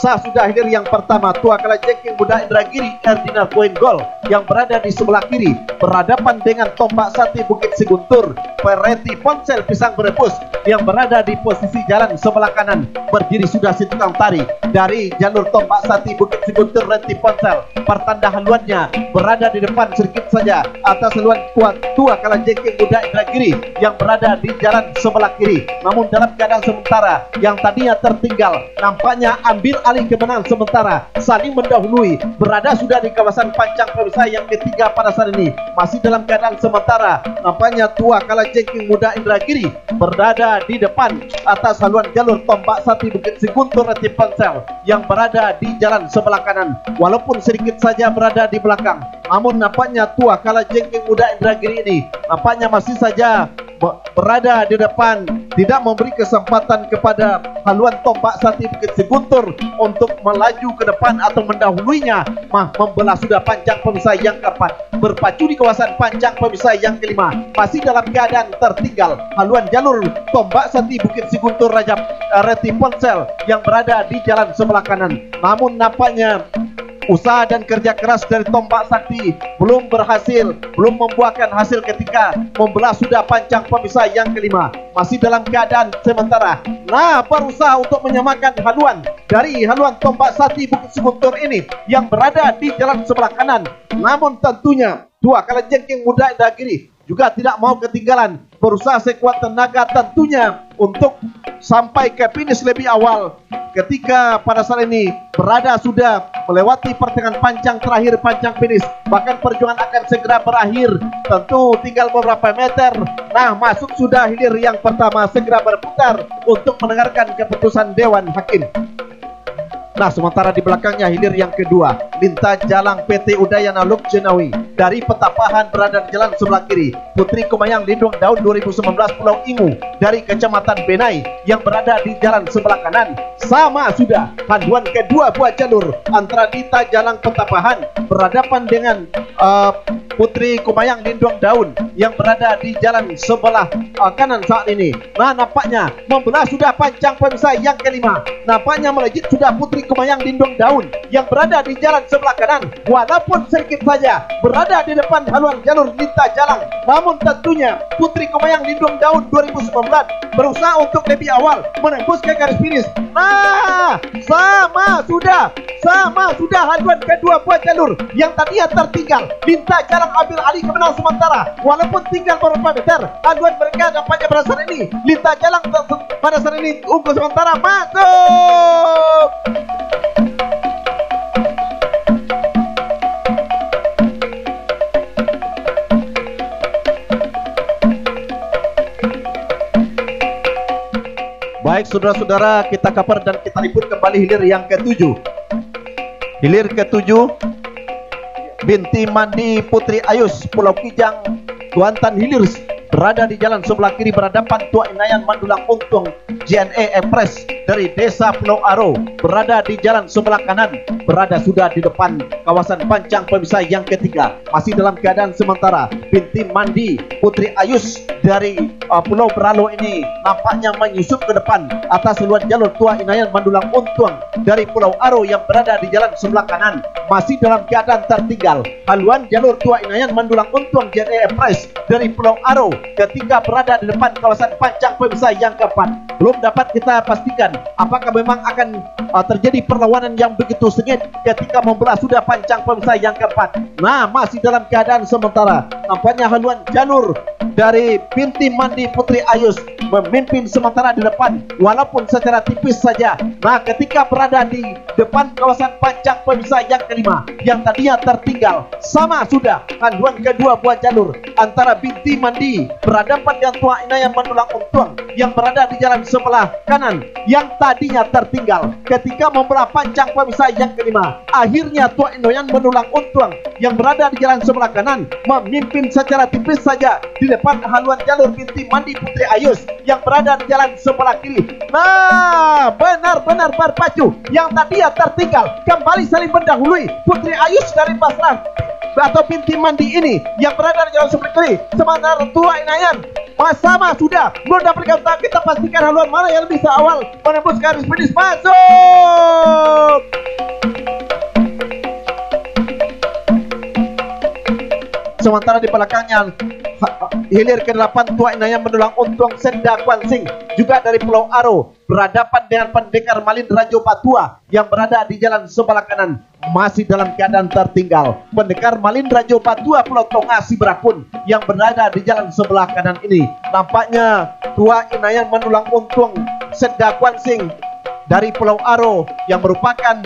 Sah sudah hilir yang pertama. Tua Kalajengking Muda Indragiri Erdina Poin Gol yang berada di sebelah kiri berhadapan dengan Tombak Sati Bukit Siguntur Pereti Ponsel Pisang Berebus yang berada di posisi jalan sebelah kanan. Berdiri sudah si tukang tari dari jalur Tombak Sati Bukit Siguntur Pereti Ponsel. Pertanda haluannya berada di depan sedikit saja atas haluan Tua Kalajengking Muda Indragiri yang berada di jalan sebelah kiri. Namun dalam keadaan sementara yang tadinya tertinggal nampaknya ambil alih kemenangan sementara, saling mendahului, berada sudah di kawasan pancang pemirsa yang ketiga pada saat ini. Masih dalam keadaan sementara nampaknya Tua Kalajengking Muda Indragiri berada di depan atas haluan jalur Tombak Sati Bukit Siguntur Pereti Ponsel yang berada di jalan sebelah kanan, walaupun sedikit saja berada di belakang. Namun nampaknya Tua Kalajengking Muda Indragiri ini nampaknya masih saja berada di depan, tidak memberi kesempatan kepada haluan Tombak Sati Bukit Siguntur untuk melaju ke depan atau mendahuluinya. Membelah sudah panjang pemisah yang keempat, berpacu di kawasan panjang pemisah yang kelima. Masih dalam keadaan tertinggal haluan jalur Tombak Sati Bukit Siguntur Pereti Ponsel yang berada di jalan sebelah kanan. Namun nampaknya usaha dan kerja keras dari Tombak Sakti belum berhasil, belum membuahkan hasil ketika membelah sudah panjang pemisah yang kelima. Masih dalam keadaan sementara. Nah, berusaha untuk menyamakan haluan dari haluan Tombak Sati Bukit Siguntur ini yang berada di jalan sebelah kanan. Namun tentunya Tua Kalajengking Muda Indragiri juga tidak mau ketinggalan, berusaha sekuat tenaga tentunya untuk sampai ke finish lebih awal. Ketika pada saat ini berada sudah melewati pertengahan panjang terakhir, panjang finish, bahkan perjuangan akan segera berakhir. Tentu tinggal beberapa meter. Nah, masuk sudah hilir yang pertama, segera berputar untuk mendengarkan keputusan Dewan Hakim. Nah, sementara di belakangnya hilir yang kedua, Linta Jalang PT Udayana Lukjenawi dari Petapahan berada di jalan sebelah kiri. Putri Kumayang Lindung Daun 2019 Pulau Ingu dari Kecamatan Benai yang berada di jalan sebelah kanan. Sama sudah haluan kedua buah jalur antara Linta Jalang Petapahan berhadapan dengan Putri Kumayang Lindung Daun yang berada di jalan sebelah kanan saat ini. Nah, nampaknya membelah sudah panjang pemisah yang kelima. Nampaknya melejit sudah Putri Kumayang Lindung Daun yang berada di jalan sebelah kanan, walaupun sedikit saja berada di depan haluan jalur Linta Jalang. Namun tentunya Putri Kumayang Lindung Daun 2019 berusaha untuk lebih awal menembus ke garis finish. Nah, sama sudah haluan kedua buah jalur yang tadinya tertinggal. Linta Jalang ambil alih kemenangan sementara, walaupun tinggal beberapa meter. Haluan mereka nampaknya pada saat ini Linta Jalang pada saat ini unggul sementara. Masuk. Baik saudara-saudara, kita kabar dan kita liput kembali hilir yang ketujuh. Hilir ketujuh, Binti Mandi Putri Ayus Pulau Kijang Kuantan Hilir berada di jalan sebelah kiri berhadapan Tua Inayan Mandulang Untung JNE Express dari Desa Pulau Aro berada di jalan sebelah kanan, berada sudah di depan kawasan pancang pemisah yang ketiga. Masih dalam keadaan sementara, Binti Mandi Putri Ayus dari Pulau Beralo ini nampaknya menyusup ke depan atas haluan jalur Tua Inayan Mandulang Untung dari Pulau Aro yang berada di jalan sebelah kanan. Masih dalam keadaan tertinggal haluan jalur Tua Inayan Mandulang Untung JNE Express dari Pulau Aro ketika berada di depan kawasan pancang pemisah yang keempat. Belum dapat kita pastikan apakah memang akan terjadi perlawanan yang begitu sengit ketika membelah sudah pancang pemisah yang keempat. Nah, masih dalam keadaan sementara nampaknya haluan jalur dari Binti Mandi Putri Ayus memimpin sementara di depan, walaupun secara tipis saja. Nah, ketika berada di depan kawasan pancang pemisah yang kelima yang tadinya tertinggal, sama sudah haluan kedua buah jalur antara Binti Mandi berhadapan dengan Tua Inayan Mandulang Untung yang berada di jalan sebelah kanan yang tadinya tertinggal ketika membelah pancang pemisah yang kelima. Akhirnya Tua Inayan Mandulang Untung yang berada di jalan sebelah kanan memimpin secara tipis saja di depan haluan jalur Binti Mandi Putri Ayus yang berada di jalan sebelah kiri. Nah, benar-benar berpacu yang tadinya tertinggal kembali saling mendahului. Putri Ayus dari Basrah atau Binti Mandi ini yang berada di jalan sebelah kiri, sementara Tua Inayan Sama sudah belum dapat kontak. Kita pastikan haluan mana yang bisa awal menembus garis finish. Masuk. Sementara di belakangnya hilir ke-8 Tua Inayang mendulang untung Senda Kuansing juga dari Pulau Aro berhadapan dengan Pendekar Malin Rajo Patua yang berada di jalan sebelah kanan masih dalam keadaan tertinggal. Pendekar Malin Rajo Patua Pulau Tonga Siberakun yang berada di jalan sebelah kanan ini nampaknya Tua Inayang mendulang untung Senda Kuansing dari Pulau Aro yang merupakan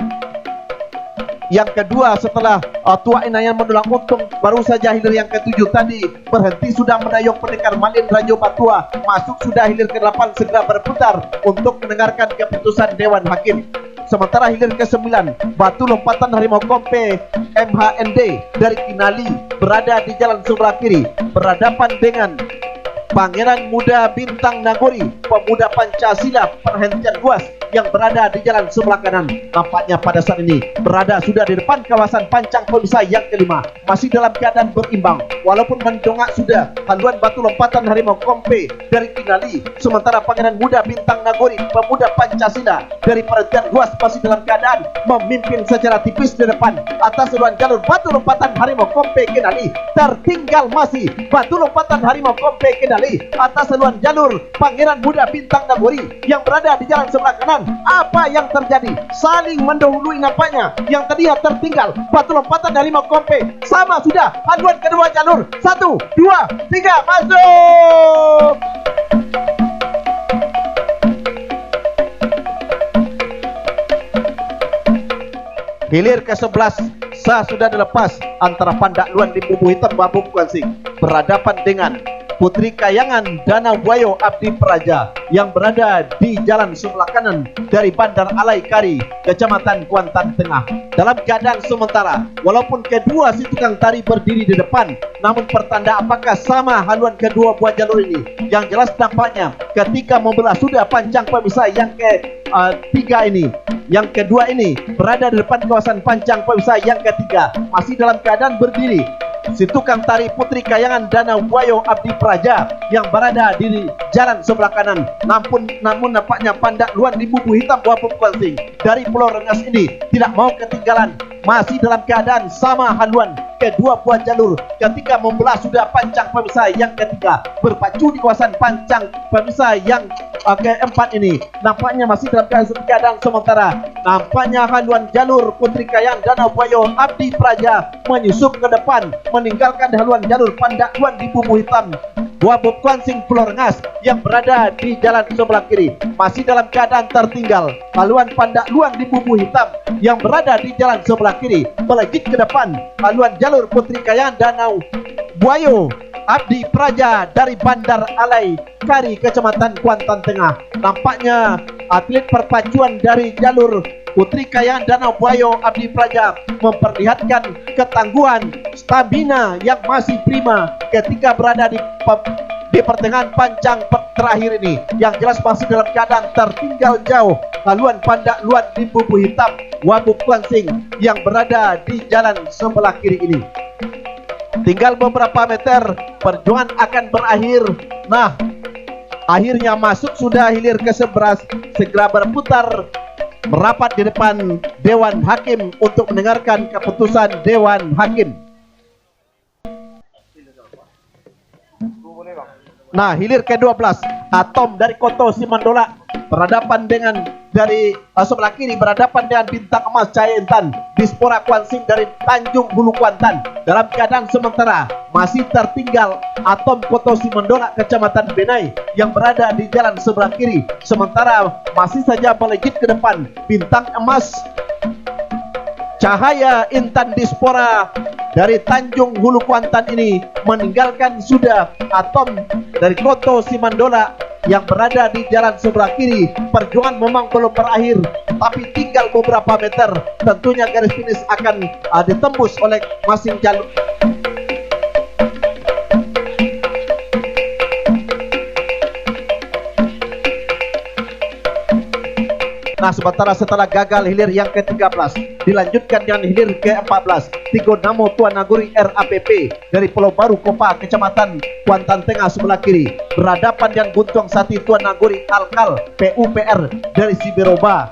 yang kedua setelah Tua Inayang mendulang untung. Baru saja hilir yang ke-7 tadi berhenti sudah mendayung Pendekar Malin Rajo Patua. Masuk sudah hilir ke-8 segera berputar untuk mendengarkan keputusan Dewan Hakim. Sementara hilir ke-9 Batu Lompatan Harimau Kompe MHND dari Kinali berada di jalan sebelah kiri berhadapan dengan Pangeran Muda Bintang Nagori pemuda Pancasila perhentian luas yang berada di jalan sebelah kanan. Nampaknya pada saat ini berada sudah di depan kawasan pancang pemisah yang kelima, masih dalam keadaan berimbang walaupun mendongak sudah haluan Batu Lompatan Harimau Kompe dari Kinali. Sementara Pangeran Muda Bintang Nagori pemuda Pancasila dari perhentian luas masih dalam keadaan memimpin secara tipis di depan. Atas seluruh jalur Batu Lompatan Harimau Kompe Kinali tertinggal masih Batu Lompatan Harimau Kompe Kinali atas seluruh jalur Pangeran Muda Bintang Nagori yang berada di jalan sebelah kanan. Apa yang terjadi? Saling mendahului nampaknya. Yang terlihat tertinggal Batu Lompatan Harimau Kompe. Sama sudah haluan kedua jalur. 1, 2, 3 masuk. Hilir ke-11 sudah dilepas antara Pandak Luan di Bubu Hitam Babu Kuansing berhadapan dengan Putri Kayangan Danau Buayo Abdi Praja yang berada di jalan sebelah kanan dari Bandar Alai Kari, Kecamatan Kuantan Tengah. Dalam keadaan sementara, walaupun kedua si tukang tari berdiri di depan, namun pertanda apakah sama haluan kedua buah jalur ini? Yang jelas tampaknya ketika membelah sudah pancang pemisah yang ketiga ini. Yang kedua ini berada di depan kawasan pancang pemisah yang ketiga, masih dalam keadaan berdiri. Si tukang tari Putri Kayangan Danau Buayo Abdi Praja yang berada di jalan sebelah kanan. Namun nampaknya Pandak Luan di Bubu Hitam Babu Kuansing dari Pulau Rengas ini tidak mau ketinggalan, masih dalam keadaan sama haluan kedua buah jalur ketika membelah sudah pancang pemisah yang ketiga berpacu di kawasan pancang pemisah yang keempat ini. Nampaknya masih dalam keadaan sementara. Nampaknya haluan jalur Putri Kayangan Danau Buayo Abdi Praja menyusup ke depan meninggalkan haluan jalur Pandak Luan di Bubu Hitam Babu Kuansing Pulau Rengas yang berada di jalan sebelah kiri. Masih dalam keadaan tertinggal haluan Pandak Luan di Bubu Hitam yang berada di jalan sebelah kiri melejit ke depan haluan jalur Putri Kayangan Danau Buayo Abdi Praja dari Bandar Alai Kari, Kecamatan Kuantan Tengah. Nampaknya atlet perpacuan dari jalur Putri Kayangan Danau Buayo Abdi Praja memperlihatkan ketangguhan, stamina yang masih prima ketika berada di pertengahan pancang terakhir ini. Yang jelas masih dalam keadaan tertinggal jauh haluan Pandak Luan di Bubu Hitam Babu Kuansing yang berada di jalan sebelah kiri ini. Tinggal beberapa meter perjuangan akan berakhir. Nah, akhirnya masuk sudah hilir ke-11 segera berputar merapat di depan Dewan Hakim untuk mendengarkan keputusan Dewan Hakim. Nah, hilir ke-12 Atom dari Koto Simandola berhadapan dengan dari sebelah kiri berhadapan dengan Bintang Emas Cahaya Intan Dispora Kuansing dari Tanjung Hulu Kuantan. Dalam keadaan sementara masih tertinggal Atom Koto Simandola Kecamatan Benai yang berada di jalan sebelah kiri. Sementara masih saja melejit ke depan Bintang Emas Cahaya Intan Dispora dari Tanjung Hulu Kuantan ini meninggalkan sudah Atom dari Koto Simandola yang berada di jalan sebelah kiri. Perjuangan memang belum berakhir, tapi tinggal beberapa meter. Tentunya garis finish akan ditembus oleh masing jalur. Nah, sementara setelah gagal hilir yang ke-13 dilanjutkan dengan hilir ke-14 Tigo Namo Tuan Nagori RAPP dari Pulau Baru Kopa, Kecamatan Kuantan Tengah sebelah kiri, berhadapan dengan Guntuang Sati Tuan Nagori Alkal PUPR dari Siberoba,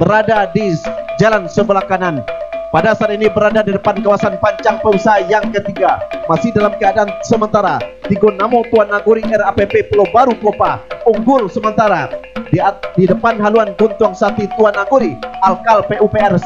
berada di jalan sebelah kanan. Pada saat ini berada di depan kawasan Pancang Pengusaha yang ketiga, masih dalam keadaan sementara. Tigo Namo Tuan Nagori RAPP Pulau Baru Kopa unggul sementara di depan haluan Guntuang Sati Tuan Nagori Alkal PUPR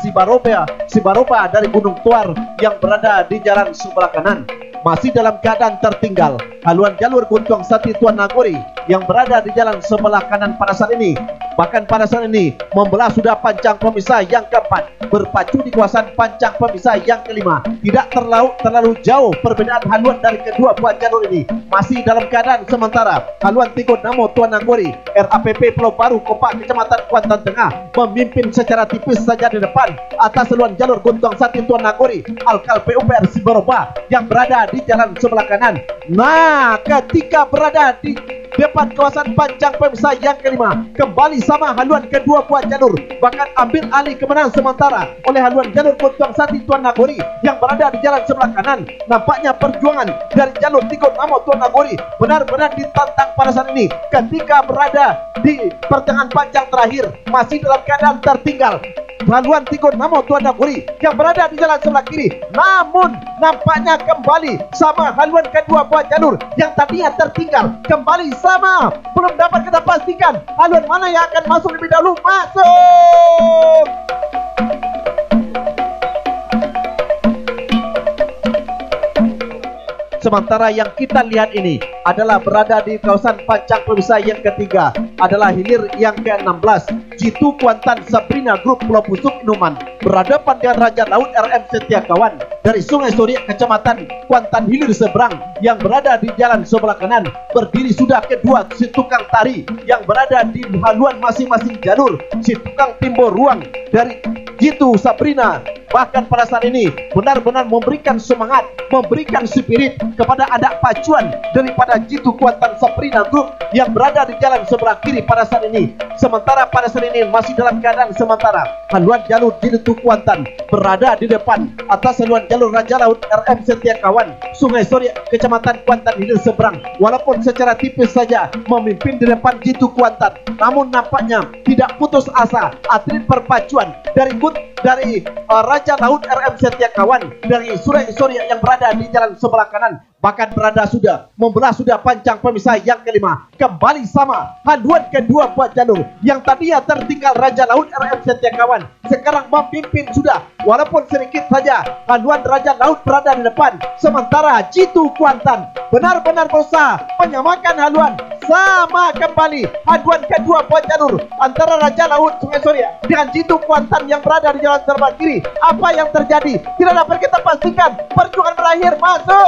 Sibaroba dari Gunung Tuar yang berada di jalan sebelah kanan. Masih dalam keadaan tertinggal haluan jalur Guntuang Sati Tuan Nagori yang berada di jalan sebelah kanan pada saat ini. Bahkan pada saat ini membelah sudah Pancang Pemisah yang keempat, berpacu di kawasan Pancang Pemisah yang kelima. Tidak terlalu jauh perbedaan haluan dari kedua buah jalur ini. Masih dalam keadaan sementara haluan Tigo Namo Tuan Nagori RAPP Pulau Baru Kopa, Kecamatan Kuantan Tengah memimpin secara tipis saja di depan atas haluan jalur Guntuang Sati Tuan Nagori Alkal PUPR Sibaroba yang berada di jalan sebelah kanan. Nah, ketika berada di depan kawasan Pancang Pemisah yang kelima, kembali sama haluan kedua buah jalur, bahkan ambil alih kemenangan sementara oleh haluan jalur Guntuang Sati Tuan Nagori yang berada di jalan sebelah kanan. Nampaknya perjuangan dari jalur Tigo Namo Tuan Nagori benar-benar ditantang pada saat ini ketika berada di pertengahan Pancang terakhir, masih dalam keadaan tertinggal haluan Tigo Namo Tuan Nagori yang berada di jalan sebelah kiri. Namun nampaknya kembali sama haluan kedua buah jalur yang tadinya tertinggal, kembali sama. Belum dapat kita pastikan haluan mana yang akan masuk lebih dahulu. Masuk! Sementara yang kita lihat ini adalah berada di kawasan Pancang Pemisah yang ketiga, adalah hilir yang ke-16, Jitu Kuantan Sabrina Grup Pulau Pusuk Inuman berhadapan dengan Raja Laut RM Setiakawan dari Sungai Suriak Kecamatan Kuantan Hilir Seberang yang berada di jalan sebelah kanan. Berdiri sudah kedua si tukang tari yang berada di haluan masing-masing jalur, si tukang timbul ruang dari Jitu Sabrina. Bahkan pada saat ini benar-benar memberikan semangat, memberikan spirit kepada anak pacuan daripada Jitu Kuantan Sabrina Group yang berada di jalan sebelah kiri pada saat ini. Sementara pada saat ini masih dalam keadaan sementara haluan jalur Jitu Kuantan berada di depan atas haluan jalur Raja Laut RM Setiakawan Sungai Suriak Kecamatan Kuantan Hilir Seberang, walaupun secara tipis saja memimpin di depan Jitu Kuantan, namun nampaknya tidak putus asa atlet perpacuan dari Raja Laut RM Setiakawan dari Sungai Suriak yang berada di jalan sebelah kanan, bahkan berada membelah sudah Pancang Pemisah yang kelima. Kembali sama haluan kedua buah jalur yang tadinya tertinggal Raja Laut RM Setiakawan sekarang memimpin sudah, walaupun sedikit saja haluan Raja Laut berada di depan. Sementara Jitu Kuantan benar-benar berusaha menyamakan haluan, sama kembali haluan kedua buah jalur antara Raja Laut Sungai Suriak dengan Jitu Kuantan yang berada di jalan sebelah kiri. Apa yang terjadi tidak dapat kita pastikan. Perjuangan berakhir. Masuk!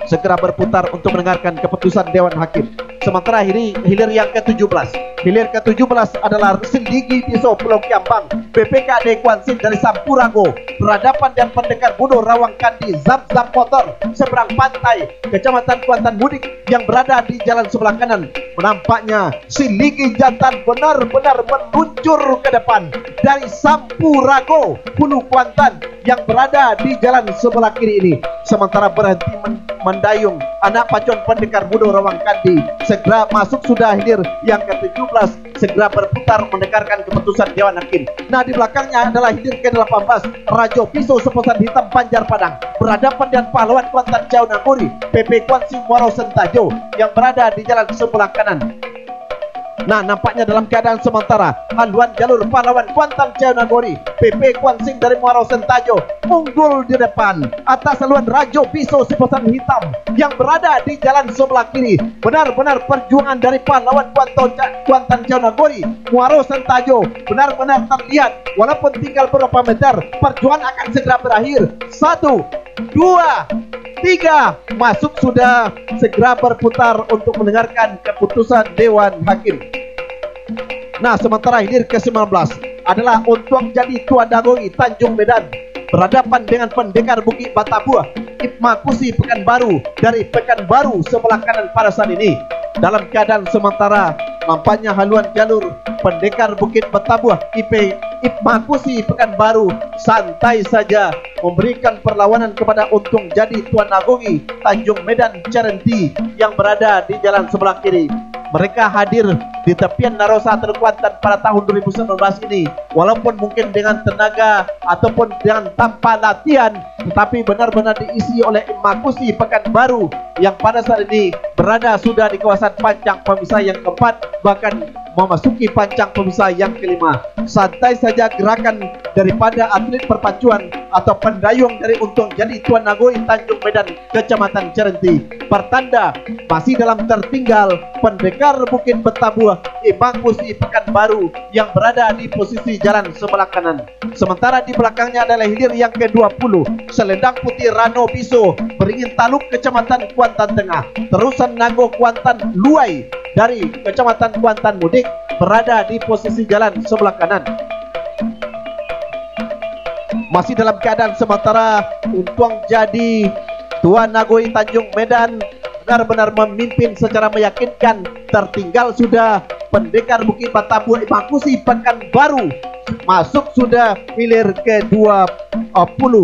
Segera berputar untuk mendengarkan keputusan Dewan Hakim. Sementara hilir yang ke-17. Hilir ke-17 adalah Sindigi Piso Pulau Kiambang BPKD Kuansin dari Sampurago berhadapan dengan pendekar bunuh Rawang Kandi Zam-Zam Motor seberang pantai Kecamatan Kuantan Mudik yang berada di jalan sebelah kanan. Menampaknya Sindigi Jantan benar-benar meluncur ke depan dari Sampurago Pulau Kuantan yang berada di jalan sebelah kiri ini. Sementara berhenti mendayung anak pacuan pendekar bunuh Rawang Kandi segera masuk sudah hilir yang ke-17, segera berputar mendengarkan keputusan Dewan Hakim. Nah, di belakangnya adalah hilir ke-18 Rajo Pisau Seposan Hitam Banjar Padang berhadapan dengan pahlawan Kuantan Jauh Nagori PP Kuansi Muaro Sentajo yang berada di jalan sebelah kanan. Nah, nampaknya dalam keadaan sementara haluan jalur pahlawan Kuantan Jauh Nagori PP Kuansing dari Muaro Sentajo unggul di depan atas haluan Rajo Pisau Seposan Hitam yang berada di jalan sebelah kiri. Benar-benar perjuangan dari pahlawan Kuantan Jauh Nagori Muaro Sentajo benar-benar terlihat, walaupun tinggal beberapa meter perjuangan akan segera berakhir. 1, 2, 3, masuk sudah, segera berputar untuk mendengarkan keputusan Dewan Hakim. Nah, sementara hilir ke-19 adalah Untuang Jadi Tuan Nagori Tanjung Medan berhadapan dengan pendekar Bukit Batabuah Ipma Kusi Pekanbaru dari Pekanbaru sebelah kanan pada saat ini. Dalam keadaan sementara nampaknya haluan jalur pendekar Bukit Batabuah Ipmakusi Pekanbaru santai saja memberikan perlawanan kepada Untung Jadi Tuan Agungi Tanjung Medan Cerenti yang berada di jalan sebelah kiri. Mereka hadir di tepian Narosa Kuantan pada tahun 2019 ini, walaupun mungkin dengan tenaga ataupun dengan tanpa latihan, tetapi benar-benar diisi oleh Ipmakusi Pekanbaru yang pada saat ini berada sudah di kawasan pancang pemisah yang keempat, bahkan memasuki pancang pemisah yang kelima. Santai saja gerakan daripada atlet perpacuan atau pendayung dari Untung Jadi Tuan Agungi Tanjung Medan Kecamatan Cerenti. Pertanda masih dalam tertinggal pendekar Bukit Betabuh Ipmakusi Pekanbaru yang berada di posisi jalan sebelah kanan. Sementara di belakangnya adalah hilir yang ke-20 Selendang Putih Rano Biso Beringin Taluk Kecamatan Kuantan Tengah. Terusan Nago Kuantan Luai dari Kecamatan Kuantan Mudik berada di posisi jalan sebelah kanan. Masih dalam keadaan sementara Untung Jadi Tuan Agungi Tanjung Medan benar-benar memimpin secara meyakinkan. Tertinggal sudah pendekar Bukit Betabuh Ipmakusi Pekanbaru. Masuk sudah hilir ke-20.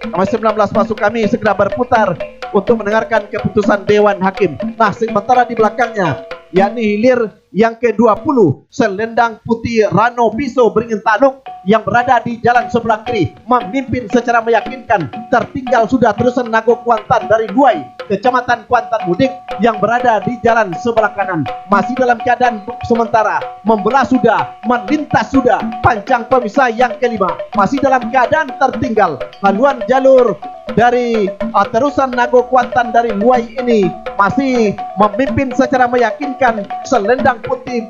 19 masuk kami segera berputar untuk mendengarkan keputusan Dewan Hakim. Nah, sementara di belakangnya yakni hilir yang ke-20 Selendang Putih Rano Biso Beringin Taluk yang berada di jalan sebelah kiri memimpin secara meyakinkan. Tertinggal sudah terusan Nago Kuantan dari Luai Kecamatan Kuantan Mudik yang berada di jalan sebelah kanan. Masih dalam keadaan sementara membelah sudah, melintas sudah pancang pemisah yang kelima. Masih dalam keadaan tertinggal haluan jalur dari terusan Nago Kuantan dari Luai ini masih memimpin secara meyakinkan Selendang Putih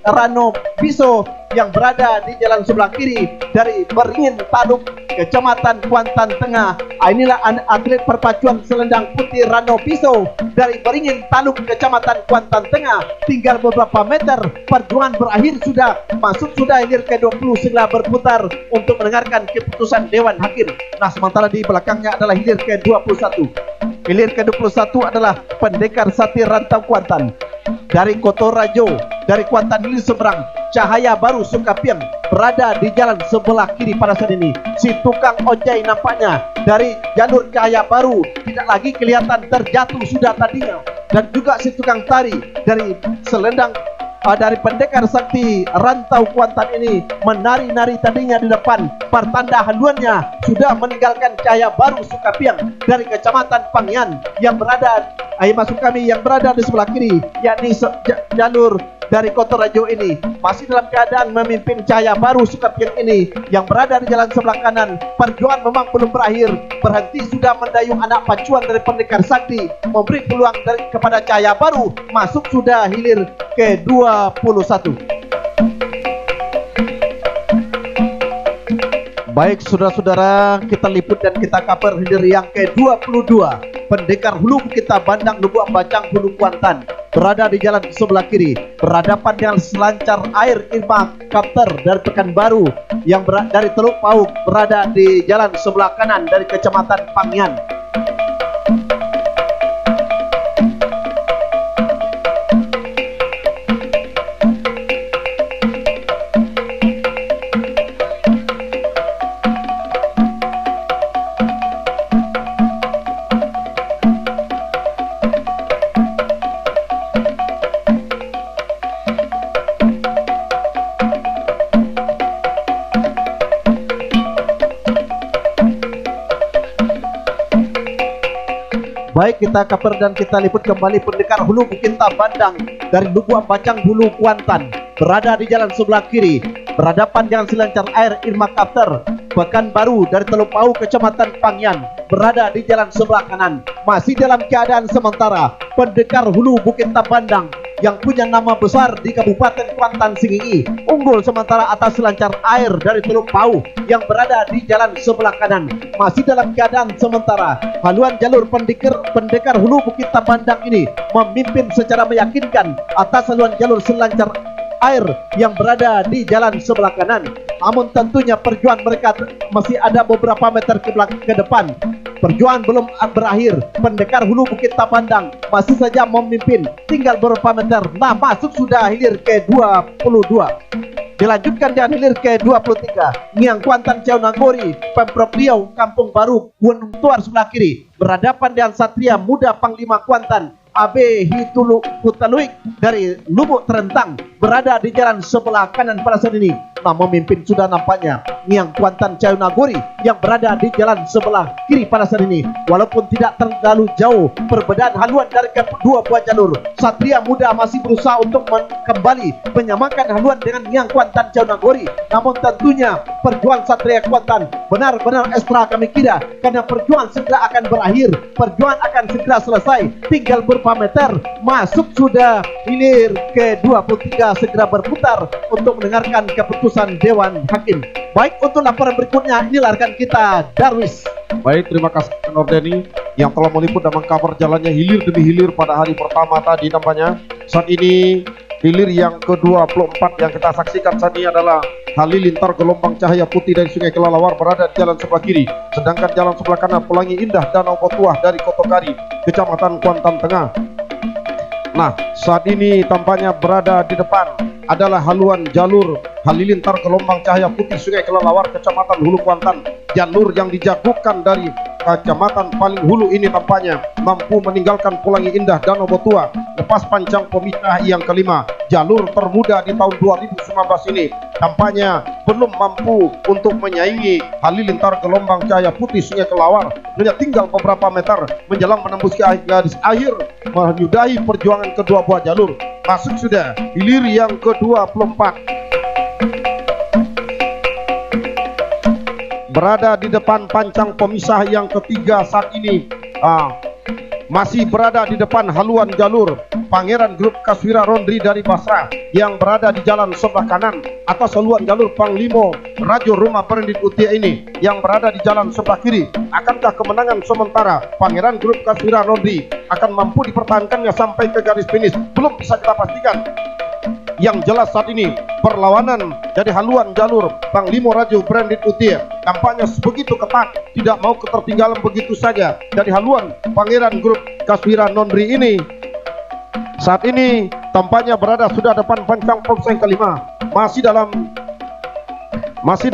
Rano Biso yang berada di jalan sebelah kiri dari Beringin Taluk Kecamatan Kuantan Tengah. Inilah atlet perpacuan Selendang Putih Rano Biso dari Beringin Taluk Kecamatan Kuantan Tengah. Tinggal beberapa meter perjuangan berakhir sudah masuk sudah hilir ke-20 segera berputar untuk mendengarkan keputusan Dewan Hakim. Nah, sementara di belakangnya adalah hilir ke-21. Hilir ke-21 adalah pendekar Satir Rantau Kuantan dari Kotorajo, dari Kuantan Hilir Seberang. Cahaya Baru Sukapiang berada di jalan sebelah kiri pada saat ini. Si tukang ojek nampaknya dari jalur Cahaya Baru tidak lagi kelihatan, terjatuh sudah tadinya. Dan juga si tukang tari dari Selendang dari pendekar Sakti Rantau Kuantan ini menari-nari tadinya di depan. Pertanda haluannya sudah meninggalkan Cahaya Baru Sukapiang dari Kecamatan Pangyan yang berada masuk kami yang berada di sebelah kiri, yakni jalur dari Kotorajo ini masih dalam keadaan memimpin Cahaya Baru Sukapiang ini yang berada di jalan sebelah kanan. Perjuangan memang belum berakhir, berhenti sudah mendayung anak pacuan dari pendekar Sakti memberi peluang kepada Cahaya Baru. Masuk sudah hilir ke-21. Baik saudara-saudara, kita liput dan kita cover hilir yang ke-22 pendekar Hulu Bukit Bandang Lubuak Bacang Hulu Kuantan berada di jalan sebelah kiri berhadapan dengan selancar air Irma Kapter dari Pekanbaru yang dari Teluk Pauk berada di jalan sebelah kanan dari Kecamatan Pangyan. Baik, kita cover dan kita liput kembali pendekar Hulu Bukit Bandang dari Lubuak Bacang Hulu Kuantan berada di jalan sebelah kiri berhadapan dengan selancar air Irma Kapter Pekanbaru dari Teluk Pauk Kecamatan Pangyan berada di jalan sebelah kanan. Masih dalam keadaan sementara pendekar Hulu Bukit Bandang yang punya nama besar di Kabupaten Kuantan Singingi unggul sementara atas selancar air dari Teluk Pauk yang berada di jalan sebelah kanan. Masih dalam keadaan sementara haluan jalur pendekar Hulu Bukit Bandang ini memimpin secara meyakinkan atas haluan jalur selancar air yang berada di jalan sebelah kanan. Namun tentunya perjuangan mereka masih ada beberapa meter ke depan. Perjuangan belum berakhir. Pendekar Hulu Bukit Bandang masih saja memimpin, tinggal beberapa meter. Nah, masuk sudah hilir ke-22. Dilanjutkan dengan hilir ke-23 Ngiang Kuantan Ciau Nagori Pemprov Riau Kampung Baru Gunung Tuar sebelah kiri berhadapan dengan Satria Muda Panglima Kuantan AB Hitulu Kutaluik dari Lubuk Terentang berada di jalan sebelah kanan pada saat ini. Nah, memimpin sudah nampaknya Ngiang Kuantan Ciau Nagori yang berada di jalan sebelah kiri pada saat ini. Walaupun tidak terlalu jauh perbedaan haluan dari kedua buah jalur, Satria Muda masih berusaha untuk kembali menyamakan haluan dengan Ngiang Kuantan Ciau Nagori. Namun tentunya perjuangan Satria Kuantan benar-benar ekstra kami kira, karena perjuangan segera akan berakhir, perjuangan akan segera selesai. Tinggal beberapa meter masuk sudah hilir ke-23 segera berputar untuk mendengarkan keputusan Dewan Hakim. Baik, untuk laporan berikutnya inilah rekan kita Darwis. Baik, terima kasih Nordeni yang telah meliput dan mengcover jalannya hilir demi hilir pada hari pertama tadi nampaknya. Saat ini hilir yang ke-24 yang kita saksikan saat ini adalah halilintar gelombang cahaya putih dari Sungai Kelelawar berada di jalan sebelah kiri. Sedangkan jalan sebelah kanan Pelangi Indah Danau Botuah dari Kotokari, Kecamatan Kuantan Tengah. Nah, saat ini tampaknya berada di depan adalah haluan jalur halilintar gelombang cahaya putih Sungai Kelelawar, Kecamatan Hulu Kuantan. Jalur yang dijagokan dari Kecamatan paling hulu ini tampaknya mampu meninggalkan Pelangi Indah Danau Botua lepas pancang pemisah yang kelima. Jalur termuda di tahun 2019 ini tampaknya belum mampu untuk menyaingi halilintar gelombang cahaya putih Sungai Kelelawar. Hanya tinggal beberapa meter menjelang menembus ke garis akhir menyudahi perjuangan kedua buah jalur. Masuk sudah hilir yang ke-24 berada di depan pancang pemisah yang ketiga saat ini. Masih berada di depan haluan jalur Pangeran Grup Kaswira Rondri dari Basra yang berada di jalan sebelah kanan. Atas haluan jalur Panglimo Rajo Rumah Perendit Utia ini yang berada di jalan sebelah kiri. Akankah kemenangan sementara Pangeran Grup Kaswira Rondri akan mampu dipertahankannya sampai ke garis finish? Belum bisa kita pastikan. Yang jelas saat ini perlawanan jadi haluan jalur Panglimo Rajo Perendit Utia tampaknya begitu ketat, tidak mau ketertinggalan begitu saja. Jadi haluan Pangeran Grup Kaswira Rondri ini saat ini tampaknya berada sudah depan pancang polsek kelima. Masih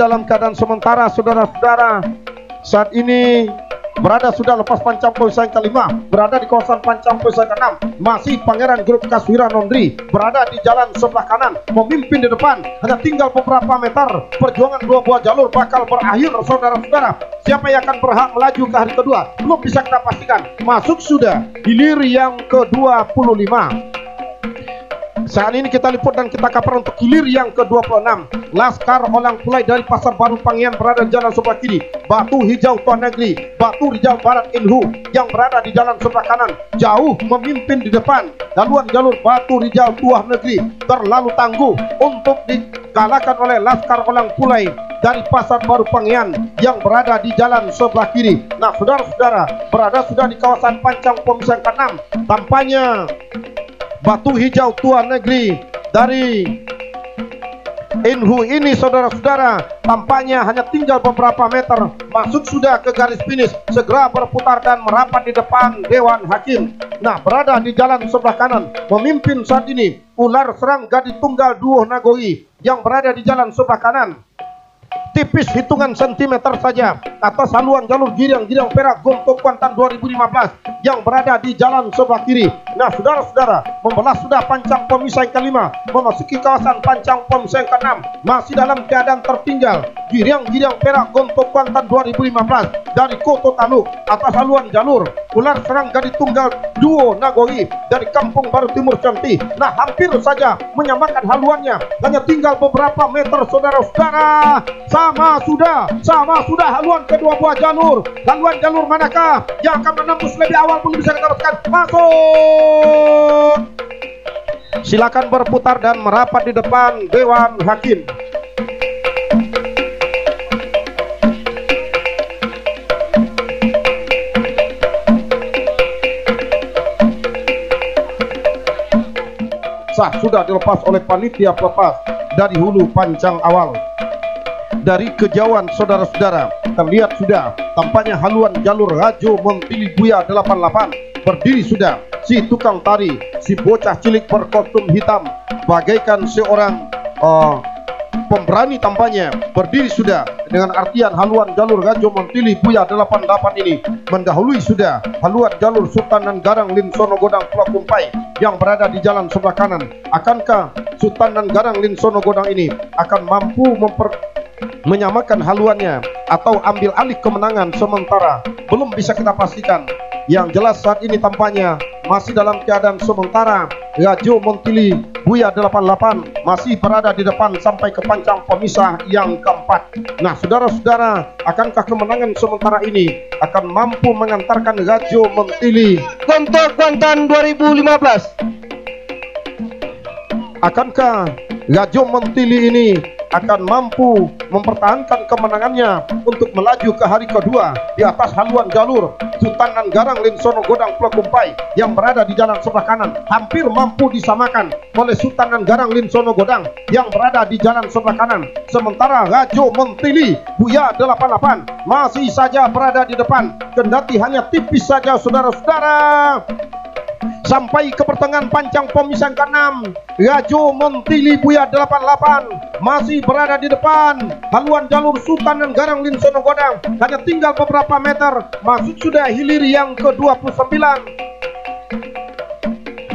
dalam keadaan sementara saudara-saudara. Saat ini berada sudah lepas pancang polsek kelima, berada di kawasan pancang polsek keenam. Masih Pangeran Grup Kaswira Rondri berada di jalan sebelah kanan, memimpin di depan. Hanya tinggal beberapa meter, perjuangan dua buah jalur bakal berakhir saudara-saudara. Siapa yang akan berhak melaju ke hari kedua belum bisa kita pastikan. Masuk sudah hilir yang ke-25. Saat ini kita liput dan kita kabar untuk hilir yang ke-26. Laskar Olang Pulai dari Pasar Baru Pangian berada di jalan sebelah kiri. Batu Hijau Tuan Negeri, Batu Rijal Barat Inhu yang berada di jalan sebelah kanan jauh memimpin di depan. Haluan jalur Batu Rijal Tuan Negeri terlalu tangguh untuk dikalahkan oleh Laskar Olang Pulai dari Pasar Baru Pangian yang berada di jalan sebelah kiri. Nah, saudara-saudara, berada sudah di kawasan pancang pemisah ke-6. Tampaknya Batu Hijau Tuan Negeri dari Inhu ini saudara-saudara tampaknya hanya tinggal beberapa meter masuk sudah ke garis finish, segera berputar dan merapat di depan Dewan Hakim. Nah, berada di jalan sebelah kanan memimpin saat ini Ular Serang Gading Tunggal Duo Nagoi yang berada di jalan sebelah kanan. Tipis hitungan sentimeter saja atas haluan jalur Giriang Perak Gontok Kuantan 2015 yang berada di jalan sebelah kiri. Nah, saudara-saudara, membelah sudah pancang pemisah yang kelima, memasuki kawasan pancang pemisah yang keenam. Masih dalam keadaan tertinggal Giriang Perak Gontok Kuantan 2015 dari Koto Taluk atas haluan jalur Ular Serang Gading Tunggal Duo Nagoi dari Kampung Baru Timur Cantik. Nah, hampir saja menyamakan haluannya, hanya tinggal beberapa meter saudara-saudara. Sama sudah haluan kedua buah jalur. Haluan jalur manakah yang akan menembus lebih awal belum bisa kita dapatkan. Masuk. Silakan berputar dan merapat di depan Dewan Hakim. Sah sudah dilepas oleh panitia pelepas dari hulu pancang awal. Dari kejauhan saudara-saudara terlihat sudah tampaknya haluan jalur Rajo Montili Buya 88 berdiri sudah si tukang tari, si bocah cilik berkostum hitam bagaikan seorang pemberani tampaknya berdiri sudah dengan artian haluan jalur Rajo Montili Buya 88 ini mendahului sudah haluan jalur Sultan dan Garang Linsono Godang Pulau Kumpai yang berada di jalan sebelah kanan. Akankah Sultan dan Garang Linsono Godang ini akan mampu menyamakan haluannya atau ambil alih kemenangan? Sementara belum bisa kita pastikan. Yang jelas saat ini tampaknya masih dalam keadaan sementara Rajo Montili Buya 88 masih berada di depan sampai ke pancang pemisah yang keempat. Nah, saudara-saudara, akankah kemenangan sementara ini akan mampu mengantarkan Rajo Montili untuk Kuantan 2015? Akankah Rajo Montili ini akan mampu mempertahankan kemenangannya untuk melaju ke hari kedua di atas haluan jalur Sultan dan Garang Linsono Godang Pulau Kumpai yang berada di jalan sebelah kanan, hampir mampu disamakan oleh Sultan dan Garang Linsono Godang yang berada di jalan sebelah kanan. Sementara Rajo Montili Buya 88 masih saja berada di depan, kendati hanya tipis saja, saudara-saudara. Sampai ke pertengahan pancang pemisah ke-6, Rajo Montili Buya 88 masih berada di depan haluan jalur Sultan dan Garang Linsono Godang. Hanya tinggal beberapa meter masuk sudah hilir yang ke-29.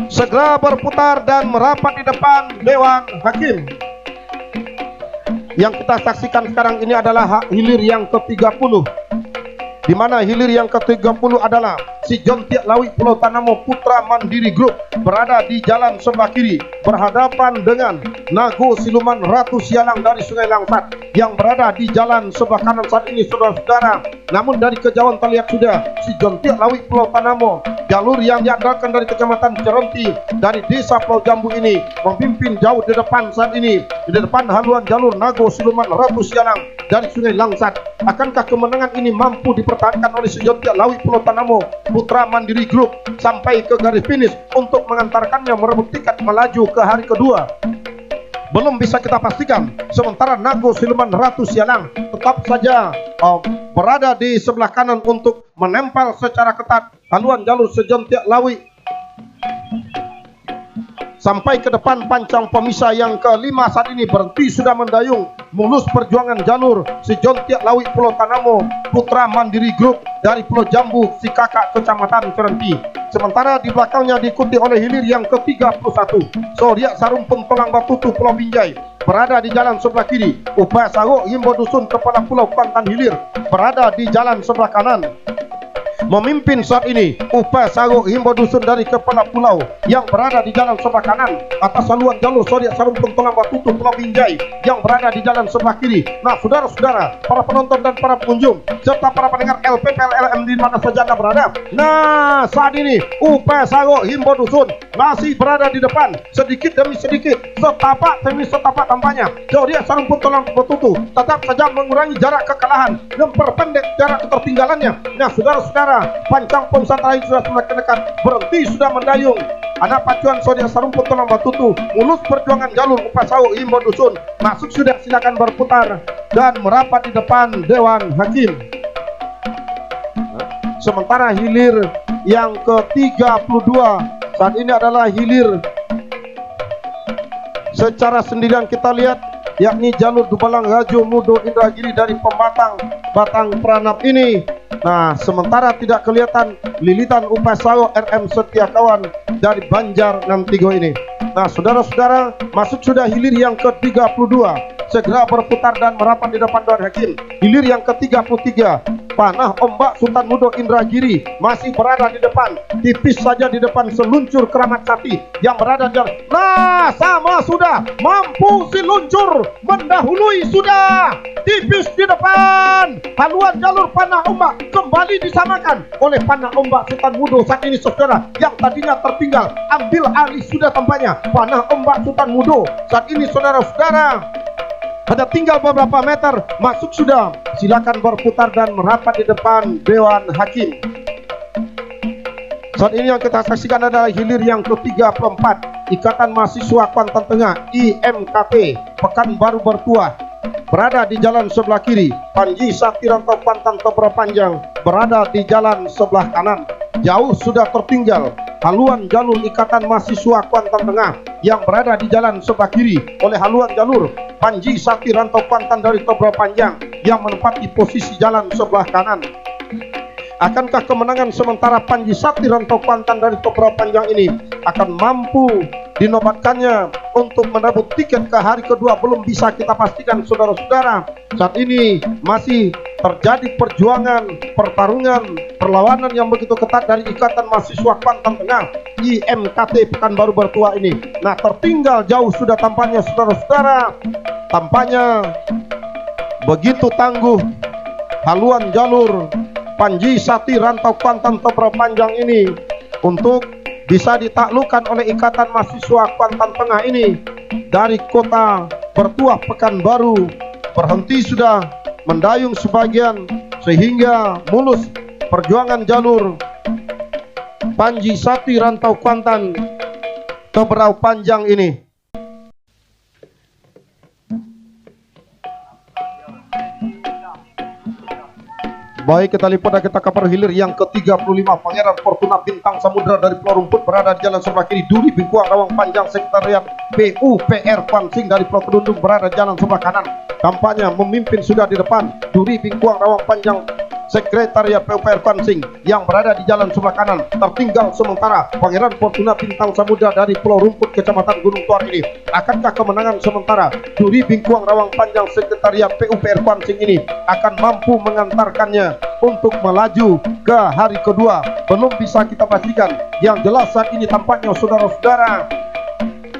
Segera berputar dan merapat di depan Dewan Hakim. Yang kita saksikan sekarang ini adalah hilir yang ke-30, di mana hilir yang ke-30 adalah si Jontiak Lawi Pulau Tanamo Putra Mandiri Group berada di jalan sebelah kiri berhadapan dengan Nago Siluman Ratu Sialang dari Sungai Langsat yang berada di jalan sebelah kanan saat ini, saudara-saudara. Namun dari kejauhan terlihat sudah si Jontiak Lawi Pulau Tanamo, jalur yang diandalkan dari Kecamatan Cerenti dari Desa Pulau Jambu ini, memimpin jauh di depan saat ini, di depan haluan jalur Nago Siluman Ratu Sialang dari Sungai Langsat. Akankah kemenangan ini mampu dipertahankan oleh si Jontiak Lawi Pulau Tanamo Putra Mandiri Group sampai ke garis finish untuk mengantarkannya merebut tiket melaju ke hari kedua? Belum bisa kita pastikan. Sementara Nago Siluman Ratu Sialang tetap saja berada di sebelah kanan untuk menempel secara ketat haluan jalur Sejontiak Lawi sampai ke depan pancang pemisah yang kelima. Saat ini berhenti sudah mendayung mulus perjuangan jalur si Jontiak Lawi Pulau Tanamo Putra Mandiri Group dari Pulau Jambu si Kakak Kecamatan Cerenti. Sementara di belakangnya diikuti oleh hilir yang ke-31 Zodiak Sarumpung Tolang Batutu Pulau Binjai berada di jalan sebelah kiri. Upaya Saruk Himbo Dusun Kepala Pulau Kuantan Hilir berada di jalan sebelah kanan. Memimpin saat ini Upaya Saruk Himbo Dusun dari Kepala Pulau yang berada di jalan sebelah kanan atas haluan jalur Zodiak Sarumpung Tolang Batutu Pulau Binjai yang berada di jalan sebelah kiri. Nah, saudara-saudara, para penonton dan para pengunjung serta para pendengar LPPLM di mana saja Anda berada. Nah, saat ini Upaya Saruk Himbo Dusun masih berada di depan sedikit demi sedikit, setapak demi setapak tampaknya Zodiak Sarumpung Tolang Batutu tetap saja mengurangi jarak kekalahan, memperpendek jarak ketertinggalannya. Nah, saudara-saudara, pancang pemisah terakhir sudah semakin dekat, berhenti sudah mendayung anak pacuan Zodiak Sarumpung Tolang Batutu mulus perjuangan jalur Upaya Saruk Himbo Dusun masuk sudah. Silakan berputar dan merapat di depan Dewan Hakim. Sementara hilir yang ke-32 saat ini adalah hilir secara sendirian kita lihat, yakni jalur Dubalang Rajo Mudo Indragiri dari Pembatang Batang Pranap ini. Nah, sementara tidak kelihatan lilitan Upaya Saruk RM Setiakawan dari Banjar Nantigo ini. Nah, saudara-saudara, masuk sudah hilir yang ke-32. Segera berputar dan merapat di depan Dewan Hakim. Hilir yang ke-33 Panah Ombak Sultan Mudo Indragiri masih berada di depan, tipis saja di depan seluncur Keramat Sati yang berada di jalan. Nah, sama sudah mampu si luncur mendahului sudah, tipis di depan haluan jalur Panah Ombak kembali disamakan oleh Panah Ombak Sultan Mudo saat ini, saudara, yang tadinya tertinggal ambil alih sudah tampaknya Panah Ombak Sultan Mudo saat ini, saudara-saudara. Ada tinggal beberapa meter masuk sudah. Silakan berputar dan merapat di depan Dewan Hakim. Saat ini yang kita saksikan adalah hilir yang ke-34 Ikatan Mahasiswa Kuantan Tengah IMKT Pekanbaru Bertuah berada di jalan sebelah kiri. Panji Saktiranto Kuantan Tebra Panjang berada di jalan sebelah kanan. Jauh sudah tertinggal haluan jalur Ikatan Mahasiswa Kuantan Tengah yang berada di jalan sebelah kiri oleh haluan jalur Panji Sakti Rantau Kuantan dari Tobrau Panjang yang menempati posisi jalan sebelah kanan. Akankah kemenangan sementara Panji Sakti Rantau Kuantan dari Tobrau Panjang ini akan mampu dinobatkannya untuk merebut tiket ke hari kedua? Belum bisa kita pastikan, saudara-saudara. Saat ini masih terjadi perjuangan, pertarungan, perlawanan yang begitu ketat dari Ikatan Mahasiswa Kuantan Tengah IMKT Pekanbaru Bertua ini. Nah, tertinggal jauh sudah tampaknya, saudara-saudara. Tampaknya begitu tangguh haluan jalur Panji Sakti Rantau Kuantan Tobrau Panjang ini untuk bisa ditaklukkan oleh Ikatan Mahasiswa Kuantan Tengah ini dari kota Bertua Pekanbaru. Berhenti sudah mendayung sebagian sehingga mulus perjuangan jalur Panji Sakti Rantau Kuantan Tobrau Panjang ini. Baik, kita lipat dan kita kabar hilir yang ke-35. Pangeran Fortuna Bintang Samudra dari Pulau Rumput berada di jalan sebelah kiri. Duri Bingkuang Rawang Panjang Sekretariat PUPR Pansing dari Pulau Kedundung berada di jalan sebelah kanan. Tampaknya memimpin sudah di depan. Duri Bingkuang Rawang Panjang Sekretariat PUPR Pansing yang berada di jalan sebelah kanan. Tertinggal sementara Pangeran Fortuna Bintang Samudra dari Pulau Rumput Kecamatan Gunung Tuar ini. Akankah kemenangan sementara Duri Bingkuang Rawang Panjang Sekretariat PUPR Pansing ini akan mampu mengantarkannya untuk melaju ke hari kedua? Belum bisa kita pastikan. Yang jelas saat ini tampaknya, saudara-saudara,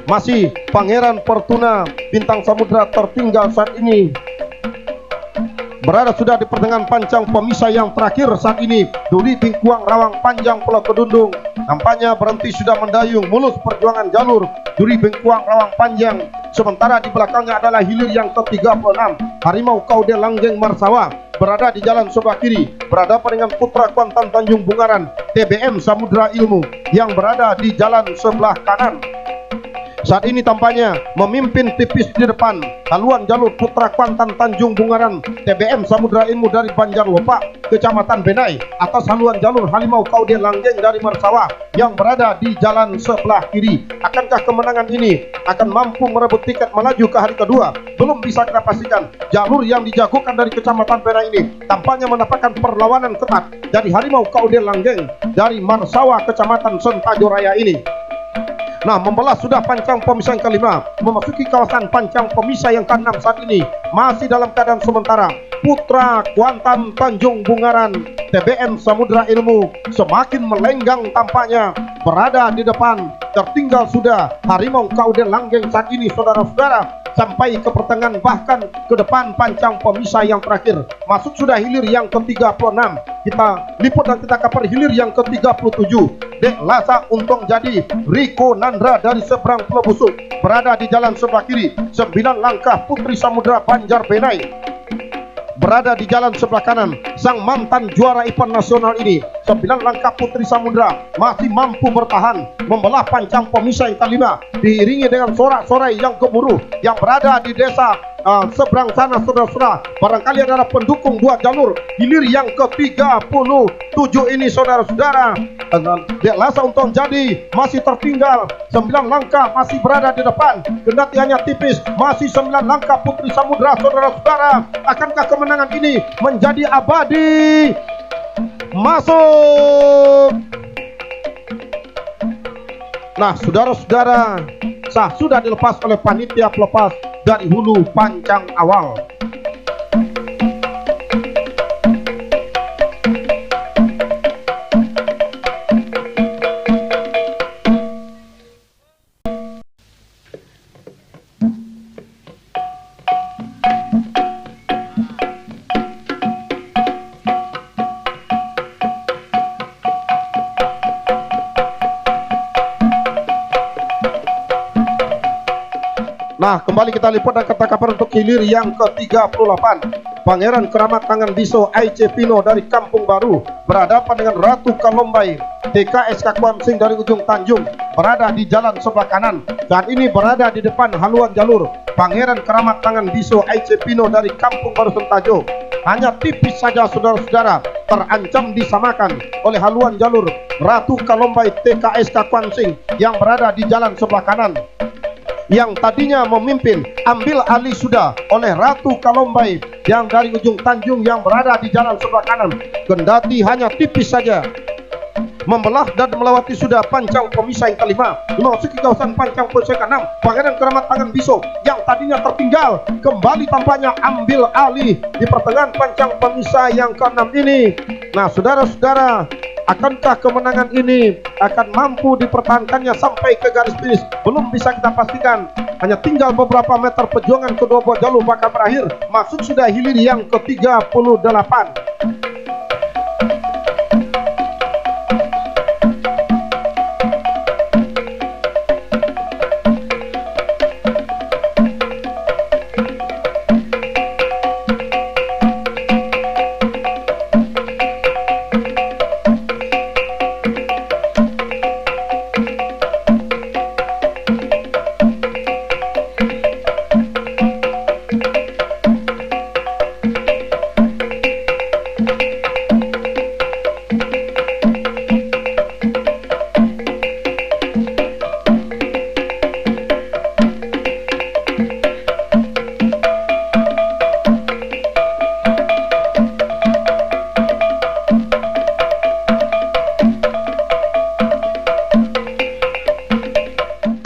masih Pangeran Fortuna Bintang Samudra tertinggal saat ini. Berada sudah di pertengahan pancang pemisah yang terakhir saat ini. Duri Bingkuang Rawang Panjang Pulau Kedundung nampaknya berhenti sudah mendayung mulus perjuangan jalur Duri Bingkuang Rawang Panjang. Sementara di belakangnya adalah hilir yang ke-36 Harimau Kaudel Langgeng Marsawa berada di jalan sebelah kiri, berhadapan dengan Putra Kuantan Tanjung Bungaran TBM Samudra Ilmu yang berada di jalan sebelah kanan. Saat ini tampaknya memimpin tipis di depan haluan jalur Putra Kuantan Tanjung Bungaran TBM Samudra Ilmu dari Banjarlopak Kecamatan Benai atas haluan jalur Harimau Kaudel Langgeng dari Marsawa yang berada di jalan sebelah kiri. Akankah kemenangan ini akan mampu merebut tiket melaju ke hari kedua? Belum bisa kita pastikan. Jalur yang dijagokan dari Kecamatan Benai ini tampaknya mendapatkan perlawanan ketat dari Harimau Kaudel Langgeng dari Marsawa Kecamatan Sentajo Raya ini. Nah, membelah sudah pancang pemisah yang kelima, memasuki kawasan pancang pemisah yang keenam saat ini. Masih dalam keadaan sementara, Putra Kuantan Tanjung Bungaran TBM Samudra Ilmu semakin melenggang tampaknya berada di depan. Tertinggal sudah Harimau Kaudel Langgeng saat ini, saudara-saudara, sampai ke pertengahan bahkan ke depan pancang pemisah yang terakhir. Masuk sudah hilir yang ke-36. Kita liput dan kita kabar hilir yang ke-37. Dek Lasa Untung Jadi Riko Nandra dari seberang Pulau Busuk berada di jalan sebelah kiri. 9 langkah Putri Samudra Banjar Benai berada di jalan sebelah kanan. Sang mantan juara event nasional ini, 9 langkah Putri Samudra masih mampu bertahan membelah pancang pemisah yang kelima, diiringi dengan sorak-sorai yang gemuruh yang berada di desa seberang sana, saudara-saudara. Barangkali adalah pendukung buat jalur hilir yang ke-37 ini, saudara-saudara. Dek Lasa Untung Jadi masih tertinggal 9 langkah, masih berada di depan. Kendati hanya tipis, masih 9 langkah Putri Samudra, saudara-saudara. Akankah kemenangan ini menjadi abadi? Masuk. Nah, saudara-saudara, sah sudah dilepas oleh panitia pelepas dari hulu pancang awal. Nah, kembali kita lipat dan kata kabar untuk hilir yang ke-38. Pangeran Keramat Tangan Biso Aice Pino dari Kampung Baru berhadapan dengan Ratu Kalombai TKSK Kuansing dari ujung Tanjung berada di jalan sebelah kanan. Saat ini berada di depan haluan jalur Pangeran Keramat Tangan Biso Aice Pino dari Kampung Baru Sentajo. Hanya tipis saja, saudara-saudara, terancam disamakan oleh haluan jalur Ratu Kalombai TKSK Kuansing yang berada di jalan sebelah kanan. yang tadinya memimpin ambil alih sudah oleh Ratu Kalombai yang dari ujung Tanjung yang berada di jalan sebelah kanan. Kendati hanya tipis saja membelah dan melewati sudah pancang pemisah yang kelima, memasuki kawasan pancang pemisah ke-6. Pangeran Keramat Tangan Biso yang tadinya tertinggal kembali tampaknya ambil alih di pertengahan pancang pemisah yang ke-6 ini. Nah, saudara-saudara, akankah kemenangan ini akan mampu dipertahankannya sampai ke garis finish? Belum bisa kita pastikan. Hanya tinggal beberapa meter perjuangan kedua buah jalur bakal berakhir. Masuk sudah hilir yang ke-38.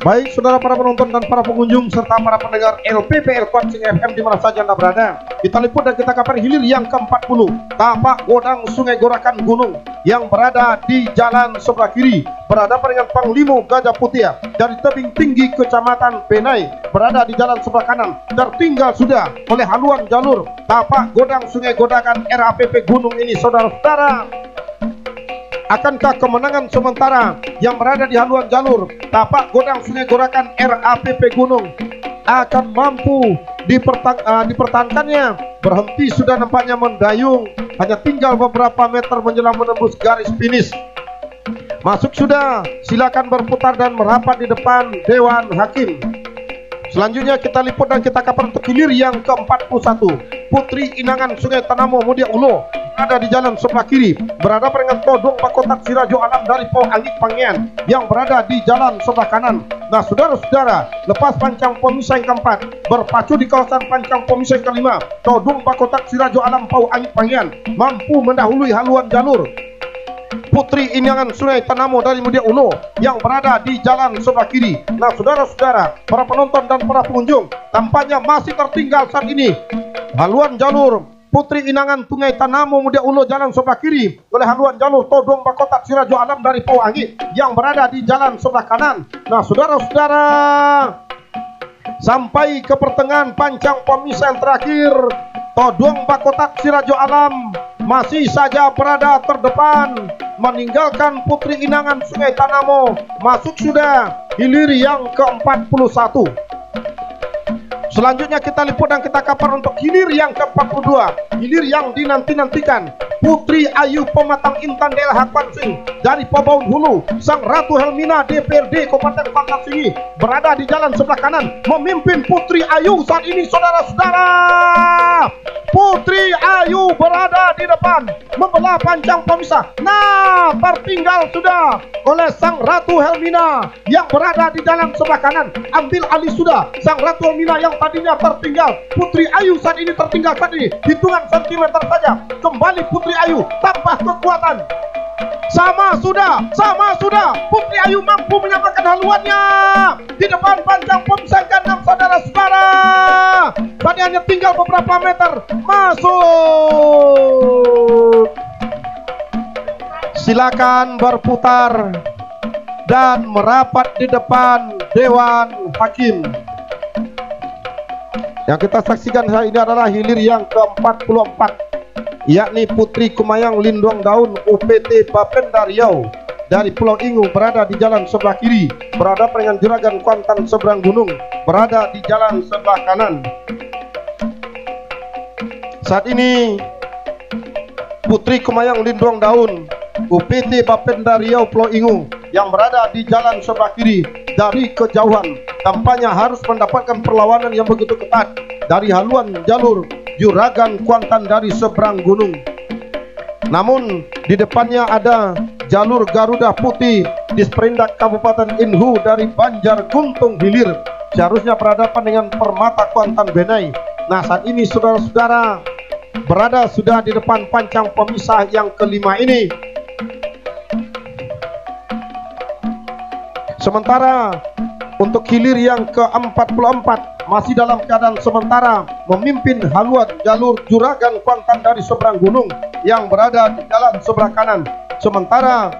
Baik saudara para penonton dan para pengunjung serta para pendengar LPPL Kuansing FM di mana saja Anda berada, kita liput dan kita kabar hilir yang ke-40, tapak godang Sungai Gorakan Gunung yang berada di jalan sebelah kiri berhadapan dengan Panglima Gajah Putih dari tebing tinggi Kecamatan Benai berada di jalan sebelah kanan, tertinggal sudah oleh haluan jalur tapak godang Sungai Gorakan RAPP Gunung ini. Saudara-saudara, akankah kemenangan sementara yang berada di haluan jalur tapak godang Sungai Gorakan RAPP Gunung akan mampu dipertahankannya? Berhenti sudah nampaknya mendayung, hanya tinggal beberapa meter menjelang menembus garis finish. Masuk sudah, silakan berputar dan merapat di depan Dewan Hakim. Selanjutnya kita liput dan kita kabar untuk hilir yang ke-41, Putri Inangan Sungai Tanamo Mudia Ulo ada di jalan sebelah kiri berhadapan dengan Todong Bakotak Sirajo Alam dari Pau Angit Pangean yang berada di jalan sebelah kanan. Nah saudara-saudara, lepas pancang pemisah yang keempat berpacu di kawasan pancang pemisah yang kelima, Todong Bakotak Sirajo Alam Pau Angit Pangean mampu mendahului haluan jalur Putri Inangan Sungai Tanamo dari Mudia Uno yang berada di jalan sebelah kiri. Nah saudara-saudara, para penonton dan para pengunjung, tampaknya masih tertinggal saat ini haluan jalur Putri Inangan Sungai Tanamo Mudia Ulo jalan sebelah kiri oleh haluan jalur Todong Bakotak Sirajo Alam dari Pau Angit yang berada di jalan sebelah kanan. Nah saudara-saudara, sampai ke pertengahan pancang pemisah yang terakhir, Todong Bakotak Sirajo Alam masih saja berada terdepan, meninggalkan Putri Inangan Sungai Tanamo. Masuk sudah hilir yang ke-41. Selanjutnya kita liput dan kita kabar untuk hilir yang ke-42, hilir yang dinanti-nantikan, Putri Ayu Pematang Intan Del Kuansing dari Pabaun Hulu, Sang Ratu Helmina DPRD Kabupaten Pangkal Singi berada di jalan sebelah kanan, memimpin Putri Ayu saat ini. Saudara-saudara, Putri Ayu berada di depan membelah pancang pemisah. Nah, tertinggal sudah oleh Sang Ratu Helmina yang berada di jalan sebelah kanan, ambil alih sudah Sang Ratu Helmina yang tadinya tertinggal. Putri Ayu saat ini tertinggal saat ini hitungan sentimeter saja. Kembali Putri Ayu tambah kekuatan. Sama sudah Putri Ayu mampu menyamakan haluannya di depan pancang pemisah ke-6. Saudara-saudara, tadi hanya tinggal beberapa meter. Masuk, silakan berputar dan merapat di depan Dewan Hakim. Yang kita saksikan hari ini adalah hilir yang ke-44, yakni Putri Kumayang Linduang Daun UPT Bapenda Riau dari Pulau Ingu berada di jalan sebelah kiri berhadapan dengan Juragan Kuantan Seberang Gunung berada di jalan sebelah kanan. Saat ini Putri Kumayang Linduang Daun UPT Bapenda Riau Pulau Ingu yang berada di jalan sebelah kiri dari kejauhan tampaknya harus mendapatkan perlawanan yang begitu ketat dari haluan jalur Juragan Kuantan dari Seberang Gunung. Namun di depannya ada jalur Garuda Putih di Sperindak Kabupaten Inhu dari Banjar Guntung Hilir seharusnya berhadapan dengan Permata Kuantan Benai. Nah, saat ini saudara-saudara berada sudah di depan pancang pemisah yang kelima ini. Sementara untuk hilir yang ke-44 masih dalam keadaan sementara memimpin haluan jalur Juragan Kuantan dari seberang gunung yang berada di jalan sebelah kanan. Sementara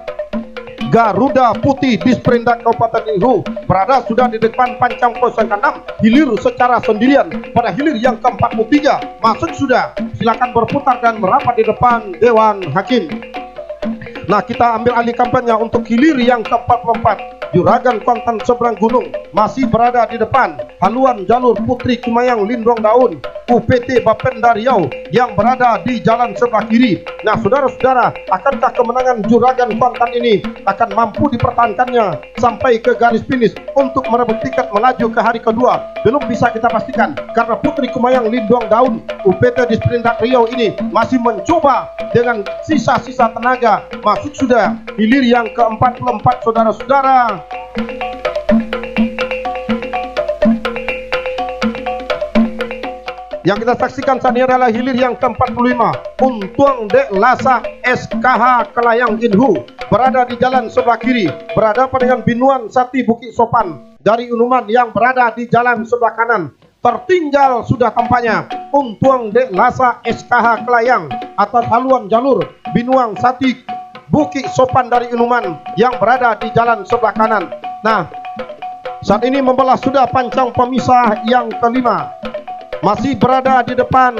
Garuda Putih Disperindak Kabupaten Inhu berada sudah di depan pancang pos yang ke-6, hilir secara sendirian pada hilir yang ke-43. Masuk sudah, silakan berputar dan merapat di depan Dewan Hakim. Nah, kita ambil alih kampanye untuk hilir yang ke-44. Juragan Kuantan seberang gunung masih berada di depan haluan jalur Putri Kumayang Lindong Daun UPT Bapenda Riau yang berada di jalan sebelah kiri. Nah, saudara-saudara, akankah kemenangan Juragan Kuantan ini akan mampu dipertahankannya sampai ke garis finish untuk merebut tiket melaju ke hari kedua? Belum bisa kita pastikan karena Putri Kumayang Lindong Daun UPT Disperindak Riau ini masih mencoba dengan sisa-sisa tenaga. Masuk sudah hilir yang ke-44 saudara-saudara. Yang kita saksikan saat ini adalah hilir yang ke-45. Untuang Dek Lasa SKH Kelayang Inhu berada di jalan sebelah kiri, berhadapan dengan Binuan Sati Bukit Sopan dari Unuman yang berada di jalan sebelah kanan. Tertinggal sudah tampaknya Untuang Dek Lasa SKH Kelayang atas haluan jalur Binuang Sati Bukit Sopan dari Unuman yang berada di jalan sebelah kanan. Nah, saat ini membelah sudah pancang pemisah yang kelima. Masih berada di depan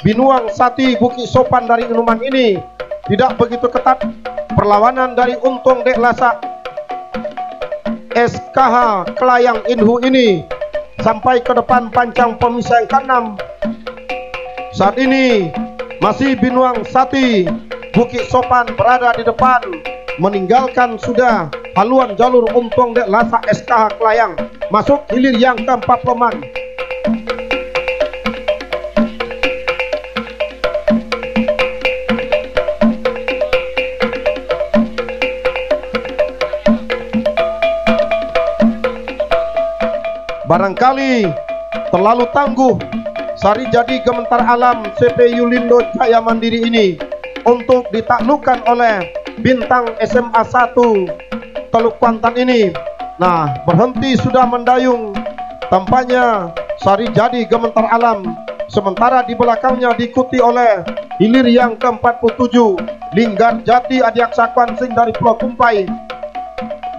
Binuang Sati Bukit Sopan dari Unuman ini. Tidak begitu ketat perlawanan dari Untung Dek Lasa SKH Kelayang Inhu ini sampai ke depan pancang pemisah yang ke-6. Saat ini masih Binuang Sati Bukit Sopan berada di depan, meninggalkan sudah haluan jalur Untung Dek Lasa SKH Kelayang. Masuk hilir yang ke-44. Barangkali terlalu tangguh Sari Jadi Gementar Alam CP Yulindo Jaya Mandiri ini untuk ditaklukkan oleh bintang SMA 1 Teluk Kuantan ini. Nah, berhenti sudah mendayung tampaknya Sari Jadi Gementar Alam. Sementara di belakangnya diikuti oleh hilir yang ke-47 Linggar Jati Adiaksa Kwansing dari Pulau Kumpai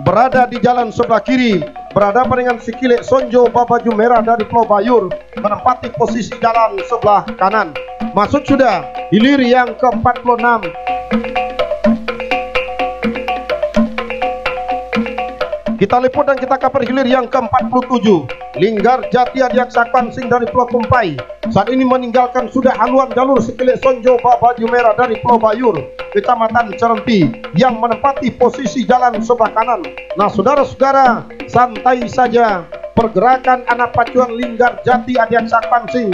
berada di jalan sebelah kiri, berhadapan dengan Sikilek Sonjo Babaju Merah dari Pulau Bayur menempati posisi jalan sebelah kanan. Masuk sudah hilir yang ke-46. Kita liput dan kita cover hilir yang ke-47 Linggar Jati Adiaksa Kwansing dari Pulau Kumpai saat ini meninggalkan sudah haluan jalur Sikilek Sonjo Babaju Merah dari Pulau Bayur Kecamatan Cerenti yang menempati posisi jalan sebelah kanan. Nah, saudara-saudara, santai saja pergerakan anak pacuan Linggar Jati Adiaksa Kwansing.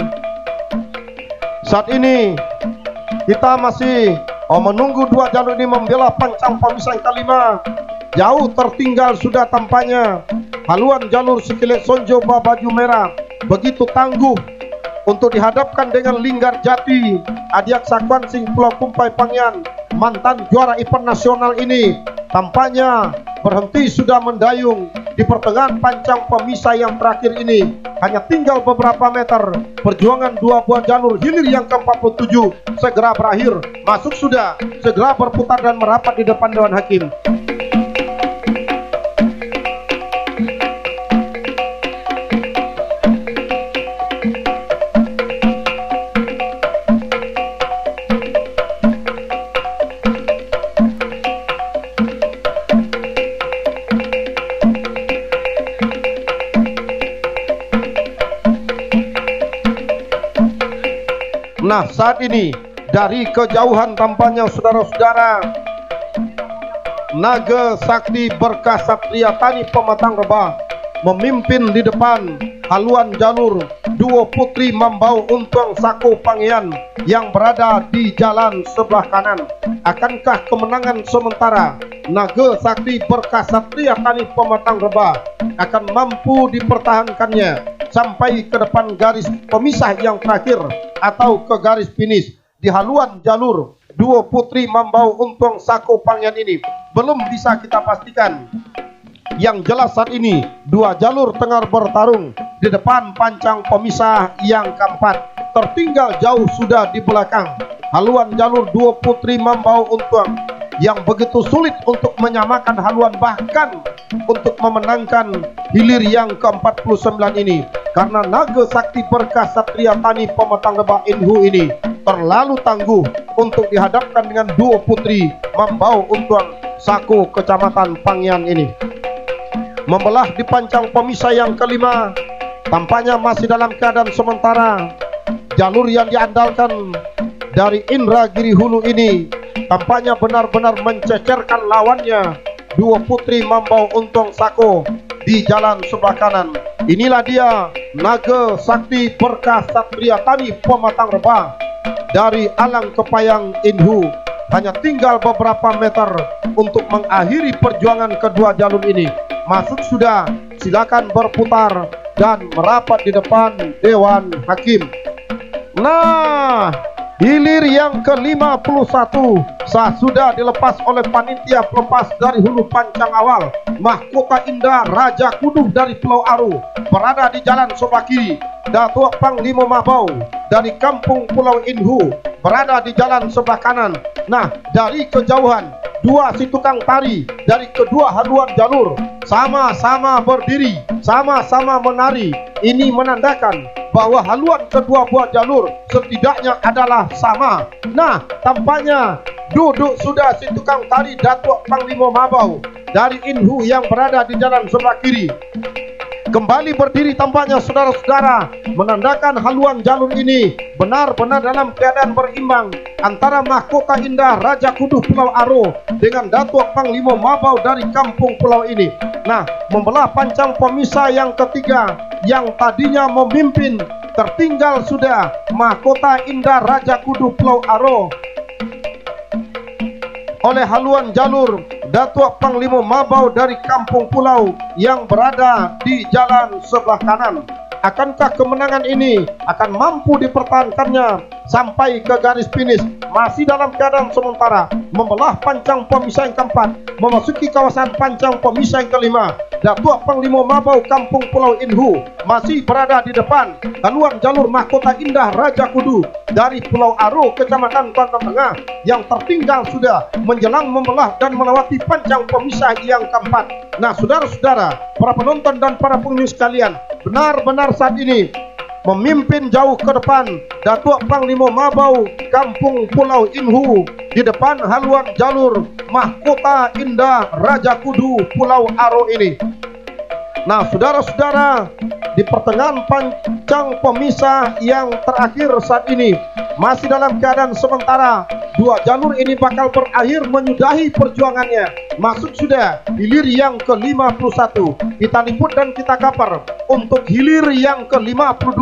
Saat ini kita masih menunggu dua jalur ini membela pancang pemisah yang kelima. Jauh tertinggal sudah tampaknya haluan jalur Sikilek Sonjo Babaju Merah, begitu tangguh untuk dihadapkan dengan Linggar Jati Adiaksa Kwansing Pulau Kumpai Pangyan, mantan juara event nasional ini. Tampaknya berhenti sudah mendayung di pertengahan pancang pemisah yang terakhir ini. Hanya tinggal beberapa meter. Perjuangan dua buah jalur hilir yang ke-47 segera berakhir. Masuk sudah, segera berputar dan merapat di depan Dewan Hakim. Nah, saat ini dari kejauhan tampaknya saudara-saudara Naga Sakti Berkah Satria Tani Pematang Rebah memimpin di depan haluan jalur duo Putri Mambau Untung Sako Pangyan yang berada di jalan sebelah kanan. Akankah kemenangan sementara Naga Sakti Berkah Satria Tani Pematang Rebah akan mampu dipertahankannya sampai ke depan garis pemisah yang terakhir atau ke garis finish. Di haluan jalur duo putri Mambau Untung Sako Pangyan ini belum bisa kita pastikan. Yang jelas saat ini dua jalur tengah bertarung di depan pancang pemisah yang keempat. Tertinggal jauh sudah di belakang haluan jalur duo putri Mambau Untung yang begitu sulit untuk menyamakan haluan, bahkan untuk memenangkan hilir yang ke-49 ini, karena naga sakti berkah Satria Tani Pematang Lebah Inhu ini terlalu tangguh untuk dihadapkan dengan duo putri Mambau Untung Sako Kecamatan Pangyan ini. Membelah di pancang pemisah yang kelima, tampaknya masih dalam keadaan sementara. Jalur yang diandalkan dari Indragiri Hulu ini tampaknya benar-benar mencecerkan lawannya, duo putri Mambau Untung Sako di jalan sebelah kanan. Inilah dia naga sakti berkah Satria Tani Pematang Lebah dari Alang Kepayang Inhu. Hanya tinggal beberapa meter untuk mengakhiri perjuangan kedua jalur ini. Masuk sudah, silakan berputar dan merapat di depan Dewan Hakim. Nah, hilir yang ke-51 sudah dilepas oleh panitia pelepas dari hulu pancang awal. Mahkota Indah Raja Kudu dari Pulau Aru berada di jalan sebelah kiri. Datuk Panglima Mabau dari Kampung Pulau Inhu berada di jalan sebelah kanan. Nah, dari kejauhan dua si tukang tari dari kedua haluan jalur sama-sama berdiri, sama-sama menari. Ini menandakan bahwa haluan kedua buah jalur setidaknya adalah sama. Nah, tampaknya duduk sudah si tukang tari Datuk Panglima Mabau dari Inhu yang berada di jalan sebelah kiri. Kembali berdiri tampaknya saudara-saudara, menandakan haluan jalur ini benar-benar dalam keadaan berimbang antara Mahkota Indah Raja Kudu Pulau Aro dengan Datuk Panglima Mabau dari Kampung Pulau ini. Nah, membelah pancang pemisah yang ketiga yang tadinya memimpin, tertinggal sudah Mahkota Indah Raja Kudu Pulau Aro oleh haluan jalur Datuk Panglima Mabau dari Kampung Pulau yang berada di jalan sebelah kanan. Akankah kemenangan ini akan mampu dipertahankannya sampai ke garis finish? Masih dalam keadaan sementara, membelah pancang pemisah yang keempat, memasuki kawasan pancang pemisah yang kelima. Datuk Panglima Mabau Kampung Pulau Inhu masih berada di depan haluan jalur Mahkota Indah Raja Kudu dari Pulau Aro Kecamatan Kuantan Tengah yang tertinggal sudah menjelang membelah dan melewati pancang pemisah yang keempat. Nah, saudara-saudara, para penonton dan para pengunjung sekalian, benar-benar saat ini memimpin jauh ke depan Datuk Panglima Mabau Kampung Pulau Inhu di depan haluan jalur Mahkota Indah Raja Kudu Pulau Aro ini. Nah, saudara-saudara, di pertengahan pancang pemisah yang terakhir saat ini masih dalam keadaan sementara. Dua jalur ini bakal berakhir menyudahi perjuangannya. Masuk sudah hilir yang ke-51. Kita liput dan kita kabar untuk hilir yang ke-52.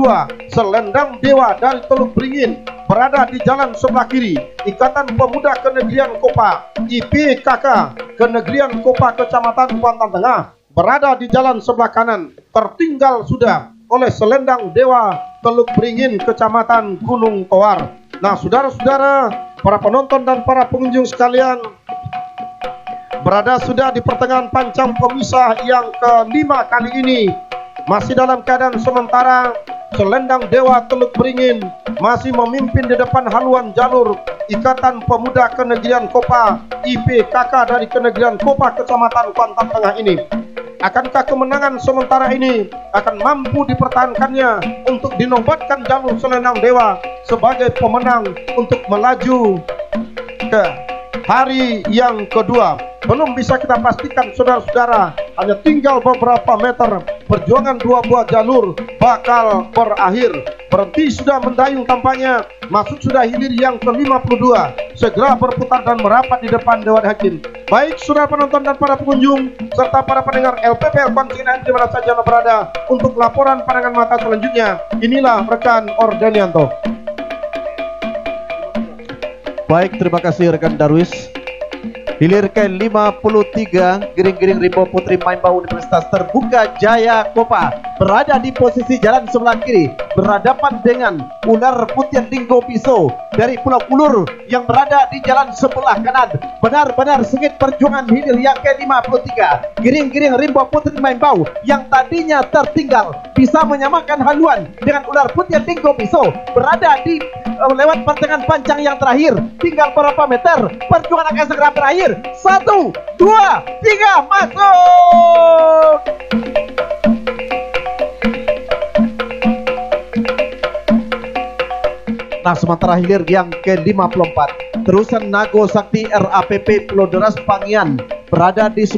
Selendang Dewa dari Teluk Beringin berada di jalan sebelah kiri. Ikatan Pemuda Kenegrian Kopa IPKK Kenegrian Kopa Kecamatan Kuantan Tengah berada di jalan sebelah kanan. Tertinggal sudah oleh Selendang Dewa Teluk Beringin Kecamatan Gunung Towar. Nah, saudara-saudara, para penonton dan para pengunjung sekalian, berada sudah di pertengahan pancang pemisah yang kelima kali ini. Masih dalam keadaan sementara, Selendang Dewa Teluk Beringin masih memimpin di depan haluan jalur Ikatan Pemuda Kenegrian Kopa IPKK dari Kenegrian Kopa Kecamatan Kuantan Tengah ini. Akankah kemenangan sementara ini akan mampu dipertahankannya untuk dinobatkan jalur Selendang Dewa sebagai pemenang untuk melaju ke hari yang kedua? Belum bisa kita pastikan, saudara-saudara. Hanya tinggal beberapa meter, perjuangan dua buah jalur bakal berakhir. Berhenti sudah mendayung tampaknya. Masuk sudah hilir yang ke-52. Segera berputar dan merapat di depan Dewan Hakim. Baik saudara penonton dan para pengunjung serta para pendengar LPPL Konsinan di mana saja berada, untuk laporan pandangan mata selanjutnya, inilah rekan Ordenianto. Baik, terima kasih rekan Darwis. Hilir ke-53, Giring-Giring Rimbo Putri Maimbau Universitas Terbuka Jaya Kopa berada di posisi jalan sebelah kiri berhadapan dengan Ular Putih Dinggo Piso dari Pulau Ulur yang berada di jalan sebelah kanan. Benar-benar sengit perjuangan hilir yang ke-53. Giring-Giring Rimbo Putri Maimbau yang tadinya tertinggal bisa menyamakan haluan dengan Ular Putih Dinggo Piso berada di lewat pertengahan panjang yang terakhir. Tinggal berapa meter, perjuangan akan segera berakhir. 1, 2, 3, masuk. Nah, sementara hilir yang ke-54, terusan Nago Sakti RAPP Pulau Deras Pangian berada di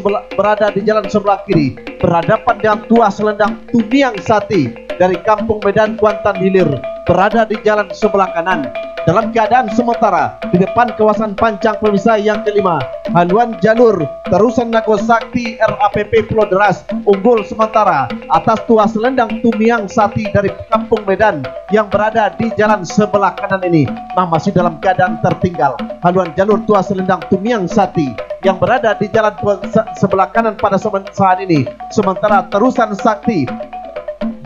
jalan sebelah kiri berhadapan dengan Tua Selendang Tumiang Sati dari Kampung Medan Kuantan Hilir berada di jalan sebelah kanan. Dalam keadaan sementara di depan kawasan pancang pemisah yang kelima, haluan jalur terusan Nago Sakti RAPP Pulau Deras unggul sementara atas Tua Selendang Tumiang Sati dari Kampung Medan yang berada di jalan sebelah kanan ini. Nah, masih dalam keadaan tertinggal haluan jalur Tua Selendang Tumiang Sati yang berada di jalan sebelah kanan pada saat ini. Sementara terusan Sakti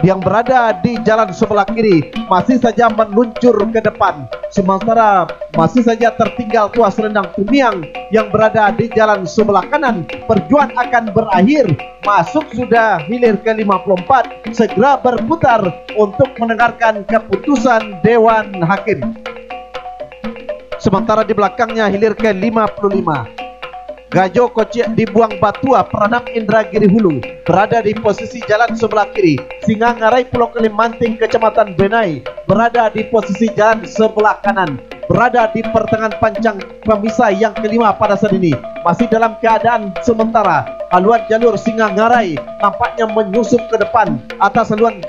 yang berada di jalan sebelah kiri masih saja meluncur ke depan, sementara masih saja tertinggal Tua Selendang Tumiang yang berada di jalan sebelah kanan. Perjuangan akan berakhir, masuk sudah hilir ke-54, segera berputar untuk mendengarkan keputusan Dewan Hakim. Sementara di belakangnya hilir ke-55, Gajo Kociak dibuang Batua Peranap Indragiri Hulu berada di posisi jalan sebelah kiri. Singa Ngarai Pulau Kalimanting Kecamatan Benai berada di posisi jalan sebelah kanan, berada di pertengahan panjang pemisah yang kelima pada saat ini. Masih dalam keadaan sementara, haluan jalur Singa Ngarai nampaknya menyusup ke depan atas haluan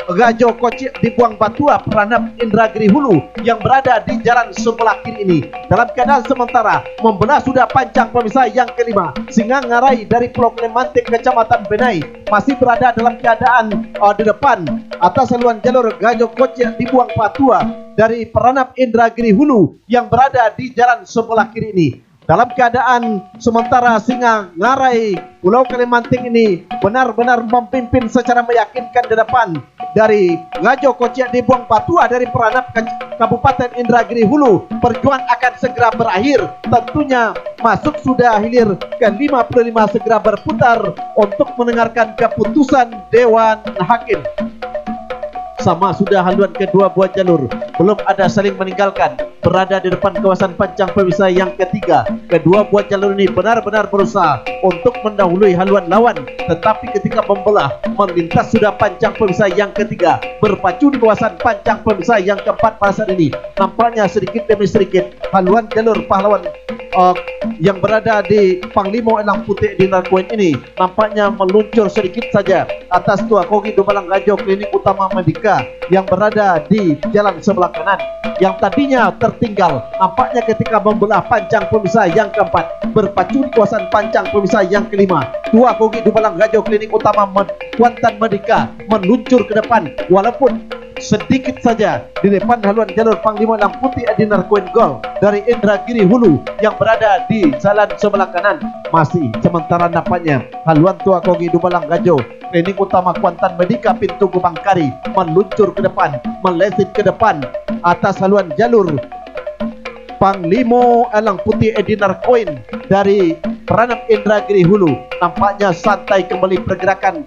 Gajo Kociak dibuang Batua Peranap Indragiri Hulu yang berada di jalan sebelah kiri ini. Dalam keadaan sementara membelah sudah panjang pemisah yang kelima. Singa Ngarai dari Pulau Kalimanting Kecamatan Benai masih berada dalam keadaan di depan atas haluan jalur Gajo Kociak dibuang Batua dari Peranap Indragiri Hulu yang berada di jalan sebelah kiri ini. Dalam keadaan sementara Singa Ngarai Pulau Kalimanting ini benar-benar memimpin secara meyakinkan di depan dari Gajo Kociak dibuang Batua dari Peranap Kabupaten Indragiri Hulu. Perjuangan akan segera berakhir, tentunya masuk sudah hilir ke-55, segera berputar untuk mendengarkan keputusan Dewan Hakim. Sama sudah haluan kedua buah jalur, belum ada saling meninggalkan, berada di depan kawasan pancang pemisah yang ketiga. Kedua buah jalur ini benar-benar berusaha untuk mendahului haluan lawan, tetapi ketika membelah melintas sudah pancang pemisah yang ketiga, berpacu di kawasan pancang pemisah yang keempat pada saat ini. Nampaknya sedikit demi sedikit haluan jalur pahlawan yang berada di Panglima Elang Putih di Narkoin ini nampaknya meluncur sedikit saja atas Tua Kogi Dumalang Gajo Klinik Utama Medika yang berada di jalan sebelah kanan, yang tadinya tertinggal. Nampaknya ketika membelah pancang pemisah yang keempat, berpacu di kawasan pancang pemisah yang kelima, Tua Kogi Dumalang Gajo Klinik Utama Kuantan Medika meluncur ke depan walaupun sedikit saja di depan haluan jalur Panglima Elang Putih Edi Narkoin Gol dari Indragiri Hulu yang berada di jalan sebelah kanan. Masih sementara nampaknya haluan Tua Kogi Dumalang Gajo Klinik Utama Kuantan Medika Pintu Gubang Kari meluncur ke depan, meleset ke depan atas haluan jalur Panglima Elang Putih Edi Narkoin dari Peranap Indragiri Hulu. Nampaknya santai kembali pergerakan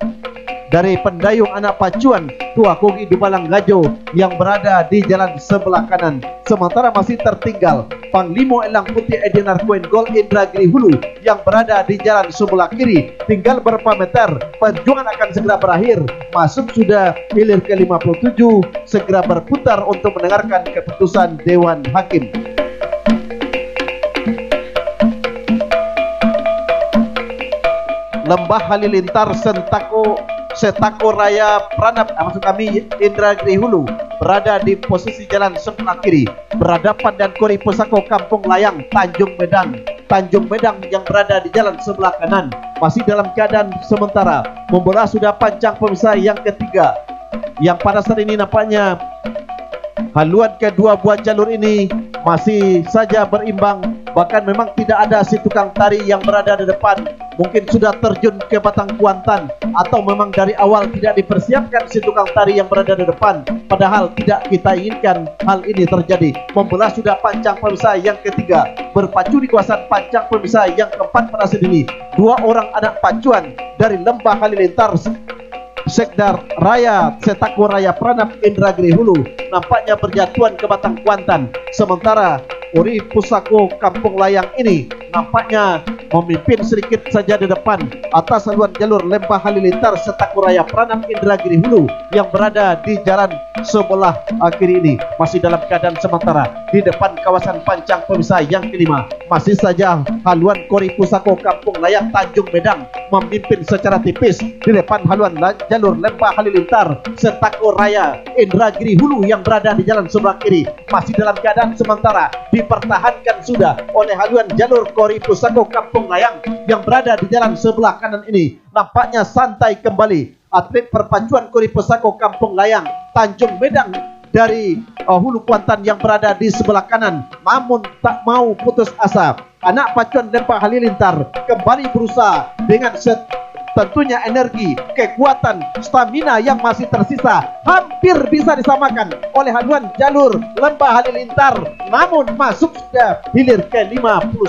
dari pendayung anak pacuan Tua Kogi Dumalang Gajo yang berada di jalan sebelah kanan. Sementara masih tertinggal Panglima Elang Putih Edi Narkoin Gol Indragiri Hulu yang berada di jalan sebelah kiri. Tinggal berapa meter, perjuangan akan segera berakhir. Masuk sudah hilir ke-57, segera berputar untuk mendengarkan keputusan Dewan Hakim. Lembah Halilintar Setako Raya Peranap, maksud kami Indragiri Hulu, berada di posisi jalan sebelah kiri berhadapan dan Kori Pesako Kampung Layang Tanjung Medang yang berada di jalan sebelah kanan. Masih dalam keadaan sementara membelah sudah pancang pemisah yang ketiga, yang pada saat ini nampaknya haluan kedua buah jalur ini masih saja berimbang Bahkan memang tidak ada si tukang tari yang berada di depan. Mungkin sudah terjun ke batang kuantan, atau memang dari awal tidak dipersiapkan si tukang tari yang berada di depan. Padahal tidak kita inginkan hal ini terjadi. Membelah sudah pancang pemisah yang ketiga, berpacu di kawasan pancang pemisah yang keempat pada saat ini. Dua orang anak pacuan dari Lembah Halilintar Sekdar Raya Setakwa Raya Pranap Indragiri Hulu nampaknya berjatuhan ke batang kuantan. Sementara Uri Pusako Kampung Layang ini nampaknya memimpin sedikit saja di depan atas haluan jalur Lembah Halilintar Setakwa Raya Pranap Indragiri Hulu yang berada di jalan sebelah kiri ini. Masih dalam keadaan sementara di depan kawasan pancang pemisah yang kelima, masih saja haluan Kori Pusako Kampung Layang Tanjung Medang memimpin secara tipis di depan haluan jalur Lembah Halilintar Setakwa Raya Indragiri Hulu yang berada di jalan sebelah kiri. Masih dalam keadaan sementara dipertahankan sudah oleh haluan jalur Kori Pusako Kampung Layang yang berada di jalan sebelah kanan ini. Nampaknya santai kembali atlet perpacuan Kori Pusako Kampung Layang Tanjung Medang dari Hulu Kuantan yang berada di sebelah kanan, namun tak mau putus asa. Anak pacuan Lembah Halilintar kembali berusaha dengan tentunya energi, kekuatan, stamina yang masih tersisa hampir bisa disamakan oleh haluan jalur Lembah Halilintar, namun masuk sudah hilir ke 59.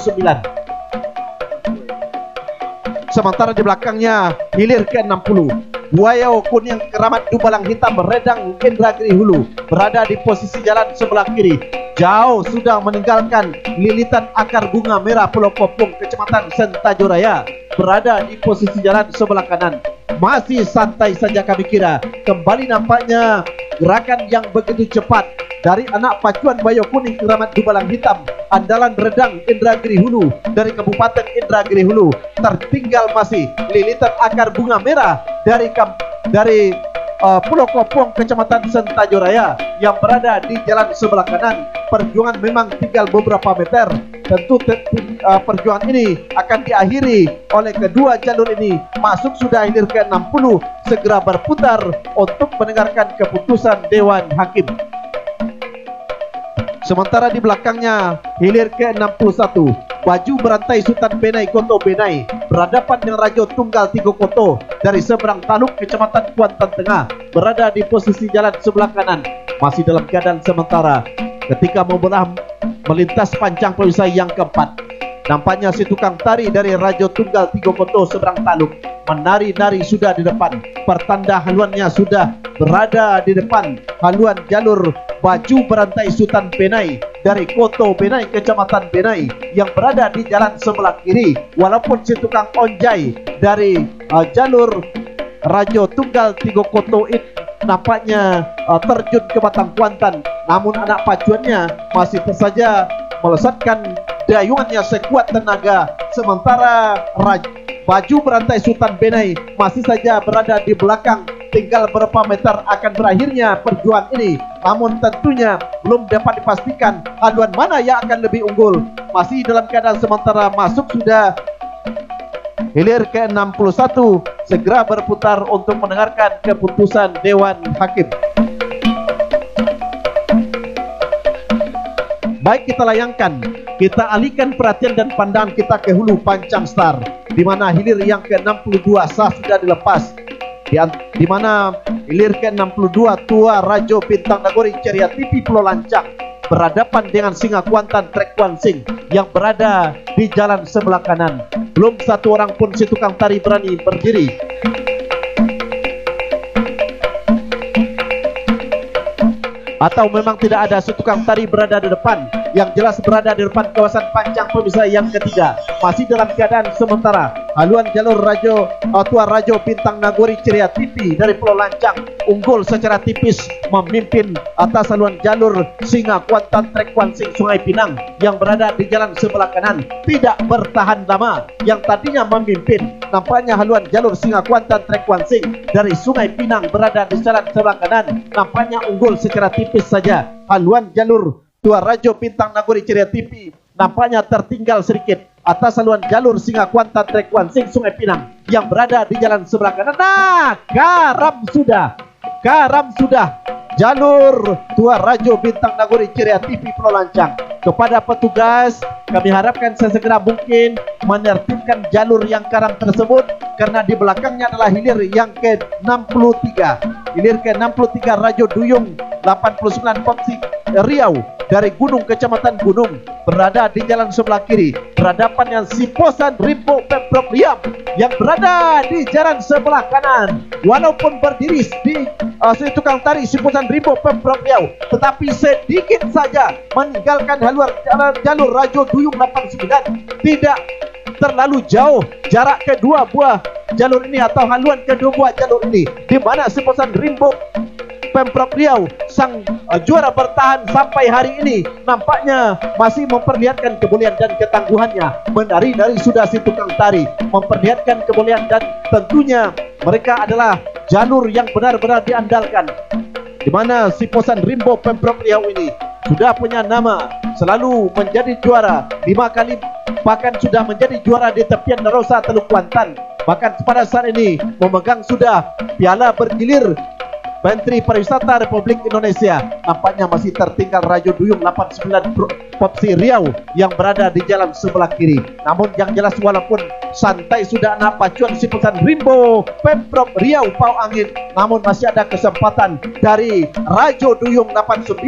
Sementara di belakangnya hilir ke 60. Buaya kuning Keramat Dubalang Hitam Redang Indragiri Hulu berada di posisi jalan sebelah kiri. Jauh sudah meninggalkan lilitan akar bunga merah Pulau Kopong Kecamatan Sentajoraya, berada di posisi jalan sebelah kanan. Masih santai saja kami kira. Kembali nampaknya gerakan yang begitu cepat dari anak pacuan Buaya Kuning Keramat Dubalang Hitam andalan Redang Indragiri Hulu dari Kabupaten Indragiri Hulu. Tertinggal masih lilitan akar bunga merah dari Pulau Kopong Kecamatan Sentajoraya yang berada di jalan sebelah kanan. Perjuangan memang tinggal beberapa meter. Tentu perjuangan ini akan diakhiri oleh kedua jalur ini. Masuk sudah hilir ke 60, segera berputar untuk mendengarkan keputusan Dewan Hakim. Sementara di belakangnya hilir ke 61, baju berantai Sultan Benai Koto Benai berhadapan dengan Rajo Tunggal Tigo Koto dari seberang Taluk Kecamatan Kuantan Tengah, berada di posisi jalan sebelah kanan. Masih dalam keadaan sementara ketika membelah melintas pancang pemisah yang keempat. Nampaknya si tukang tari dari Rajo Tunggal Tigo Koto seberang Taluk menari-nari sudah di depan. Pertanda haluannya sudah berada di depan haluan jalur baju berantai Sultan Benai dari Koto Benai Kecamatan Benai yang berada di jalan sebelah kiri. Walaupun si tukang onjai dari jalur Rajo Tunggal Tigo Koto itu nampaknya terjun ke batang kuantan, namun anak pacuannya masih saja melesatkan dayungannya sekuat tenaga. Sementara baju berantai Sultan Benai masih saja berada di belakang. Tinggal berapa meter akan berakhirnya perjuangan ini, namun tentunya belum dapat dipastikan haluan mana yang akan lebih unggul. Masih dalam keadaan sementara, masuk sudah hilir ke 61, segera berputar untuk mendengarkan keputusan Dewan Hakim. Baik, kita layangkan, kita alihkan perhatian dan pandangan kita ke hulu Pancang Star, di mana hilir yang ke 62 sah sudah dilepas. Di mana hilir ke 62 Tua Rajo Bintang Nagori Ceria TV Pulau Lancang berhadapan dengan Singa Kuantan Trek Kuansing yang berada di jalan sebelah kanan. Belum satu orang pun si tukang tari berani berdiri. Atau memang tidak ada si tukang tari berada di depan. Yang jelas berada di depan kawasan pancang pemisah yang ketiga. Masih dalam keadaan sementara, haluan jalur Tua Rajo Bintang Nagori Ceria TV dari Pulau Lancang unggul secara tipis memimpin atas haluan jalur Singa Kuantan Trek Kuansing Sungai Pinang yang berada di jalan sebelah kanan. Tidak bertahan lama, yang tadinya memimpin nampaknya haluan jalur Singa Kuantan Trek Kuansing dari Sungai Pinang berada di jalan sebelah kanan, nampaknya unggul secara tipis saja. Haluan jalur Tua Rajo Bintang Nagori Ceria TV nampaknya tertinggal sedikit atas haluan jalur Singa Kuantan Trek Kuansing Sungai Pinang yang berada di jalan sebelah kanan. Nah, karam sudah jalur Tua Rajo Bintang Nagori Ceria TV Pulau Lancang. kepada petugas, kami harapkan sesegera mungkin menertibkan jalur yang karam tersebut karena di belakangnya adalah hilir yang ke-63. Hilir ke-63 Rajo Duyung 89 Popsi Riau dari Gunung Kecamatan Gunung berada di jalan sebelah kiri berhadapan dengan Siposan Rimbo Pemprov Riau yang berada di jalan sebelah kanan. Walaupun berdiri di tukang tari Siposan Rimbo Pemprov Riau, tetapi sedikit saja meninggalkan jalur Rajo Duyung 89. Tidak terlalu jauh jarak kedua buah jalur ini atau haluan kedua buah jalur ini, di mana Siposan Rimbo Pemprov Riau sang juara bertahan sampai hari ini nampaknya masih memperlihatkan kebolehan dan ketangguhannya menari dari sudah si tukang tari, memperlihatkan kebolehan dan tentunya mereka adalah jalur yang benar-benar diandalkan, di mana Siposan Rimbo Pemprov Riau ini sudah punya nama selalu menjadi juara 5 kali, bahkan sudah menjadi juara di tepian Darosa Teluk Kuantan, bahkan pada saat ini memegang sudah piala bergilir Menteri Pariwisata Republik Indonesia. Nampaknya masih tertinggal Rajo Duyung 89 Popsi Riau yang berada di jalan sebelah kiri. Namun yang jelas walaupun santai sudah anak pacuan Siposan Rimbo Pemprov Riau Pau Angin, namun masih ada kesempatan dari Rajo Duyung 89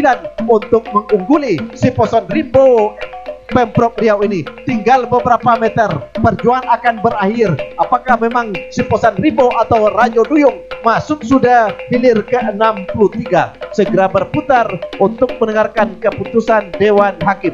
untuk mengungguli Siposan Rimbo Pemprov Riau ini. Tinggal beberapa meter perjuangan akan berakhir. Apakah memang Siposan Rimbo atau Rajo Duyung masuk sudah hilir ke-63? Segera berputar untuk mendengarkan keputusan Dewan Hakim.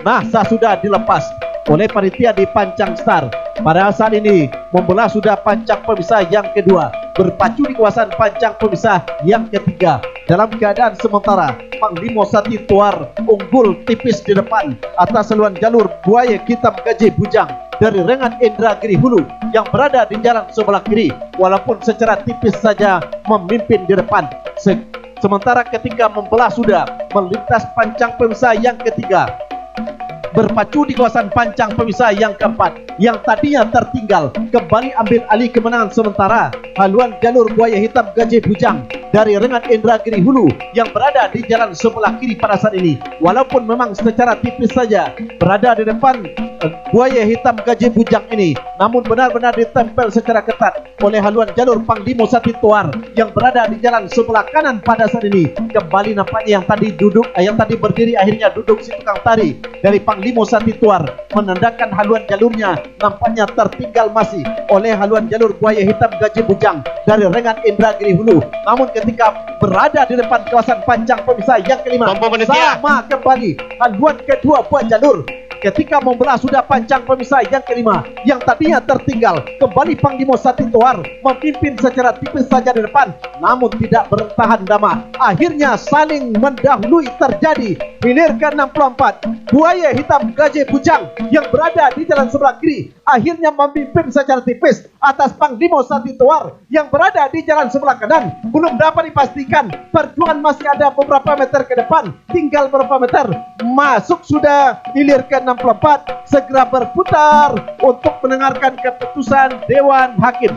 Nah, sudah dilepas oleh panitia di Pancang Star. Pada saat ini membelah sudah pancang pemisah yang kedua, berpacu di kawasan pancang pemisah yang ketiga. Dalam keadaan sementara Panglima Sati Tuar unggul tipis di depan atas seluruh jalur Buaya Hitam Gajah Bujang dari Rengan Indragiri Hulu yang berada di jalan sebelah kiri, walaupun secara tipis saja memimpin di depan. Sementara ketika membelah sudah melintas pancang pemisah yang ketiga, berpacu di kawasan pancang pemisah yang keempat, yang tadinya tertinggal kembali ambil alih kemenangan sementara haluan jalur Buaya Hitam Gajah Bujang dari Rengan Indragiri Hulu yang berada di jalan sebelah kiri pada saat ini, walaupun memang secara tipis saja berada di depan Buaya Hitam Gajah Bujang ini, namun benar-benar ditempel secara ketat oleh haluan jalur Panglima Sati Tuar yang berada di jalan sebelah kanan pada saat ini. Kembali nampaknya yang tadi berdiri akhirnya duduk si tukang tari dari Panglima Sati Tuar menandakan haluan jalurnya nampaknya tertinggal masih oleh haluan jalur Buaya Hitam Gajah Bujang dari Rengan Indragiri Hulu. Namun ketika berada di depan kawasan pancang pemisah yang kelima, sama kembali haluan kedua buah jalur. Ketika membelah sudah pancang pemisah yang kelima, yang tadinya tertinggal kembali Panglima Sati Tuar memimpin secara tipis saja di depan, namun tidak bertahan lama. Akhirnya saling mendahului terjadi. Hilir ke-64 Buaya Hitam Gajah Bujang yang berada di jalan sebelah kiri akhirnya memimpin secara tipis atas Panglima Sati Tuar yang berada di jalan sebelah kanan. Belum dapat dipastikan, perjuangan masih ada beberapa meter ke depan, tinggal beberapa meter masuk sudah hilir ke-64. Segera berputar untuk mendengarkan keputusan Dewan Hakim.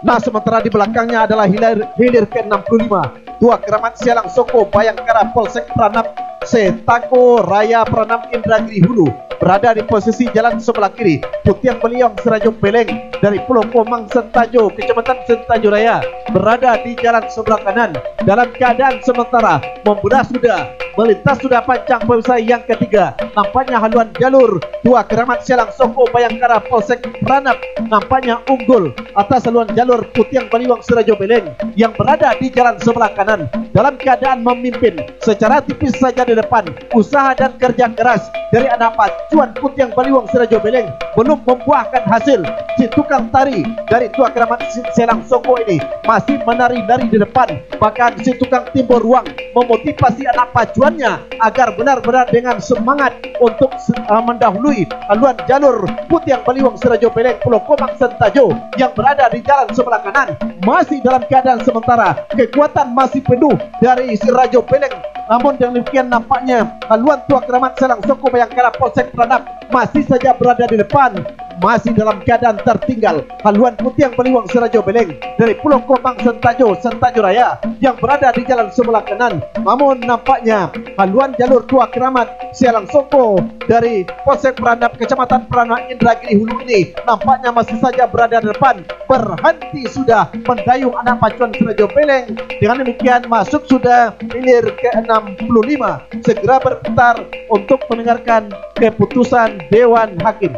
Nah, sementara di belakangnya adalah hilir ke-65 Tua Keramat Sialang Soko Bayangkara Polsek Pranap Setako Raya Pranap Indragiri Hulu berada di posisi jalan sebelah kiri. Putiang Beliong Serajo Peleng dari Pulau Komang Sentajo Kecamatan Sentajo Raya berada di jalan sebelah kanan. Dalam keadaan sementara membelah sudah melintas sudah pancang pemisah yang ketiga. Nampaknya haluan jalur Tua Keramat Sialang Soko Bayangkara Polsek Pranap nampaknya unggul atas haluan jalur Putiang Beliong Serajo Peleng yang berada di jalan sebelah kanan. Dalam keadaan memimpin secara tipis saja di depan, usaha dan kerja keras dari anak pacuan Putiang Beliong Serajo Peleng belum membuahkan hasil. Si tukang tari dari Tua Keramat Sialang Soko ini masih menari-nari di depan, bahkan si tukang timbul ruang memotivasi anak pacuannya agar benar-benar dengan semangat untuk mendahului haluan jalur Putiang Beliong Serajo Peleng Pulau Komang Sentajo yang berada di jalan sebelah kanan. Masih dalam keadaan sementara, kekuatan masih penuh dari si Rajo Peleng. Namun demikian nampaknya haluan Tua Keramat Sialang Soko Bayangkara Polsek Pranap masih saja berada di depan. masih dalam keadaan tertinggal. Haluan putih yang beliwang Serajo Beleng dari Pulau Kopang Sentajo Raya yang berada di jalan sebelah kanan. Namun nampaknya haluan jalur Tua Keramat Sialang Songko dari Polsek Peranap Kecamatan Peranap Indragiri Hulu ini nampaknya masih saja berada di depan. Berhenti sudah mendayung anak pacuan Serajo Beleng. Dengan demikian masuk sudah hilir ke-65. Segera berputar untuk mendengarkan keputusan Dewan Hakim.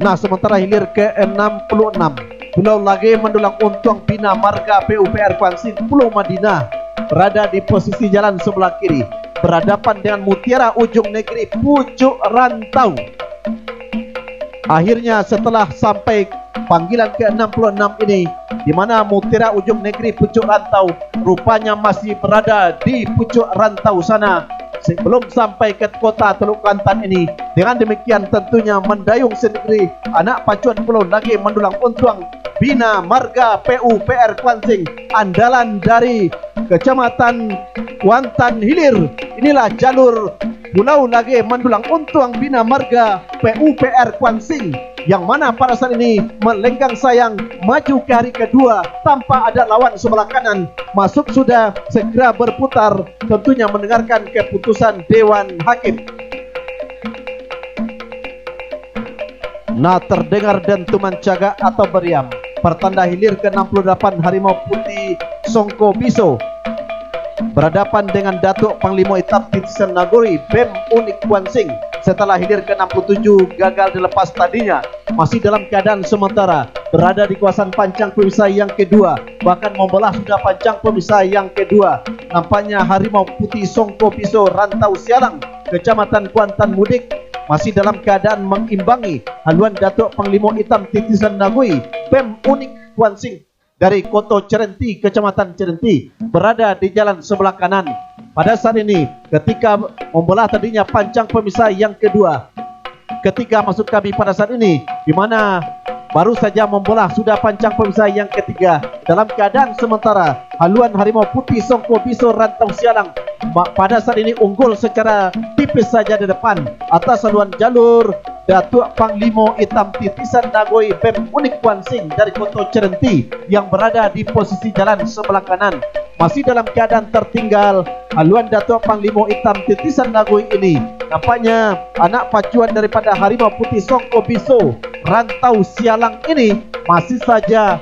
Nah, sementara hilir ke-66 Pulau lagi mendulang untung Bina Marga PUPR Kuansing Pulau Madinah berada di posisi jalan sebelah kiri berhadapan dengan Mutiara Ujung Negeri Pucuk Rantau. Akhirnya setelah sampai panggilan ke-66 ini, di mana Mutiara Ujung Negeri Pucuk Rantau rupanya masih berada di Pucuk Rantau sana sebelum sampai ke kota Teluk Kelantan ini. Dengan demikian tentunya mendayung sendiri anak pacuan Pulau lagi mendulang untung Bina Marga PUPR Kuansing andalan dari Kecamatan Kuantan Hilir. Inilah jalur Pulau lagi mendulang untung Bina Marga PUPR Kuansing yang mana pada saat ini melenggang sayang maju ke hari kedua tanpa ada lawan sebelah kanan. Masuk sudah segera berputar tentunya mendengarkan keputusan Dewan Hakim. Nah, terdengar dentuman cagak atau beriam pertanda hilir ke-68 Harimau Putih Songko Biso berhadapan dengan Datuk Panglima Hitam Titisan Nagori BEM Unik Kuansing. Setelah hilir ke-67 gagal dilepas tadinya, masih dalam keadaan sementara berada di kawasan pancang pemisah yang kedua, bahkan membelah sudah pancang pemisah yang kedua. Nampaknya Harimau Putih Songko Biso Rantau Sialang Kecamatan Kuantan Mudik masih dalam keadaan mengimbangi haluan Datuk Panglima Hitam Titisan Nagoi BEM Unik Kuansing dari Koto Cerenti Kecamatan Cerenti berada di jalan sebelah kanan. Pada saat ini ketika membelah tadinya pancang pemisah yang kedua, ketika masuk kami pada saat ini di mana baru saja membelah sudah pancang pemisah yang ketiga dalam keadaan sementara haluan Harimau Putih Songko Biso Rantau Sialang pada saat ini unggul secara tipis saja di depan atas haluan jalur Datuk Panglima Hitam Titisan Nagoi BEM Unik Kuansing dari Koto Cerenti yang berada di posisi jalan sebelah kanan. Masih dalam keadaan tertinggal haluan Datuk Panglima Hitam Titisan Nagoi ini nampaknya anak pacuan daripada Harimau Putih Songko Biso Rantau Sialang ini masih saja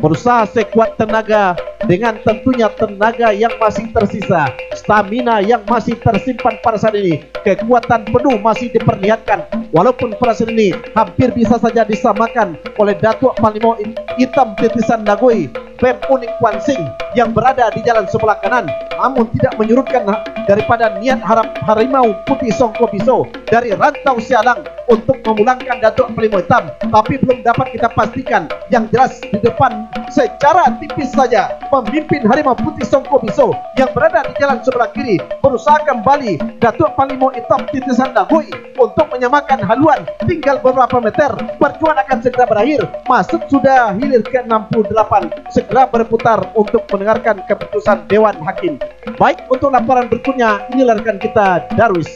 berusaha sekuat tenaga dengan tentunya tenaga yang masih tersisa, stamina yang masih tersimpan pada saat ini, kekuatan penuh masih diperlihatkan walaupun pada saat ini hampir bisa saja disamakan oleh Datuk Panglima Hitam Titisan Nagoi BEM Unik Kuansing yang berada di jalan sebelah kanan, namun tidak menyurutkan daripada niat Harimau Putih Songko Biso dari Rantau Sialang untuk memulangkan Datuk Panglima Hitam, tapi belum dapat kita pastikan. Yang jelas di depan secara tipis saja pemimpin Harimau Putih Songko Biso yang berada di jalan sebelah kiri berusaha kembali Datuk Panglima Hitam Titisan Nagoi untuk menyamakan haluan. Tinggal beberapa meter, perjuangan akan segera berakhir. Masuk sudah hilir ke-68, segera berputar untuk mendengarkan keputusan Dewan Hakim. Baik, untuk laporan berikutnya inilah rekan kita Darwis.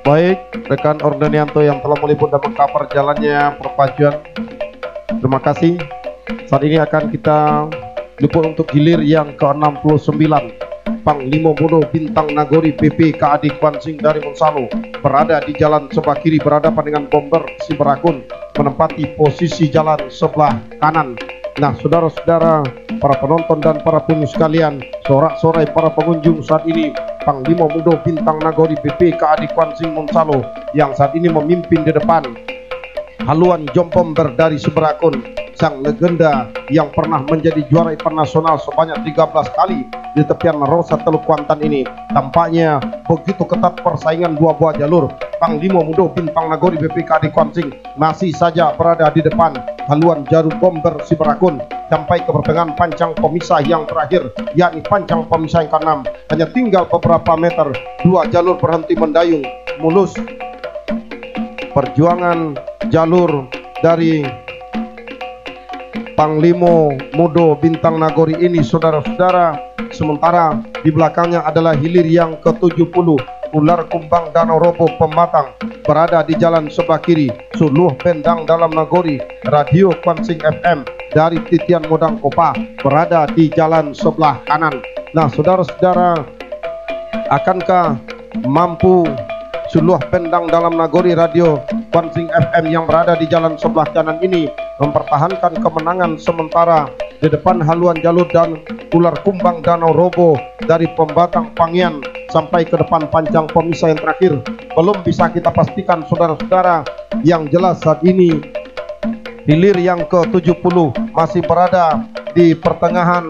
Baik, rekan Ordenianto yang telah meliput dan mengcover jalannya perpacuan. Terima kasih. Saat ini akan kita liput untuk hilir yang ke-69. Panglima Mudo Bintang Nagori BP KAD Kuansing dari Monsalo berada di jalan sebelah kiri berhadapan dengan Bomber Siberakun menempati posisi jalan sebelah kanan. Nah, saudara-saudara, para penonton dan para pengunjung sekalian, sorak-sorai para pengunjung saat ini Panglima Mudo Bintang Nagori BP KAD Kuansing Monsalo yang saat ini memimpin di depan. Haluan Jom Bomber dari Siberakun, sang legenda yang pernah menjadi juara event nasional sebanyak 13 kali di tepian Rosa Teluk Kuantan ini. Tampaknya begitu ketat persaingan dua buah jalur. Panglima Mudo Bintang Nagori BP KAD Kuansing masih saja berada di depan. Haluan Jarum Bomber Siberakun sampai ke pertengahan pancang pemisah yang terakhir, yakni pancang pemisah yang ke-6. Hanya tinggal beberapa meter, dua jalur berhenti mendayung mulus. Perjuangan jalur dari Panglima Mudo Bintang Nagori ini, saudara-saudara. Sementara di belakangnya adalah hilir yang ke-70 Ular Kumbang Danau Robo Pematang berada di jalan sebelah kiri. Suluh Bendang Dalam Nagori Radio Kwansing FM dari Titian Modang Kopa berada di jalan sebelah kanan. Nah, saudara-saudara, akankah mampu Suluh Bendang Dalam Nagori Radio Kwansing FM yang berada di jalan sebelah kanan ini mempertahankan kemenangan sementara di depan haluan jalur dan Ular Kumbang Danau Robo dari Pembatang Pangian sampai ke depan pancang pemisah yang terakhir? Belum bisa kita pastikan, saudara-saudara. Yang jelas saat ini hilir yang ke-70 masih berada di pertengahan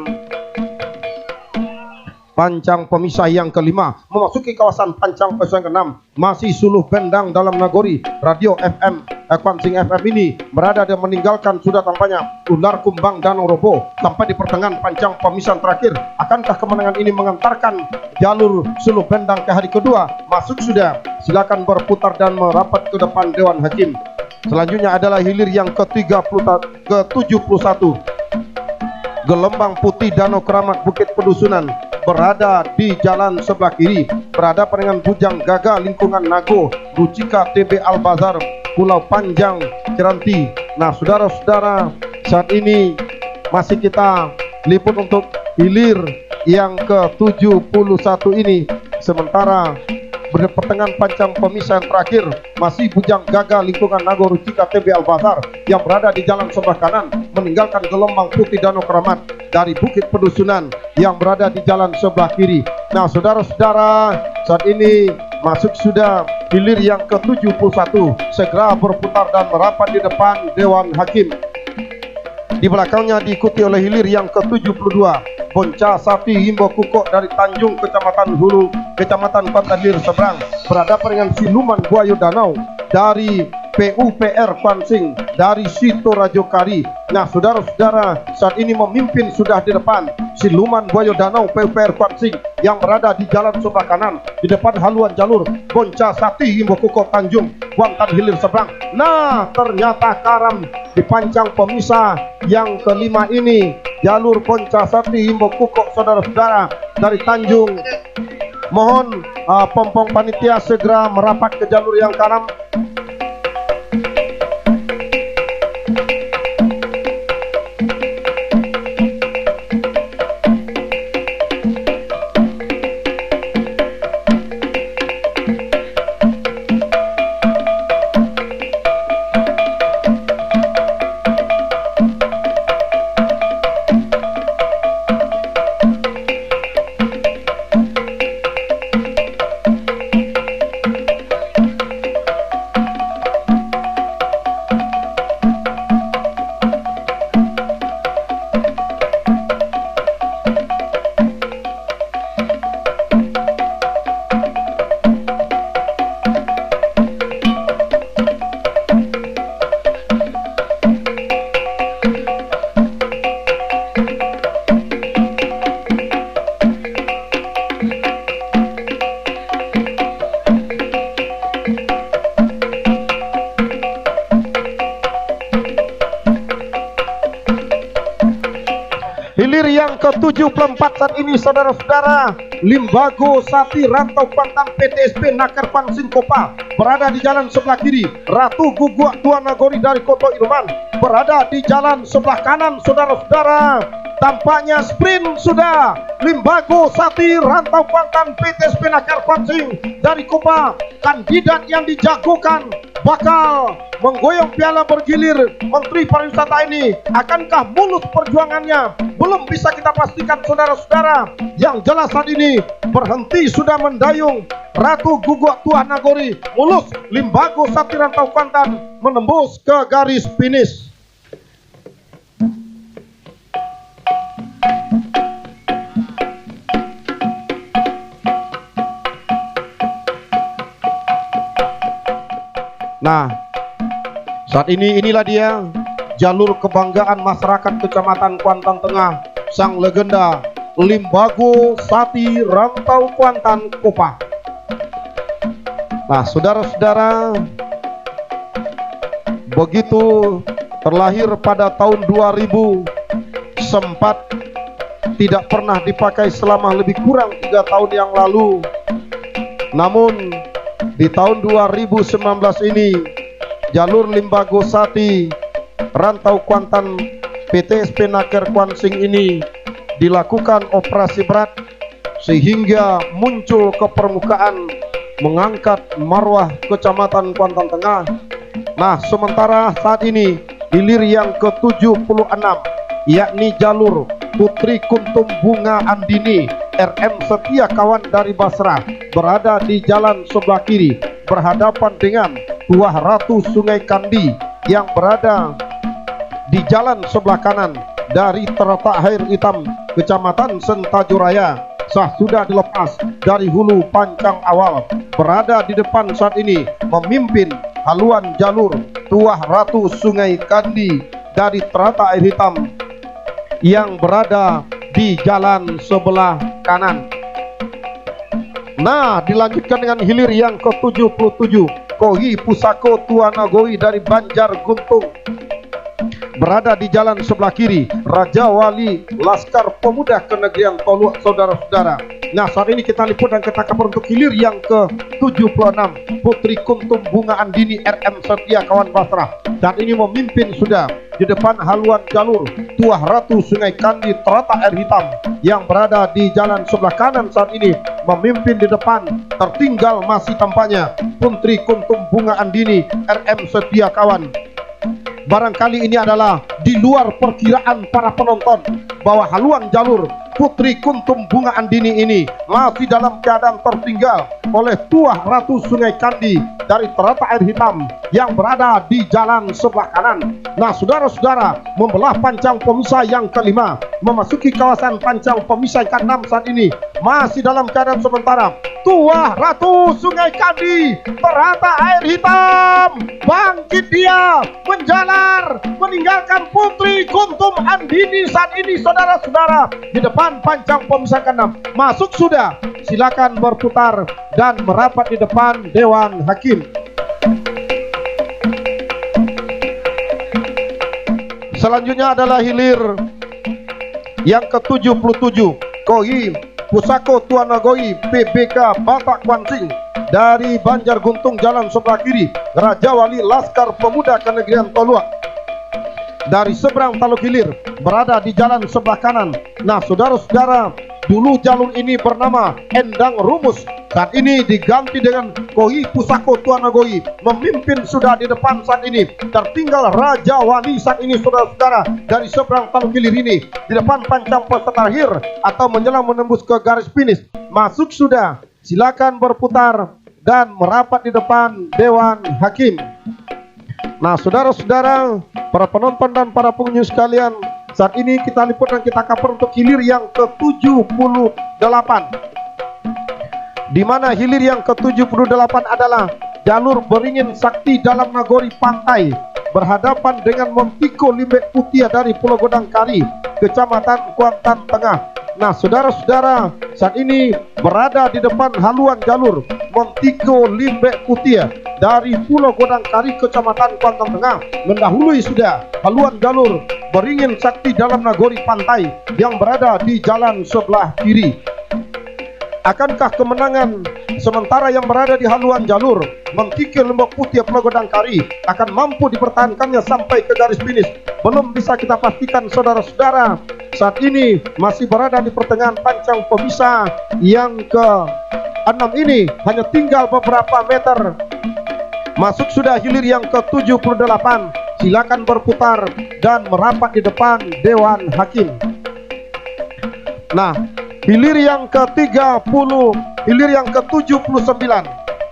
pancang pemisah yang kelima, memasuki kawasan pancang pemisah yang ke-6. Masih Suluh Bendang Dalam Nagori Radio FM Kwansing FM ini berada dan meninggalkan sudah tampaknya Ular Kumbang Danau Robo sampai di pertengahan pancang pemisahan terakhir. Akankah kemenangan ini mengantarkan jalur Suluh Bendang ke hari kedua? Masuk sudah, silakan berputar dan merapat ke depan Dewan Hakim. Selanjutnya adalah hilir yang ke-71, Gelembang Putih Danau Keramat Bukit Pedusunan berada di jalan sebelah kiri, berhadapan dengan Bujang Gaga Lingkungan Nago Rucika TB Al-Bazar Pulau Panjang Ciranti. Nah, saudara-saudara, saat ini masih kita liput untuk hilir yang ke-71 ini. Sementara pertengahan pancang pemisahan terakhir masih Bujang Gaga Lingkungan Nago Rucika TB Al-Bazar yang berada di jalan sebelah kanan meninggalkan Gelembang Putih Danau Keramat dari Bukit Pedusunan yang berada di jalan sebelah kiri. Nah, saudara-saudara, saat ini masuk sudah hilir yang ke-71, segera berputar dan merapat di depan Dewan Hakim. Di belakangnya diikuti oleh hilir yang ke-72, Bonca Sapi Himbo Kukok dari Tanjung Kecamatan Hulu Kecamatan Pantai Hilir Seberang berhadapan dengan Siluman Buaya Danau dari PUPR Kwansing dari Sito Rajokari. Nah, saudara-saudara, saat ini memimpin sudah di depan Siluman Buaya Danau PUPR Kwansing yang berada di jalan sebelah kanan di depan haluan jalur Bonca Sati Himbo Kukok Tanjung Kuantan Hilir Seberang. Nah, ternyata karam di pancang pemisah yang kelima ini jalur Bonca Sati Himbo Kukok, saudara-saudara, dari Tanjung. Mohon pompong panitia segera merapat ke jalur yang kanan. Hilir yang ke-74 saat ini, saudara-saudara, Limbago Sati Rantau Pantan PTSP Nakar Kwansing Kopa berada di jalan sebelah kiri. Ratu Guguak Tua Nagori dari Koto Irman berada di jalan sebelah kanan, saudara-saudara. Tampaknya sprint sudah Limbago Sati Rantau Pantan PTSP Nakar Kwansing dari Kopa, kandidat yang dijagokan bakal menggoyong piala bergilir Menteri Pariwisata ini. Akankah mulus perjuangannya? Belum bisa kita pastikan, saudara-saudara. Yang jelas saat ini berhenti sudah mendayung Ratu Guguak Tua Nagori, mulus Limbago Sati Rantau Pantan menembus ke garis finish. Nah, saat ini inilah dia jalur kebanggaan masyarakat Kecamatan Kuantan Tengah, sang legenda Limbago Sati Rantau Kuantan Kopa. Nah, saudara-saudara, begitu terlahir pada tahun 2000, sempat tidak pernah dipakai selama lebih kurang 3 tahun yang lalu. Namun di tahun 2019 ini jalur Limbago Sati Rantau Kuantan PTSP Naker Kuansing ini dilakukan operasi berat sehingga muncul ke permukaan mengangkat marwah Kecamatan Kuantan Tengah. Nah, sementara saat ini hilir yang ke-76 yakni jalur Putri Kuntum Bunga Andini RM Setia Kawan dari Basrah berada di jalan sebelah kiri berhadapan dengan Tuah Ratu Sungai Kandi yang berada di jalan sebelah kanan dari terletak air hitam Kecamatan Sentajuraya. Sah sudah dilepas dari hulu pancang awal berada di depan saat ini memimpin haluan jalur Tuah Ratu Sungai Kandi dari terletak air hitam yang berada di jalan sebelah kanan. Nah, dilanjutkan dengan hilir yang ke-77 Kohi Pusako Tuanagoi dari Banjar Guntung berada di jalan sebelah kiri Raja Wali Laskar Pemuda Kenegrian Toluk, saudara-saudara. Nah, saat ini kita liput dan kita kabar untuk hilir yang ke-76 Putri Kuntum Bunga Andini RM Setia Kawan Basrah. Saat ini memimpin sudah di depan haluan jalur Tuah Ratu Sungai Kandi terletak air hitam yang berada di jalan sebelah kanan. Saat ini memimpin di depan tertinggal masih tampaknya Putri Kuntum Bunga Andini RM Setia Kawan. Barangkali ini adalah di luar perkiraan para penonton bahwa haluan jalur Putri Kuntum Bunga Andini ini masih dalam keadaan tertinggal oleh Tuah Ratu Sungai Kandi dari terletak air hitam yang berada di jalan sebelah kanan. Nah, saudara-saudara, membelah pancang pemisah yang kelima memasuki kawasan pancang pemisah yang ke-6 saat ini masih dalam keadaan sementara Tuah Ratu Sungai Kandi terletak air hitam bangkit dia menjalar meninggalkan Putri Kuntum Andini saat ini, saudara-saudara, di depan pancang pemisah ke-6 masuk sudah. Silakan berputar dan merapat di depan Dewan Hakim. Selanjutnya adalah hilir yang ke-77 Kohi Pusako Tuanagoi PBK Batak Kuansing dari Banjar Guntung jalan sebelah kiri Raja Wali Laskar Pemuda Kenegrian Tolua dari seberang Taluk Hilir berada di jalan sebelah kanan. Nah, saudara-saudara, dulu jalur ini bernama Endang Rumus, saat ini diganti dengan Kohi Pusako Tuanagoi memimpin sudah di depan saat ini. Tertinggal Raja Wali saat ini, saudara-saudara, dari seberang Taluk Hilir ini di depan pancang peserta akhir atau menjelang menembus ke garis finish. Masuk sudah, silakan berputar dan merapat di depan Dewan Hakim. Nah, saudara-saudara, para penonton dan para pengunjung sekalian, saat ini kita liput dan kita cover untuk hilir yang ke-78, di mana hilir yang ke-78 adalah jalur Beringin Sakti dalam Nagori Pantai berhadapan dengan Montiko Limbek Putih dari Pulau Godangkari, Kecamatan Kuantan Tengah. Nah, saudara-saudara, saat ini berada di depan haluan jalur Montiko Limbek Putih dari Pulau Godangkari, Kecamatan Kuantan Tengah, mendahului sudah haluan jalur Beringin Sakti dalam Nagori Pantai yang berada di jalan sebelah kiri. Akankah kemenangan sementara yang berada di haluan jalur Montiko Limbek Putih Pulau Godangkari akan mampu dipertahankannya sampai ke garis finish? Belum bisa kita pastikan, saudara-saudara. Saat ini masih berada di pertengahan pancang pemisah yang ke-6 ini, hanya tinggal beberapa meter. Masuk sudah hilir yang ke-78. Silakan berputar dan merapat di depan Dewan Hakim. Nah, hilir yang ke-30, hilir yang ke-79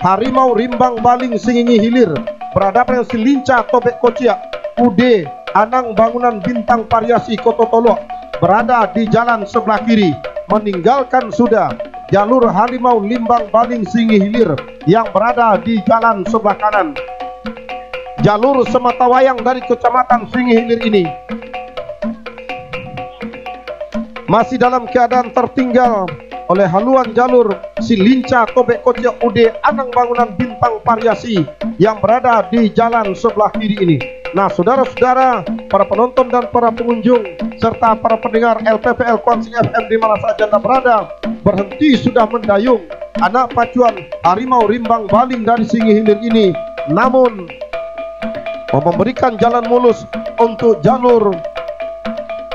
Harimau Rimbang Baling Singingi Hilir berhadapan dengan Silinca Tobek Kociak UD Anang Bangunan Bintang Variasi Kota Tolok berada di jalan sebelah kiri, meninggalkan sudah jalur Harimau Limbang Baling Singi Hilir yang berada di jalan sebelah kanan. Jalur Sematawayang dari Kecamatan Singi Hilir ini masih dalam keadaan tertinggal oleh haluan jalur Silinca Tobek Kociak UD Anang Bangunan Bintang Variasi yang berada di jalan sebelah kiri ini. Nah, saudara-saudara, para penonton dan para pengunjung serta para pendengar LPPL Kuansing FM di mana saja Anda berada, berhenti sudah mendayung. Anak pacuan Harimau Rimbang Baling dari Singi Hilir ini, namun memberikan jalan mulus untuk jalur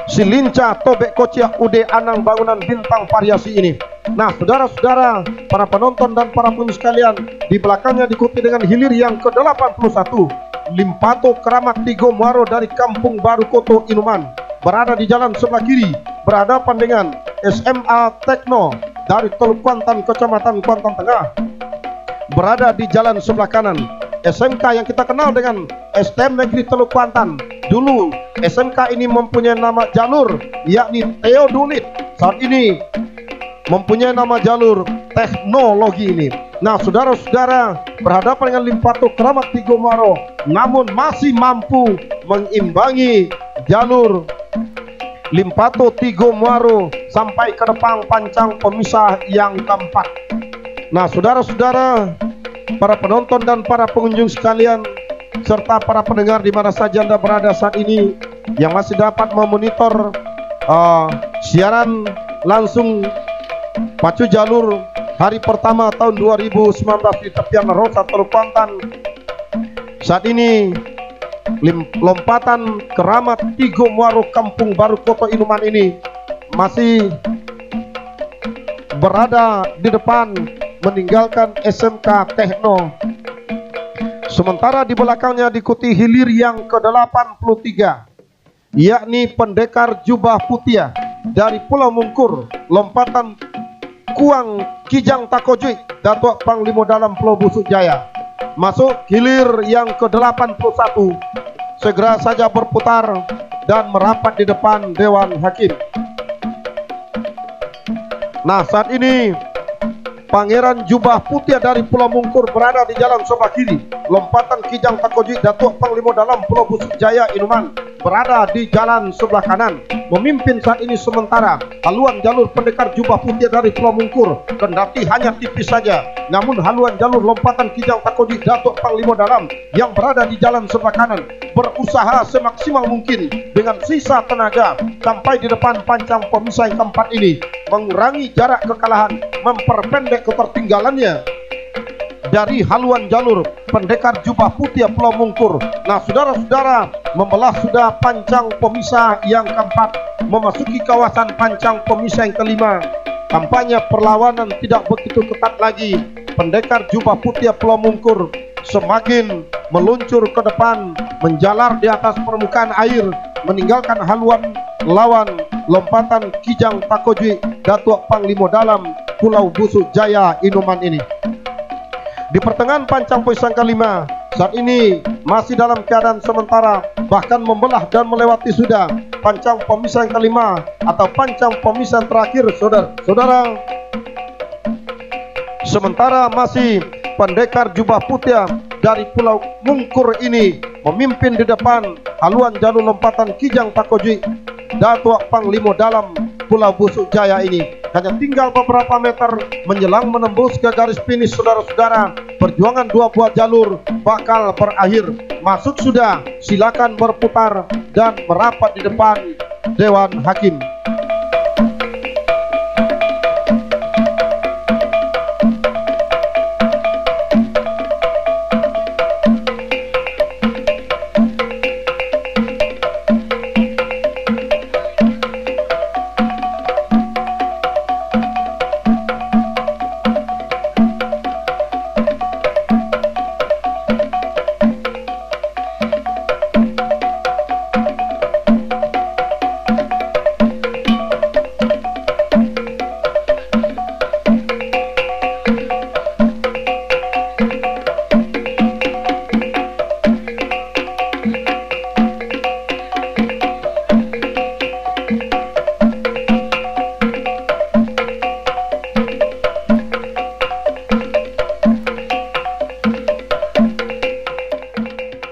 Silinca Tobek Kociak Ude Anang Bangunan Bintang Variasi ini. Nah, saudara-saudara, para penonton dan para pengunjung sekalian, di belakangnya diikuti dengan hilir yang ke-81, Limpato Keramat Tigo Muaro dari Kampung Baru Koto Inuman, berada di jalan sebelah kiri, berhadapan dengan SMA Tekno dari Teluk Kuantan, Kecamatan Kuantan Tengah, berada di jalan sebelah kanan. SMK yang kita kenal dengan STM Negeri Teluk Kuantan. Dulu SMK ini mempunyai nama jalur yakni Theodulit. Saat ini mempunyai nama jalur teknologi ini. Nah, saudara-saudara, berhadapan dengan Limpato Keramat Tigo Muaro, namun masih mampu mengimbangi jalur Limpato Tigo Muaro sampai ke depan pancang pemisah yang keempat. Nah, saudara-saudara, para penonton dan para pengunjung sekalian, serta para pendengar di mana saja Anda berada saat ini yang masih dapat memonitor siaran langsung pacu jalur hari pertama tahun 2019 di tepian Rosa Teluk Kuantan. Saat ini lompatan Keramat Tigo Muaro Kampung Baru Koto Inuman ini masih berada di depan meninggalkan SMK Tekno. Sementara di belakangnya diikuti hilir yang ke-83, yakni Pendekar Jubah Putih dari Pulau Mungkur, lompatan Kuang Kijang Takojuy, Datuk Panglima Dalam Pulau Busuk Jaya. Masuk hilir yang ke-81, segera saja berputar dan merapat di depan Dewan Hakim. Nah, saat ini Pangeran Jubah Putih dari Pulau Mungkur berada di jalan sebelah kiri. Lompatan Kijang Takojuy, Datuk Panglima Dalam Pulau Busuk Jaya Inuman, berada di jalan sebelah kanan. Memimpin saat ini sementara haluan jalur Pendekar Jubah Putih dari Pulau Mungkur, kendati hanya tipis saja. Namun haluan jalur lompatan Kijang Takojuy, Datuk Panglima Dalam yang berada di jalan sebelah kanan berusaha semaksimal mungkin dengan sisa tenaga sampai di depan pancang pemisah yang keempat ini, mengurangi jarak kekalahan, memperpendek ketertinggalannya dari haluan jalur Pendekar Jubah Putih Pulau Mungkur. Nah, saudara-saudara, membelah sudah pancang pemisah yang keempat, memasuki kawasan pancang pemisah yang kelima. Kampanye perlawanan tidak begitu ketat lagi. Pendekar Jubah Putih Pulau Mungkur semakin meluncur ke depan, menjalar di atas permukaan air, meninggalkan haluan lawan lompatan Kijang Takojuy, Datuk Panglima Dalam Pulau Busuk Jaya Inuman ini. Di pertengahan pancang pemisah kelima, saat ini masih dalam keadaan sementara, bahkan membelah dan melewati sudah pancang pemisah yang kelima atau pancang pemisah terakhir, saudara-saudara. Sementara masih Pendekar Jubah Putih dari Pulau Mungkur ini memimpin di depan haluan jalur lompatan Kijang Takojuy, Datuk Panglima Dalam Pulau Busuk Jaya ini. Hanya tinggal beberapa meter menjelang menembus ke garis finish, saudara-saudara. Perjuangan dua buah jalur bakal berakhir. Masuk sudah, silakan berputar dan merapat di depan Dewan Hakim.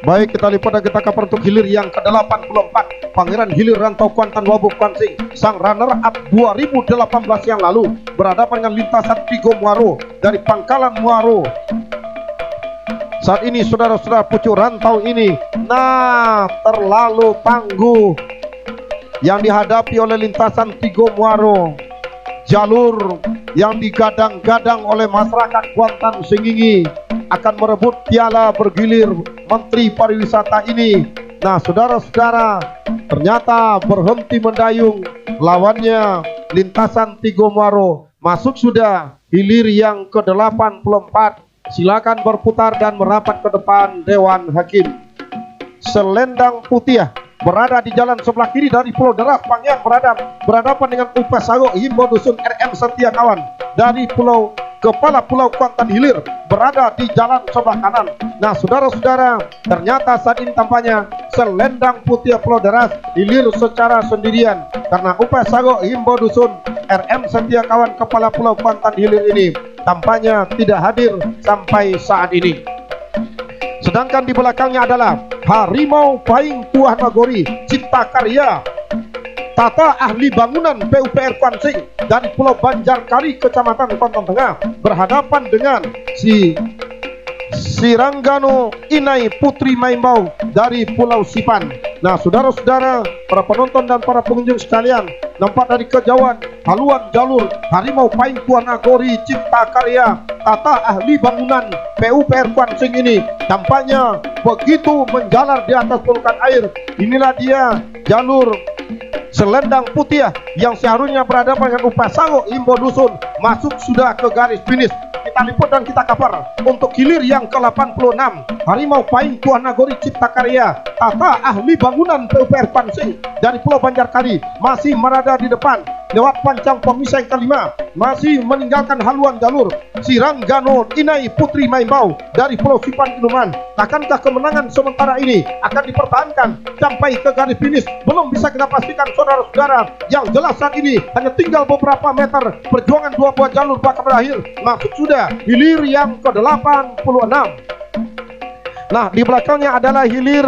Baik, kita lipat dan kita kabar untuk hilir yang ke-84, Pangeran Hilir Rantau Kuantan Wabuk Kwansing, sang runner up 2018 yang lalu, berhadapan dengan lintasan Tigo Muaro dari Pangkalan Muaro. Saat ini saudara-saudara, pucuk rantau ini terlalu tangguh yang dihadapi oleh lintasan Tigo Muaro. Jalur yang digadang-gadang oleh masyarakat Kuantan Sengingi akan merebut piala bergilir Menteri Pariwisata ini. Nah, saudara-saudara, ternyata berhenti mendayung lawannya lintasan Tigomaro. Masuk sudah hilir yang ke-84. Silakan berputar dan merapat ke depan Dewan Hakim. Selendang Putih berada di jalan sebelah kiri dari Pulau Deras Pangyang berhadapan dengan Upas Sago Himbo Dusun RM Setia Kawan dari Kepala Pulau Kuantan Hilir berada di jalan sebelah kanan. Nah, saudara-saudara, ternyata saat ini tampaknya Selendang Putih Pulau Deras hilir secara sendirian karena Upas Sago Himbo Dusun RM Setia Kawan Kepala Pulau Kuantan Hilir ini tampaknya tidak hadir sampai saat ini. Sedangkan di belakangnya adalah Harimau Pahing Tuah Nagori Cipta Karya Tata Ahli Bangunan PUPR Kuansing dari Pulau Banjarkari Kecamatan Kuantan Tengah berhadapan dengan Siranggano Inai Putri Maimbau dari Pulau Sipan. Nah, saudara-saudara, para penonton dan para pengunjung sekalian, nampak dari kejauhan haluan jalur Harimau Pahing Tuah Nagori Cipta Karya Tata Ahli Bangunan PUPR Kuansing ini tampaknya begitu menjalar di atas permukaan air. Inilah dia jalur Selendang Putih yang seharusnya berhadapan dengan Upas Sago Himbo Dusun masuk sudah ke garis finish. Kita liput dan kita kabar untuk hilir yang ke-86 Harimau Pahing Tuah Nagori Cipta Karya Tata Ahli Bangunan PUPR Kuansing dari Pulau Banjarkari masih berada di depan lewat pancang pemisah yang kelima, masih meninggalkan haluan jalur Siranggano Inai Putri Maimbau dari Pulau Sipan Inuman. Akankah kemenangan sementara ini akan dipertahankan sampai ke garis finish? Belum bisa kita pastikan, saudara-saudara. Yang jelas saat ini hanya tinggal beberapa meter perjuangan dua buah jalur bakal berakhir. Masuk sudah hilir yang ke-86. Nah, di belakangnya adalah hilir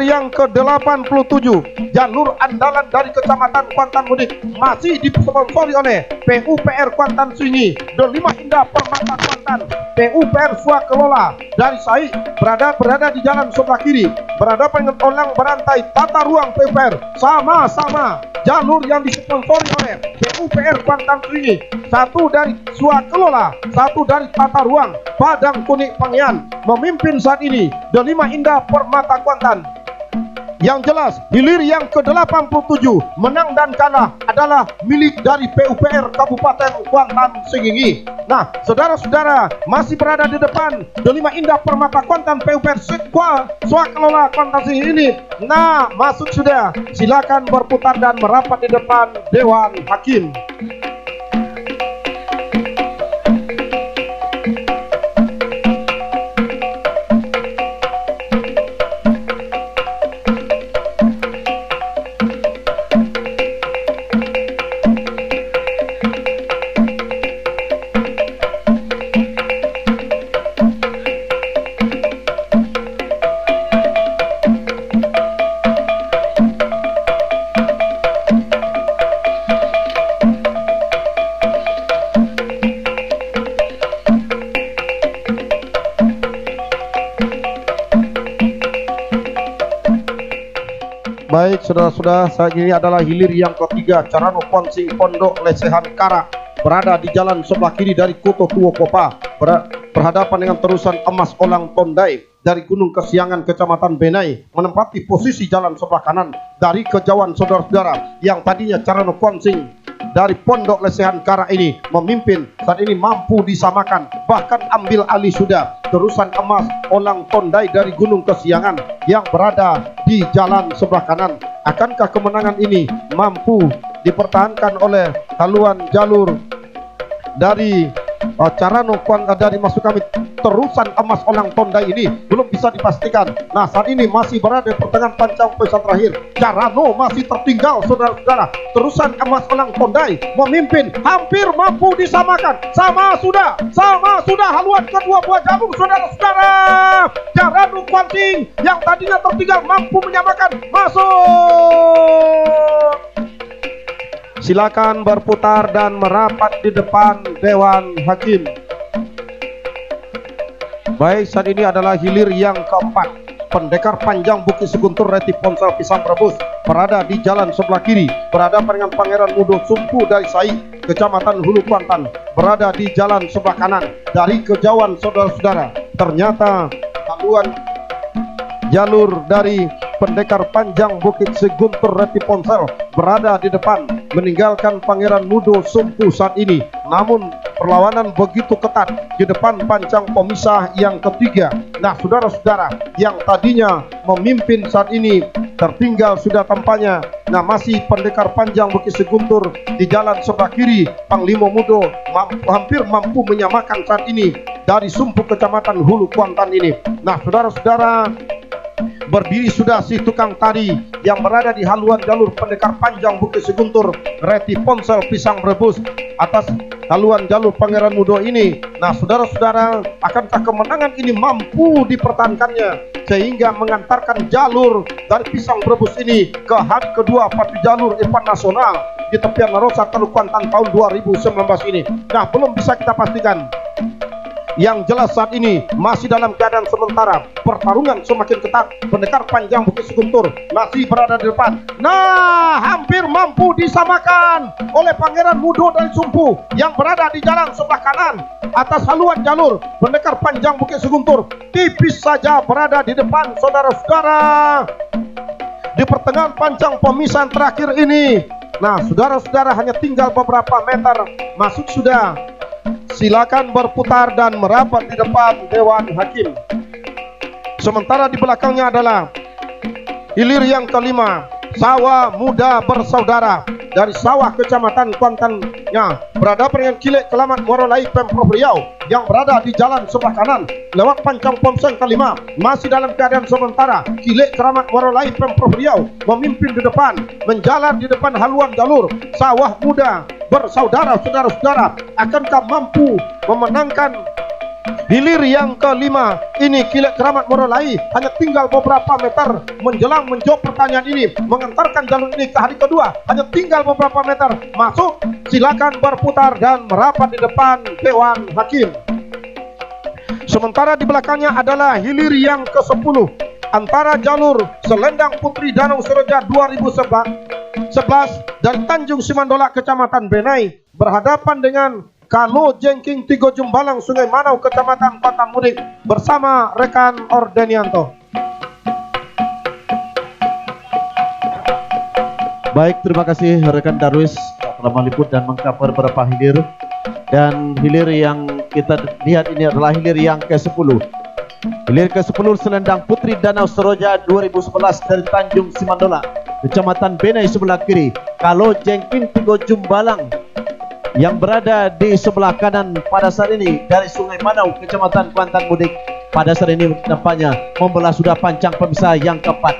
yang ke-87, jalur andalan dari Kecamatan Kuantan Mudik, masih disponsori oleh PUPR Kuantan Sengingi, Delima Indah Permata Kuantan, PUPR Swakelola dari SAI berada di jalan sebelah kiri, berhadapan dengan Olang Berantai Tata Ruang PUPR, sama-sama jalur yang disponsori oleh PUPR Kuantan Sengingi, satu dari Swakelola, satu dari Tata Ruang Padang Kuning Pangyan. Memimpin saat ini Delima Indah Permata Kuantan. Yang jelas hilir yang ke-87 menang dan kalah adalah milik dari PUPR Kabupaten Kuantan Sengingi. Nah, saudara-saudara, masih berada di depan Delima Indah Permata Kuantan PUPR Swakelola Kuantan Sengingi ini. Nah, masuk sudah. Silakan berputar dan merapat di depan Dewan Hakim. Baik, saudara-saudara, saat ini adalah hilir yang ketiga. Carano Kuansing Pondok Lesehan Kara berada di jalan sebelah kiri dari Koto Tuo Kopa berhadapan dengan terusan Emas Olang Tondai dari Gunung Kesiangan Kecamatan Benai menempati posisi jalan sebelah kanan. Dari kejauhan, saudara-saudara, yang tadinya Carano Kuansing dari Pondok Lesehan Kara ini memimpin, saat ini mampu disamakan, bahkan ambil alih sudah terusan Emas Olang Tondai dari Gunung Kesiangan yang berada di jalan sebelah kanan. Akankah kemenangan ini mampu dipertahankan oleh haluan jalur dari Carano dari masuk kami terusan Emas Olang Tondai ini? Belum bisa dipastikan. Nah, saat ini masih berada di pertengahan pancang pesan terakhir. Carano masih tertinggal, saudara-saudara. Terusan Emas Olang Tondai memimpin, hampir mampu disamakan. Sama sudah haluan kedua buah jalur, saudara-saudara. Carano Kuansing yang tadinya tertinggal mampu menyamakan. Masuk. Silakan berputar dan merapat di depan Dewan Hakim. Baik, saat ini adalah hilir yang keempat. Pendekar Panjang Bukit Seguntur Reti Ponsel Pisang Rebus berada di jalan sebelah kiri berhadapan dengan Pangeran Mudo Sumpu dari SAI Kecamatan Hulu Kuantan, berada di jalan sebelah kanan. Dari kejauhan saudara-saudara, ternyata haluan jalur dari pendekar panjang Bukit Seguntur Reti Ponsel berada di depan, meninggalkan Pangeran Mudo Sumpu saat ini. Namun perlawanan begitu ketat di depan pancang pemisah yang ketiga. Nah, saudara-saudara, yang tadinya memimpin saat ini tertinggal sudah tampaknya. Nah, masih pendekar panjang Bukit Seguntur di jalan sebelah kiri. Panglima Mudo hampir mampu menyamakan saat ini dari Sumpu Kecamatan Hulu Kuantan ini. Nah, saudara-saudara, berdiri sudah si tukang tari yang berada di haluan jalur pendekar panjang Bukit Seguntur Reti Ponsel Pisang Brebus atas haluan jalur Pangeran Mudo ini. Nah, saudara-saudara, akankah kemenangan ini mampu dipertahankannya sehingga mengantarkan jalur dari Pisang Brebus ini ke hari kedua pada jalur event nasional di tepian Marosa Teluk Kuantan tahun 2019 ini? Nah, belum bisa kita pastikan. Yang jelas saat ini masih dalam keadaan sementara, pertarungan semakin ketat. Pendekar panjang Bukit Seguntur masih berada di depan. Nah, hampir mampu disamakan oleh Pangeran Mudo dari Sumpu yang berada di jalan sebelah kanan atas haluan jalur pendekar panjang Bukit Seguntur. Tipis saja berada di depan, saudara-saudara, di pertengahan pancang pemisahan terakhir ini. Nah, saudara-saudara, hanya tinggal beberapa meter masuk sudah. Silakan berputar dan merapat di depan Dewan Hakim. Sementara di belakangnya adalah hilir yang kelima, Sawah Muda Bersaudara dari Sawah Kecamatan Kuantannya, berhadapan dengan Kilek Kelamat Morolai Pemprov Riau yang berada di jalan sebelah kanan lewat pancang pomseng kelima. Masih dalam keadaan sementara, Kilek Keramat Morolai Pemprov Riau memimpin di depan, menjalar di depan haluan jalur Sawah Muda Bersaudara. Saudara-saudara, akankah mampu memenangkan hilir yang kelima ini? Kilek Keramat Morolai hanya tinggal beberapa meter menjelang menjawab pertanyaan ini, mengantarkan jalur ini ke hari kedua. Hanya tinggal beberapa meter masuk. Silakan berputar dan merapat di depan Dewan Hakim. Sementara di belakangnya adalah hilir yang ke-10 antara jalur Selendang Putri Danau Seroja 2011 dari Tanjung Simandolak Kecamatan Benai berhadapan dengan Kalo Jengking Tigo Jumbalang Sungai Manau Kecamatan Kuantan Mudik bersama rekan Ordenianto. Baik, terima kasih rekan Darwis telah meliput dan mengcover beberapa hilir. Dan hilir yang kita lihat ini adalah hilir yang ke-10. Hilir ke-10 Selendang Putri Danau Seroja 2011 dari Tanjung Simandolak Kecamatan Benai sebelah kiri. Kalo Jengking Tigo Jumbalang yang berada di sebelah kanan pada saat ini dari Sungai Manau Kecamatan Kuantan Mudik pada saat ini nampaknya membelah sudah pancang pemisah yang keempat.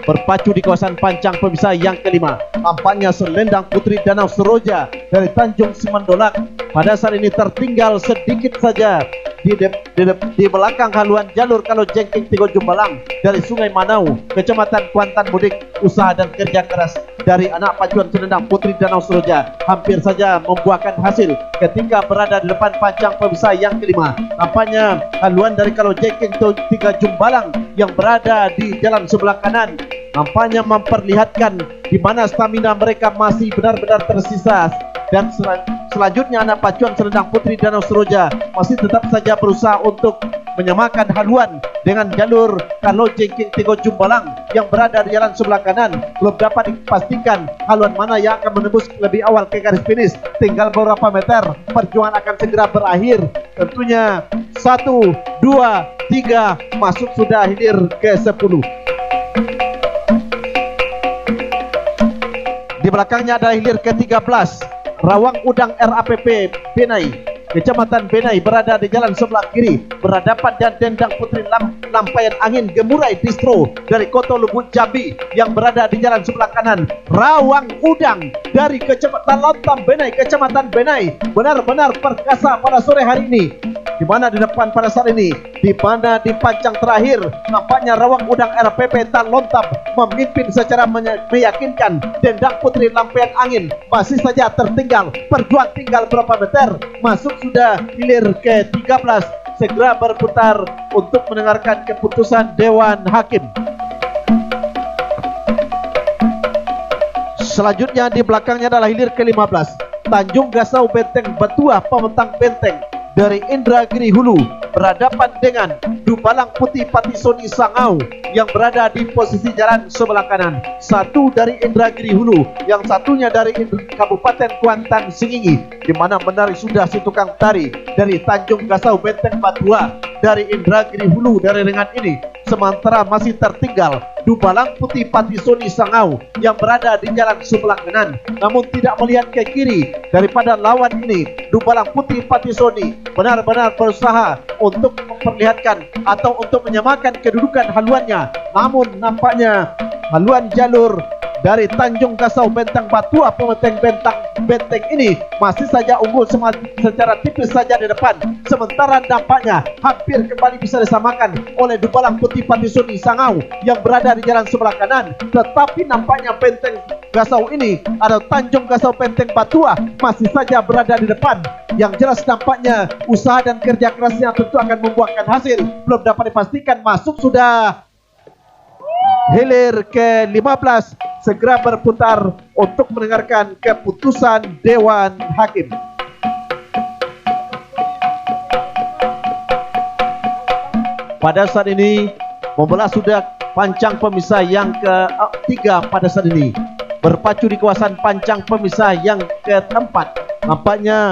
Berpacu di kawasan pancang pemisah yang kelima, tampaknya Selendang Putri Danau Seroja dari Tanjung Simandolak pada saat ini tertinggal sedikit saja di belakang haluan jalur Kalo Jengking Tigo Jumbalang dari Sungai Manau Kecamatan Kuantan Mudik. Usaha dan kerja keras dari anak pacuan Selendang Putri Danau Seroja hampir saja membuahkan hasil ketika berada di depan pancang pemisah yang kelima. Nampaknya haluan dari Kalo Jengking Tigo Jumbalang yang berada di jalan sebelah kanan nampaknya memperlihatkan di mana stamina mereka masih benar-benar tersisa. Dan selanjutnya anak pacuan Selendang Putri Danau Seroja masih tetap saja berusaha untuk menyamakan haluan dengan jalur Kalo Jengking Tigo Jumbalang yang berada di jalan sebelah kanan. Belum dapat dipastikan haluan mana yang akan menembus lebih awal ke garis finish. Tinggal beberapa meter, perjuangan akan segera berakhir. Tentunya 1, 2, 3 masuk sudah hilir ke-10. Di belakangnya ada hilir ke-13 Rawang Udang RAPP Benai Kecamatan Benai berada di jalan sebelah kiri berhadapan dan Dendang Putri Lampayan Angin Gemurai Distro dari Koto Lubuk Jambi yang berada di jalan sebelah kanan. Rawang Udang dari Kecamatan Lontam Benai Kecamatan Benai benar-benar perkasa pada sore hari ini. Di mana di depan pada saat ini, di mana di pancang terakhir nampaknya Rawang Udang RPP Tan Lontam memimpin secara meyakinkan. Dendang Putri Lampayan Angin masih saja tertinggal, perjuangan tinggal berapa meter, masuk sudah hilir ke-13. Segera berputar untuk mendengarkan keputusan Dewan Hakim. Selanjutnya di belakangnya adalah hilir ke-15 Tanjung Gasau Benteng Batua Pemetang Benteng dari Indragiri Hulu berhadapan dengan Dubalang Putih Patisoni Sangau yang berada di posisi jalan sebelah kanan. Satu dari Indragiri Hulu, yang satunya dari Kabupaten Kuantan Singingi, di mana menari sudah si tukang tari dari Tanjung Gasau Benteng Batua dari Indragiri Hulu dari ringan ini. Sementara masih tertinggal Dubalang Putih Patisoni Sangau yang berada di jalan sebelah kanan, namun tidak melihat ke kiri daripada lawan ini. Dubalang Putih Patisoni benar-benar berusaha untuk memperlihatkan atau untuk menyamakan kedudukan haluannya, namun nampaknya haluan jalur dari Tanjung Gasau Benteng Batua Pemetang Benteng ini masih saja unggul secara tipis saja di depan. Sementara nampaknya hampir kembali bisa disamakan oleh Dubalang Putih Patisoni Sangau yang berada di jalan sebelah kanan. Tetapi nampaknya Benteng Gasau ini atau Tanjung Gasau Benteng Batua masih saja berada di depan. Yang jelas nampaknya usaha dan kerja kerasnya tentu akan membuahkan hasil. Belum dapat dipastikan masuk sudah hilir ke-15. Segera berputar untuk mendengarkan keputusan Dewan Hakim. Pada saat ini membelah sudah pancang pemisah yang ketiga pada saat ini. Berpacu di kawasan pancang pemisah yang keempat. Nampaknya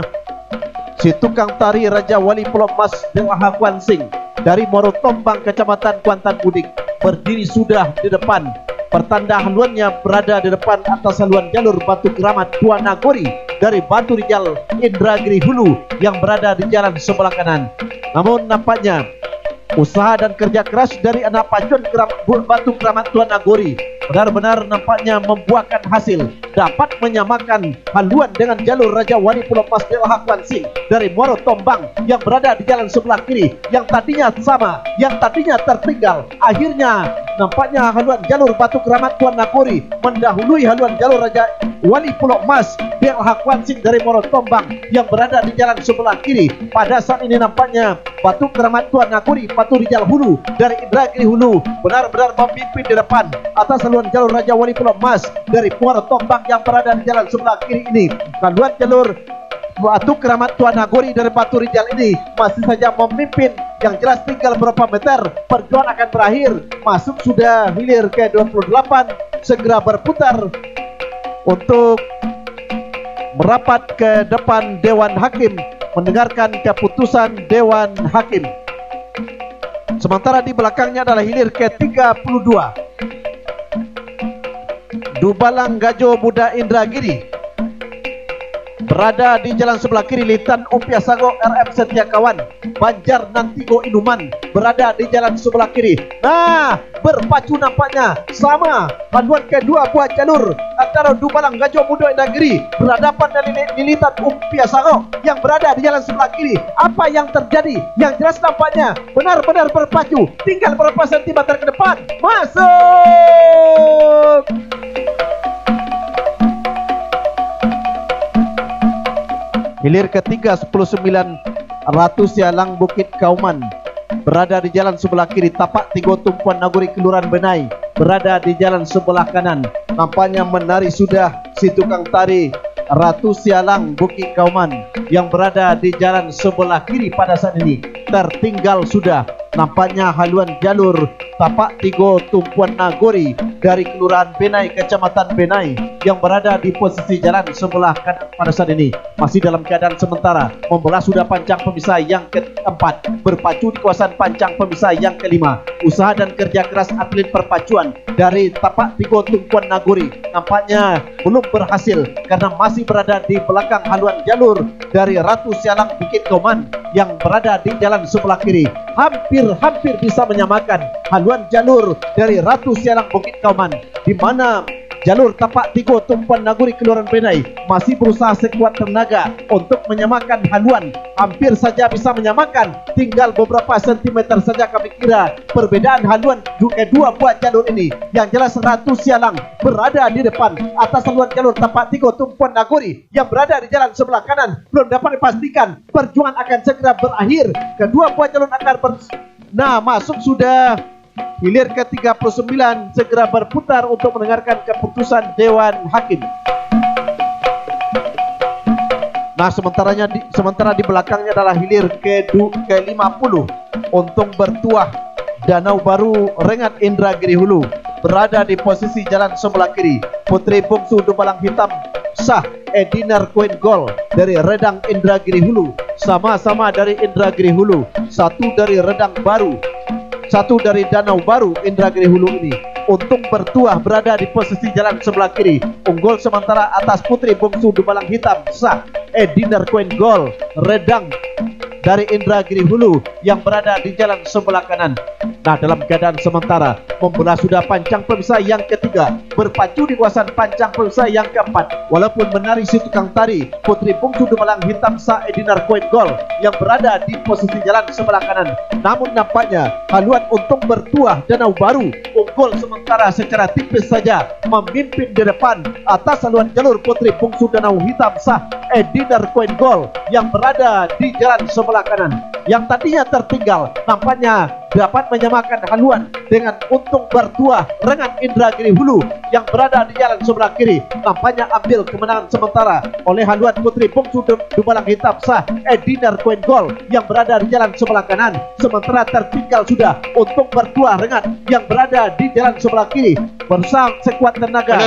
si tukang tari Raja Wali Pulau Mas Dewa Kwan Sing dari Moro Tombang Kecamatan Kuantan Budik berdiri sudah di depan. Pertanda haluannya berada di depan atas haluan jalur Batu Keramat Tuan Nagori dari Batu Rijal Indragiri Hulu yang berada di jalan sebelah kanan. Namun nampaknya usaha dan kerja keras dari anak pacuan Batu Keramat Tuan Nagori benar-benar nampaknya membuahkan hasil, dapat menyamakan haluan dengan jalur Raja Wali Pulau Mas Dewa Kwan Sing dari Muaro Tombang yang berada di jalan sebelah kiri, yang tadinya sama, yang tadinya tertinggal. Akhirnya nampaknya haluan jalur Batu Keramat Tuan Nagori mendahului haluan jalur Raja Wali Pulau Mas Dewa Kwan Sing dari Muaro Tombang yang berada di jalan sebelah kiri. Pada saat ini nampaknya Batu Keramat Tuan Nagori Batu Rijal Hulu dari Indragiri Hulu benar-benar memimpin di depan atas haluan jalur Raja Wali Pulau Mas dari Muaro Tombang yang berada di jalan sebelah kiri ini. Haluan jalur Batu Keramat Tuan Nagori dari Batu Rijal ini masih saja memimpin. Yang jelas tinggal berapa meter perjuangan akan berakhir. Masuk sudah hilir ke-28. Segera berputar untuk merapat ke depan Dewan Hakim mendengarkan keputusan Dewan Hakim. Sementara di belakangnya adalah hilir ke-32. Dubalang Gajo Buda Indragiri berada di jalan sebelah kiri. Litan Umpia Sago RM Setiakawan Banjar Nantigo Inuman berada di jalan sebelah kiri. Nah, berpacu nampaknya sama haluan kedua buah jalur antara Dubalang Gajo Buda Indragiri berhadapan dengan Litan Umpia Sago yang berada di jalan sebelah kiri. Apa yang terjadi? Yang jelas nampaknya benar-benar berpacu. Tinggal berapa sentimeter ke depan. Masuk. Hilir ketiga 19 Ratu Sialang Bukit Kauman berada di jalan sebelah kiri. Tapak Tigo Tumpuan Nagori Kelurahan Benai berada di jalan sebelah kanan. Nampaknya menari sudah si tukang tari Ratu Sialang Bukit Kauman yang berada di jalan sebelah kiri pada saat ini. Tertinggal sudah nampaknya haluan jalur Tapak Tigo Tumpuan Nagori dari Kelurahan Benai Kecamatan Benai yang berada di posisi jalan sebelah kanan pada saat ini. Masih dalam keadaan sementara. Membelah sudah pancang pemisah yang keempat. Berpacu di kawasan pancang pemisah yang kelima. Usaha dan kerja keras atlet perpacuan dari Tapak Tigo Tumpuan Nagori nampaknya belum berhasil karena masih berada di belakang haluan jalur dari Ratu Sialang Bukit Kauman yang berada di jalan sebelah kiri. Hampir bisa menyamakan haluan jalur dari Ratu Sialang Bukit Kauman, di mana jalur Tapak Tigo Tumpuan Nagori Kelurahan Benai masih berusaha sekuat tenaga untuk menyamakan haluan. Hampir saja bisa menyamakan, tinggal beberapa sentimeter saja kami kira perbedaan haluan kedua buah jalur ini. Yang jelas Ratu Sialang berada di depan atas haluan jalur Tapak Tigo Tumpuan Nagori yang berada di jalan sebelah kanan. Belum dapat dipastikan perjuangan akan segera berakhir. Kedua buah jalur akan masuk sudah hilir ke-39. Segera berputar untuk mendengarkan keputusan Dewan Hakim. Nah, sementara di belakangnya adalah hilir ke-50. Untung bertuah Danau Baru Rengat Indragiri Hulu berada di posisi jalan sebelah kiri. Putri bungsu Dubalang Hitam Sah Edinar Queen Gold dari Redang Indragiri Hulu, sama-sama dari Indragiri Hulu, satu dari Redang Baru, satu dari Danau Baru Indragiri Hulu ini. Untung bertuah berada di posisi jalan sebelah kiri. Unggul sementara atas Putri bungsu Dubalang Hitam Sah Edinar Queen Gold Redang dari Indragiri Hulu yang berada di jalan sebelah kanan. Nah, dalam keadaan sementara membelah sudah pancang pemirsa yang ketiga, berpacu di kawasan pancang pemirsa yang keempat. Walaupun menari si tukang tari Putri bungsu Dubalang Hitam Sah Edinar Queen Gold yang berada di posisi jalan sebelah kanan, namun nampaknya haluan Untung bertuah Danau Baru unggul sementara secara tipis saja memimpin di depan atas haluan jalur Putri bungsu Danau Hitam Sah Edinar Queen Gold yang berada di jalan sebelah kanan. Yang tadinya tertinggal nampaknya dapat menyamakan haluan dengan Untung bertuah Rengat Indragiri Hulu yang berada di jalan sebelah kiri. Nampaknya ambil kemenangan sementara oleh haluan Putri bungsu Dubalang Hitam Sah Edinar Queen Gold yang berada di jalan sebelah kanan. Sementara tertinggal sudah Untung bertuah Rengat yang berada di jalan sebelah kiri bersama sekuat tenaga.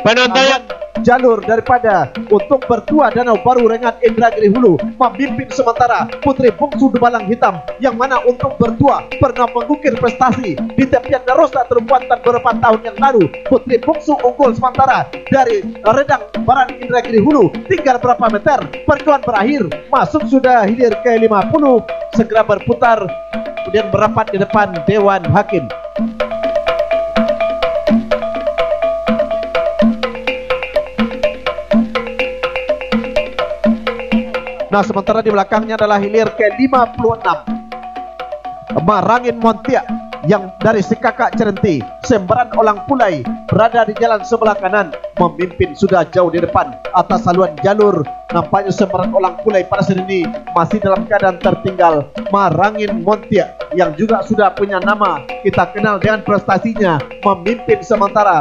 Penonton jalur daripada Untung bertuah Danau Baru Rengat Indragiri Hulu memimpin sementara Putri bungsu Dubalang Hitam, yang mana Untung bertuah pernah mengukir prestasi di tepian Darosa Terumpuatan beberapa tahun yang lalu. Putri bungsu unggul sementara dari Redang Barat Indragiri Hulu. Tinggal berapa meter perjuangan berakhir, masuk sudah hilir ke-50, segera berputar kemudian merapat di depan Dewan Hakim. Nah, sementara di belakangnya adalah hilir ke-56 Marangin Montiak yang dari Sikakak Cerenti, Sembaran Olang Pulai berada di jalan sebelah kanan, memimpin sudah jauh di depan atas haluan jalur. Nampaknya Sembaran Olang Pulai pada saat ini masih dalam keadaan tertinggal. Marangin Montiak yang juga sudah punya nama, kita kenal dengan prestasinya, memimpin sementara.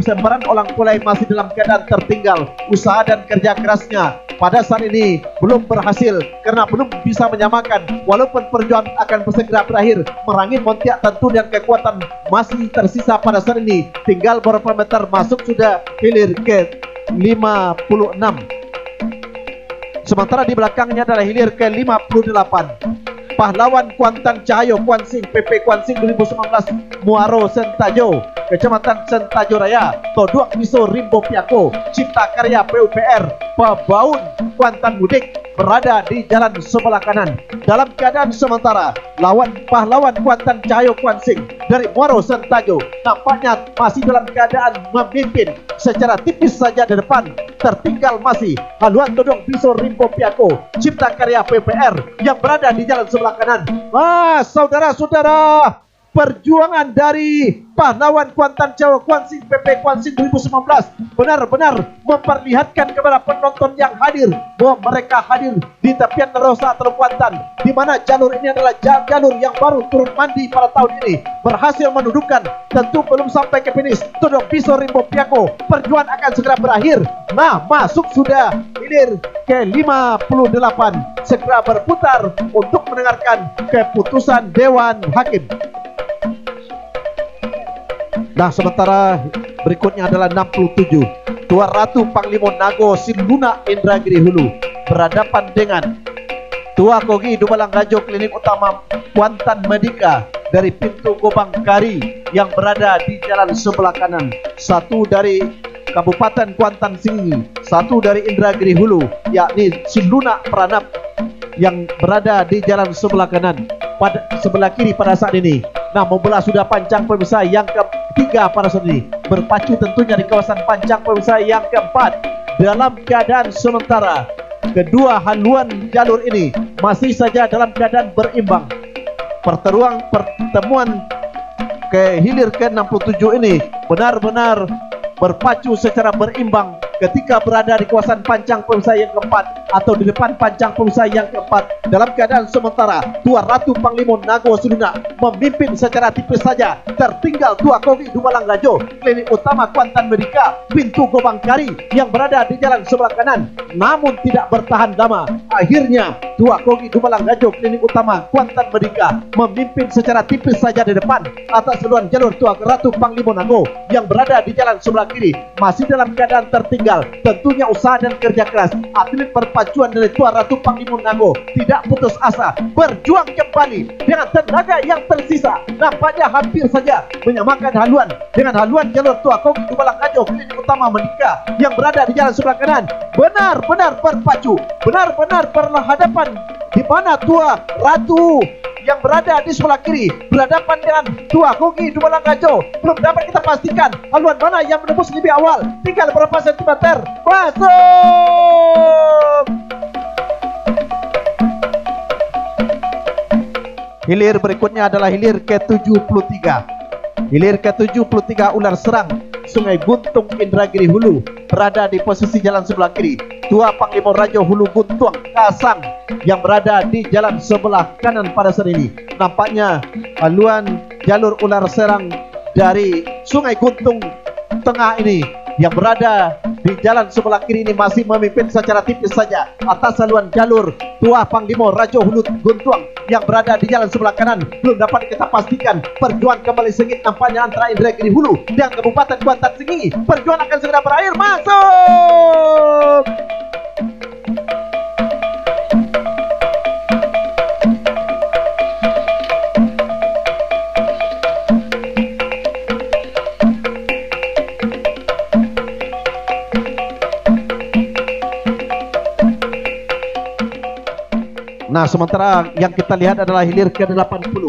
Sembaran Olang Pulai masih dalam keadaan tertinggal. Usaha dan kerja kerasnya pada saat ini belum berhasil karena belum bisa menyamakan. Walaupun perjuangan akan segera berakhir, Marangin Montiak tentu dengan kekuatan masih tersisa pada saat ini. Tinggal beberapa meter masuk sudah hilir ke-56. Sementara di belakangnya adalah hilir ke-58 Pahlawan Kuantan Cahayo Kuansing PP Kuansing 2019 Muaro Sentajo Kecamatan Sentajo Raya Toduak Miso Rimbo Piako Cipta Karya PUPR Pabaun Kuantan Mudik berada di jalan sebelah kanan. Dalam keadaan sementara pahlawan Kuantan Cahayo Kuansing dari Muaro Sentajo nampaknya masih dalam keadaan memimpin secara tipis saja di depan. Tertinggal masih haluan Todong Piso Rimbo Piako Cipta Karya PPR yang berada di jalan sebelah kanan. Saudara-saudara, perjuangan dari pahlawan Kuantan Cahayo Kuansing PP Kuansing 2019 benar-benar memperlihatkan kepada penonton yang hadir bahwa mereka hadir di tepian Darosa Terumpuatan, di mana jalur ini adalah jalur yang baru turun mandi pada tahun ini, berhasil mendudukan. Tentu belum sampai ke finish Todong Piso Rimbo Piako, perjuangan akan segera berakhir. Nah, masuk sudah hilir ke-58, segera berputar untuk mendengarkan keputusan Dewan Hakim. Nah, sementara berikutnya adalah 67 Tua Ratu Panglimo Nago Siluna Indragiri Hulu berhadapan dengan Tua Kogi Dubalang Rajo Klinik Utama Kuantan Medika dari pintu Gobang Kari yang berada di jalan sebelah kanan. Satu dari Kabupaten Kuantan Singi, satu dari Indragiri Hulu, yakni Siluna Pranap yang berada di jalan sebelah kanan. Pada sebelah kiri pada saat ini. Nah, membelah sudah pancang pemirsa yang ketiga pada saat ini, berpacu tentunya di kawasan pancang pemirsa yang keempat. Dalam keadaan sementara kedua haluan jalur ini masih saja dalam keadaan berimbang. Pertemuan ke hilir ke-67 ini benar-benar berpacu secara berimbang ketika berada di kawasan pancang pemisah yang keempat atau di depan pancang pemisah yang keempat. Dalam keadaan sementara Tua Ratu Panglima Nago Suduna memimpin secara tipis saja. Tertinggal Tua Kogi Dumalang Rajo, klinik utama Kuantan Medika, pintu Gobang Kari yang berada di jalan sebelah kanan, namun tidak bertahan lama. Akhirnya Tua Kogi Dumalang Rajo, klinik utama Kuantan Medika memimpin secara tipis saja di depan atas seluruh jalur Tua Ratu Panglima Nago yang berada di jalan sebelah kiri masih dalam keadaan tertinggal. Tentunya usaha dan kerja keras atlet perpacuan dari Tua Ratu Panglima Nago tidak putus asa, berjuang kembali dengan tenaga yang tersisa. Nampaknya hampir saja menyamakan haluan dengan haluan jalur Tua Kogi Dumalang Rajo, klinik utama Medika yang berada di jalan sebelah kanan. Benar-benar berpacu, benar-benar berhadapan, di mana Tua Ratu yang berada di sebelah kiri berhadapan dengan Tua Kogi Dumalang Rajo. Belum dapat kita pastikan haluan mana yang menembus lebih awal. Tinggal berapa sentimeter. Masuk. Hilir berikutnya adalah hilir ke-73. Hilir ke-73 ular serang Sungai Guntung Indragiri Hulu berada di posisi jalan sebelah kiri. Tua Panglima Rajo Hulu Guntuang Kasang yang berada di jalan sebelah kanan pada saat ini. Nampaknya haluan jalur ular serang dari Sungai Guntung Tengah ini yang berada di jalan sebelah kiri ini masih memimpin secara tipis saja atas haluan jalur Tua Panglima Rajo Hulu Guntuang yang berada di jalan sebelah kanan. Belum dapat kita pastikan perjuangan kembali sengit nampaknya antara Indragiri Hulu dan Kabupaten Kuantan Sengingi. Perjuangan akan segera berakhir. Masuk. Nah, sementara yang kita lihat adalah hilir ke-80.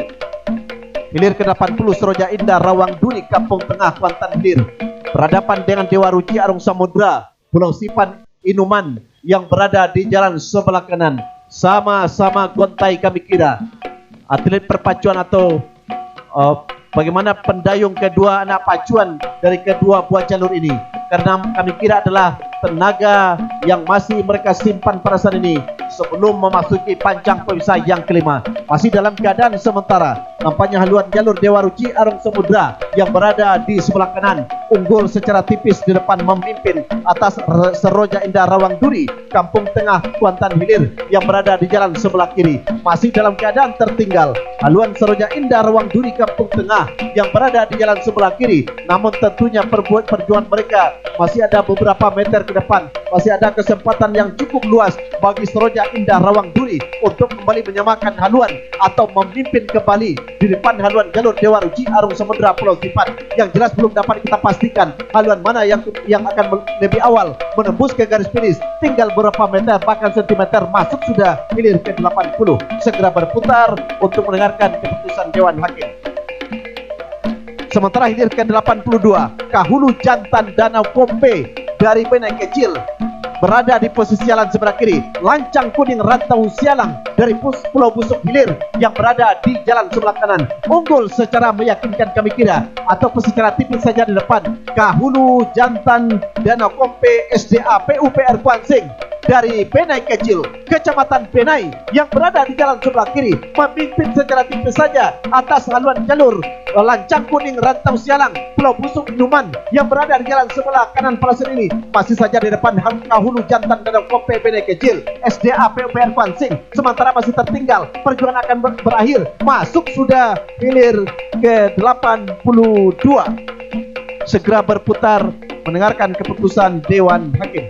Hilir ke-80 Seroja Indah Rawang Duri Kampung Tengah Kuantan Hilir berhadapan dengan Dewa Ruci Arung Samudra Pulau Sipan Inuman yang berada di jalan sebelah kanan. Sama-sama gontai kami kira atlet perpacuan atau bagaimana pendayung kedua anak pacuan dari kedua buah jalur ini, karena kami kira adalah tenaga yang masih mereka simpan pada saat ini sebelum memasuki pancang pemisah yang kelima. Masih dalam keadaan sementara, nampaknya haluan jalur Dewa Ruci Arung Samudra yang berada di sebelah kanan unggul secara tipis di depan memimpin atas Seroja Indah Rawang Duri Kampung Tengah Kuantan Hilir yang berada di jalan sebelah kiri. Masih dalam keadaan tertinggal haluan Seroja Indah Rawang Duri Kampung Tengah yang berada di jalan sebelah kiri, namun tentunya perjuangan mereka masih ada beberapa meter ke depan. Masih ada kesempatan yang cukup luas bagi Seroja Indah Rawang Duri untuk kembali menyamakan haluan atau memimpin kembali di depan haluan jalur Dewa Ruci Arung Samudra Pulau Sipan. Yang jelas belum dapat kita pastikan haluan mana yang akan lebih awal menembus ke garis finish. Tinggal beberapa meter bahkan sentimeter masuk sudah hilir ke-80. Segera berputar untuk mendengarkan keputusan Dewan Hakim. Sementara hilir ke-82 Kahulu Jantan Danau Kompe dari Benai Kecil berada di posisi jalan sebelah kiri. Lancang Kuning Rantau Sialang dari Pulau Busuk Hilir yang berada di jalan sebelah kanan unggul secara meyakinkan kami kira ataupun secara tipis saja di depan. Kahulu Jantan Danau Kompe SDA PUPR Kuansing dari Benai Kecil, Kecamatan Benai yang berada di jalan sebelah kiri memimpin secara tipis saja atas haluan jalur Lancang Kuning Rantau Sialang Pulau Busuk Inuman yang berada di jalan sebelah kanan pada saat ini. Masih saja di depan Kahulu Jantan Danau Kompe Benai Kecil SDA PUPR Kuansing. Sementara masih tertinggal, perjuangan akan berakhir. Masuk sudah hilir ke-82. Segera berputar mendengarkan keputusan Dewan Hakim.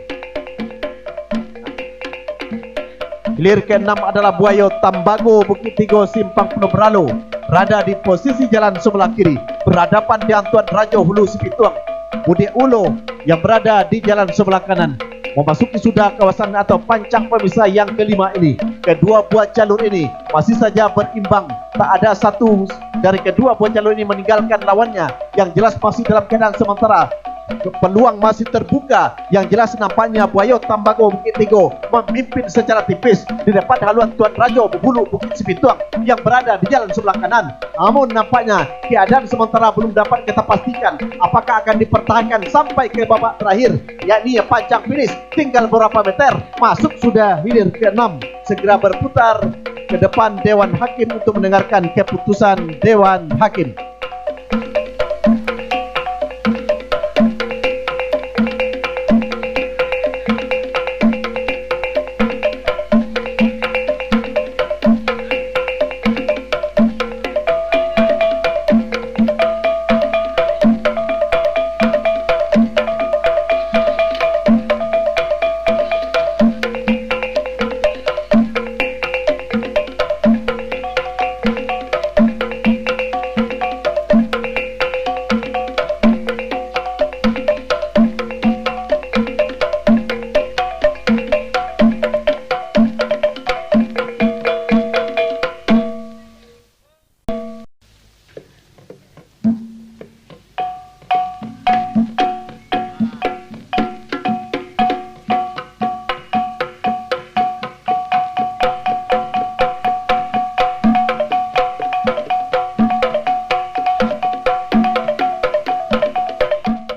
Hilir ke-6 adalah Buayo Tambago Bukit Tigo Simpang Pulau Beralo berada di posisi jalan sebelah kiri berhadapan dengan Tuan Rajo Hulu Sipituang Bude Ulo yang berada di jalan sebelah kanan. Memasuki sudah kawasan atau pancang pemisah yang kelima ini. Kedua buah jalur ini masih saja berimbang. Tak ada satu dari kedua buah jalur ini meninggalkan lawannya. Yang jelas masih dalam keadaan sementara. peluang masih terbuka. Yang jelas nampaknya Buayo Tambago Bukit Tigo memimpin secara tipis di depan haluan Tuan Rajo Bubulu Bukit Sipituang yang berada di jalan sebelah kanan. Namun nampaknya keadaan sementara belum dapat kita pastikan apakah akan dipertahankan sampai ke babak terakhir, yakni panjang finish tinggal beberapa meter. Masuk sudah hilir ke-6, segera berputar ke depan Dewan Hakim untuk mendengarkan keputusan Dewan Hakim.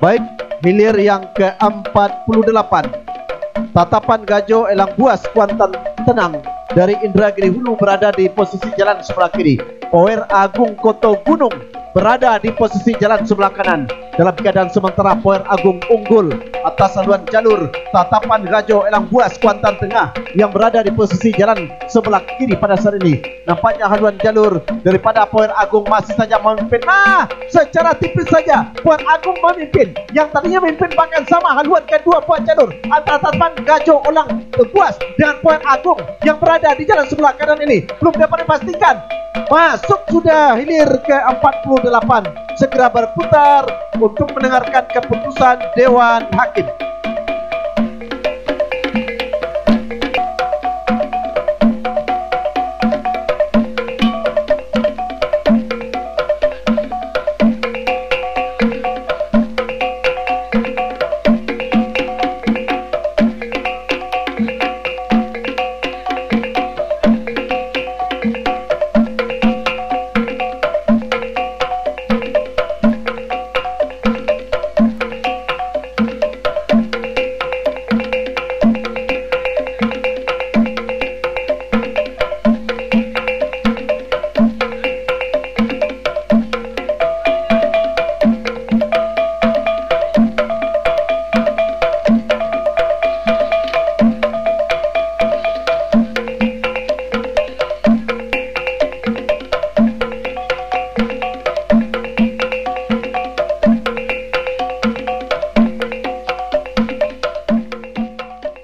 Baik, hilir yang ke-48. Tatapan Gajo Elang Buas Kuantan Tenang dari Indragiri Hulu berada di posisi jalan sebelah kiri. Power Agung Koto Gunung berada di posisi jalan sebelah kanan. Dalam keadaan sementara Power Agung unggul atas haluan jalur Tatapan Gajo Elang Buas Kuantan Tengah yang berada di posisi jalan sebelah kiri pada saat ini. Nampaknya haluan jalur daripada Power Agung masih saja memimpin. Secara tipis saja Power Agung memimpin. Yang tadinya memimpin bahkan sama haluan kedua buah jalur antara Tatapan Gajo Elang Buas dengan Power Agung yang berada di jalan sebelah kanan ini belum dapat dipastikan. Masuk sudah hilir ke-48, segera berputar untuk mendengarkan keputusan Dewan Hakim.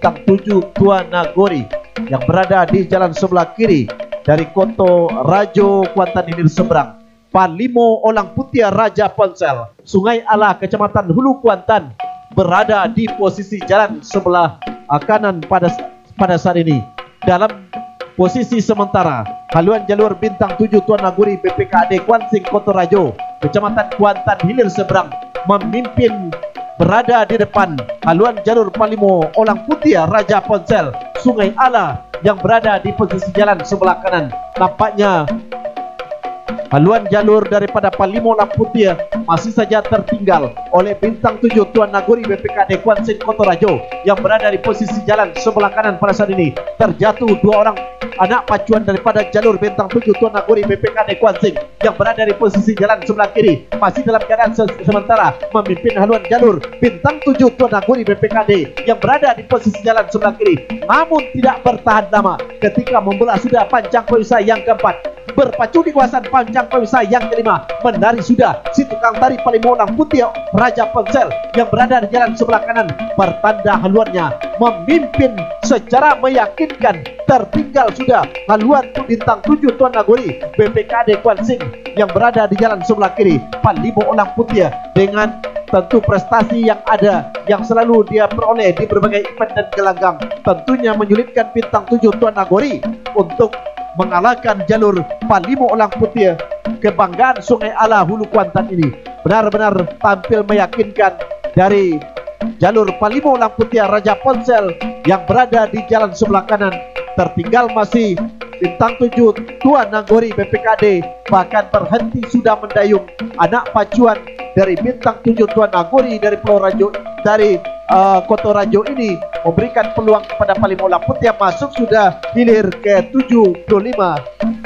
Bintang 7 Tuan Nagori yang berada di jalan sebelah kiri dari Koto Rajo Kuantan Hilir seberang. Palimo Olang Putia Raja Ponsel Sungai Ala Kecamatan Hulu Kuantan berada di posisi jalan sebelah kanan pada saat ini. Dalam posisi sementara haluan jalur Bintang 7 Tuan Nagori BPKAD Kuansing Koto Rajo Kecamatan Kuantan Hilir seberang memimpin berada di depan haluan jalur Palimo Olang Putia Raja Ponsel Sungai Ala yang berada di posisi jalan sebelah kanan. Nampaknya haluan jalur daripada Palimo Olang Putia masih saja tertinggal oleh Bintang 7 Tuan Nagori BPKD Kuansing Koto Rajo yang berada di posisi jalan sebelah kanan pada saat ini. Terjatuh dua orang anak pacuan daripada jalur Bintang 7 Tuan Nagori BPKD Kuansing yang berada di posisi jalan sebelah kiri masih dalam keadaan sementara memimpin haluan jalur Bintang 7 Tuan Nagori BPKD yang berada di posisi jalan sebelah kiri, namun tidak bertahan lama ketika membelah sudah panjang pemisah yang keempat. Berpacu di kawasan panjang pemisah yang kelima, menari sudah si tukang tari Palimo Olang Putia Raja Ponsel yang berada di jalan sebelah kanan, bertanda haluannya memimpin secara meyakinkan. Tertinggal sudah haluan Bintang 7 Tuan Nagori BPKD Kuansing yang berada di jalan sebelah kiri Palimo Olang Putia dengan tentu prestasi yang ada yang selalu dia peroleh di berbagai event dan gelanggang, tentunya menyulitkan Bintang 7 Tuan Nagori untuk mengalahkan jalur Palimo Olang Putia kebanggaan Sungai Ala Hulu Kuantan ini. Benar-benar tampil meyakinkan dari jalur Palimo Lamputia Raja Ponsel yang berada di jalan sebelah kanan. Tertinggal masih bintang 7 Tuan Nanggori BPKD, bahkan berhenti sudah mendayung anak pacuan dari bintang 7 Tuan Nanggori dari Pulau Rajo, dari Koto Rajo ini memberikan peluang kepada Palimo Lamputia masuk sudah hilir ke 75.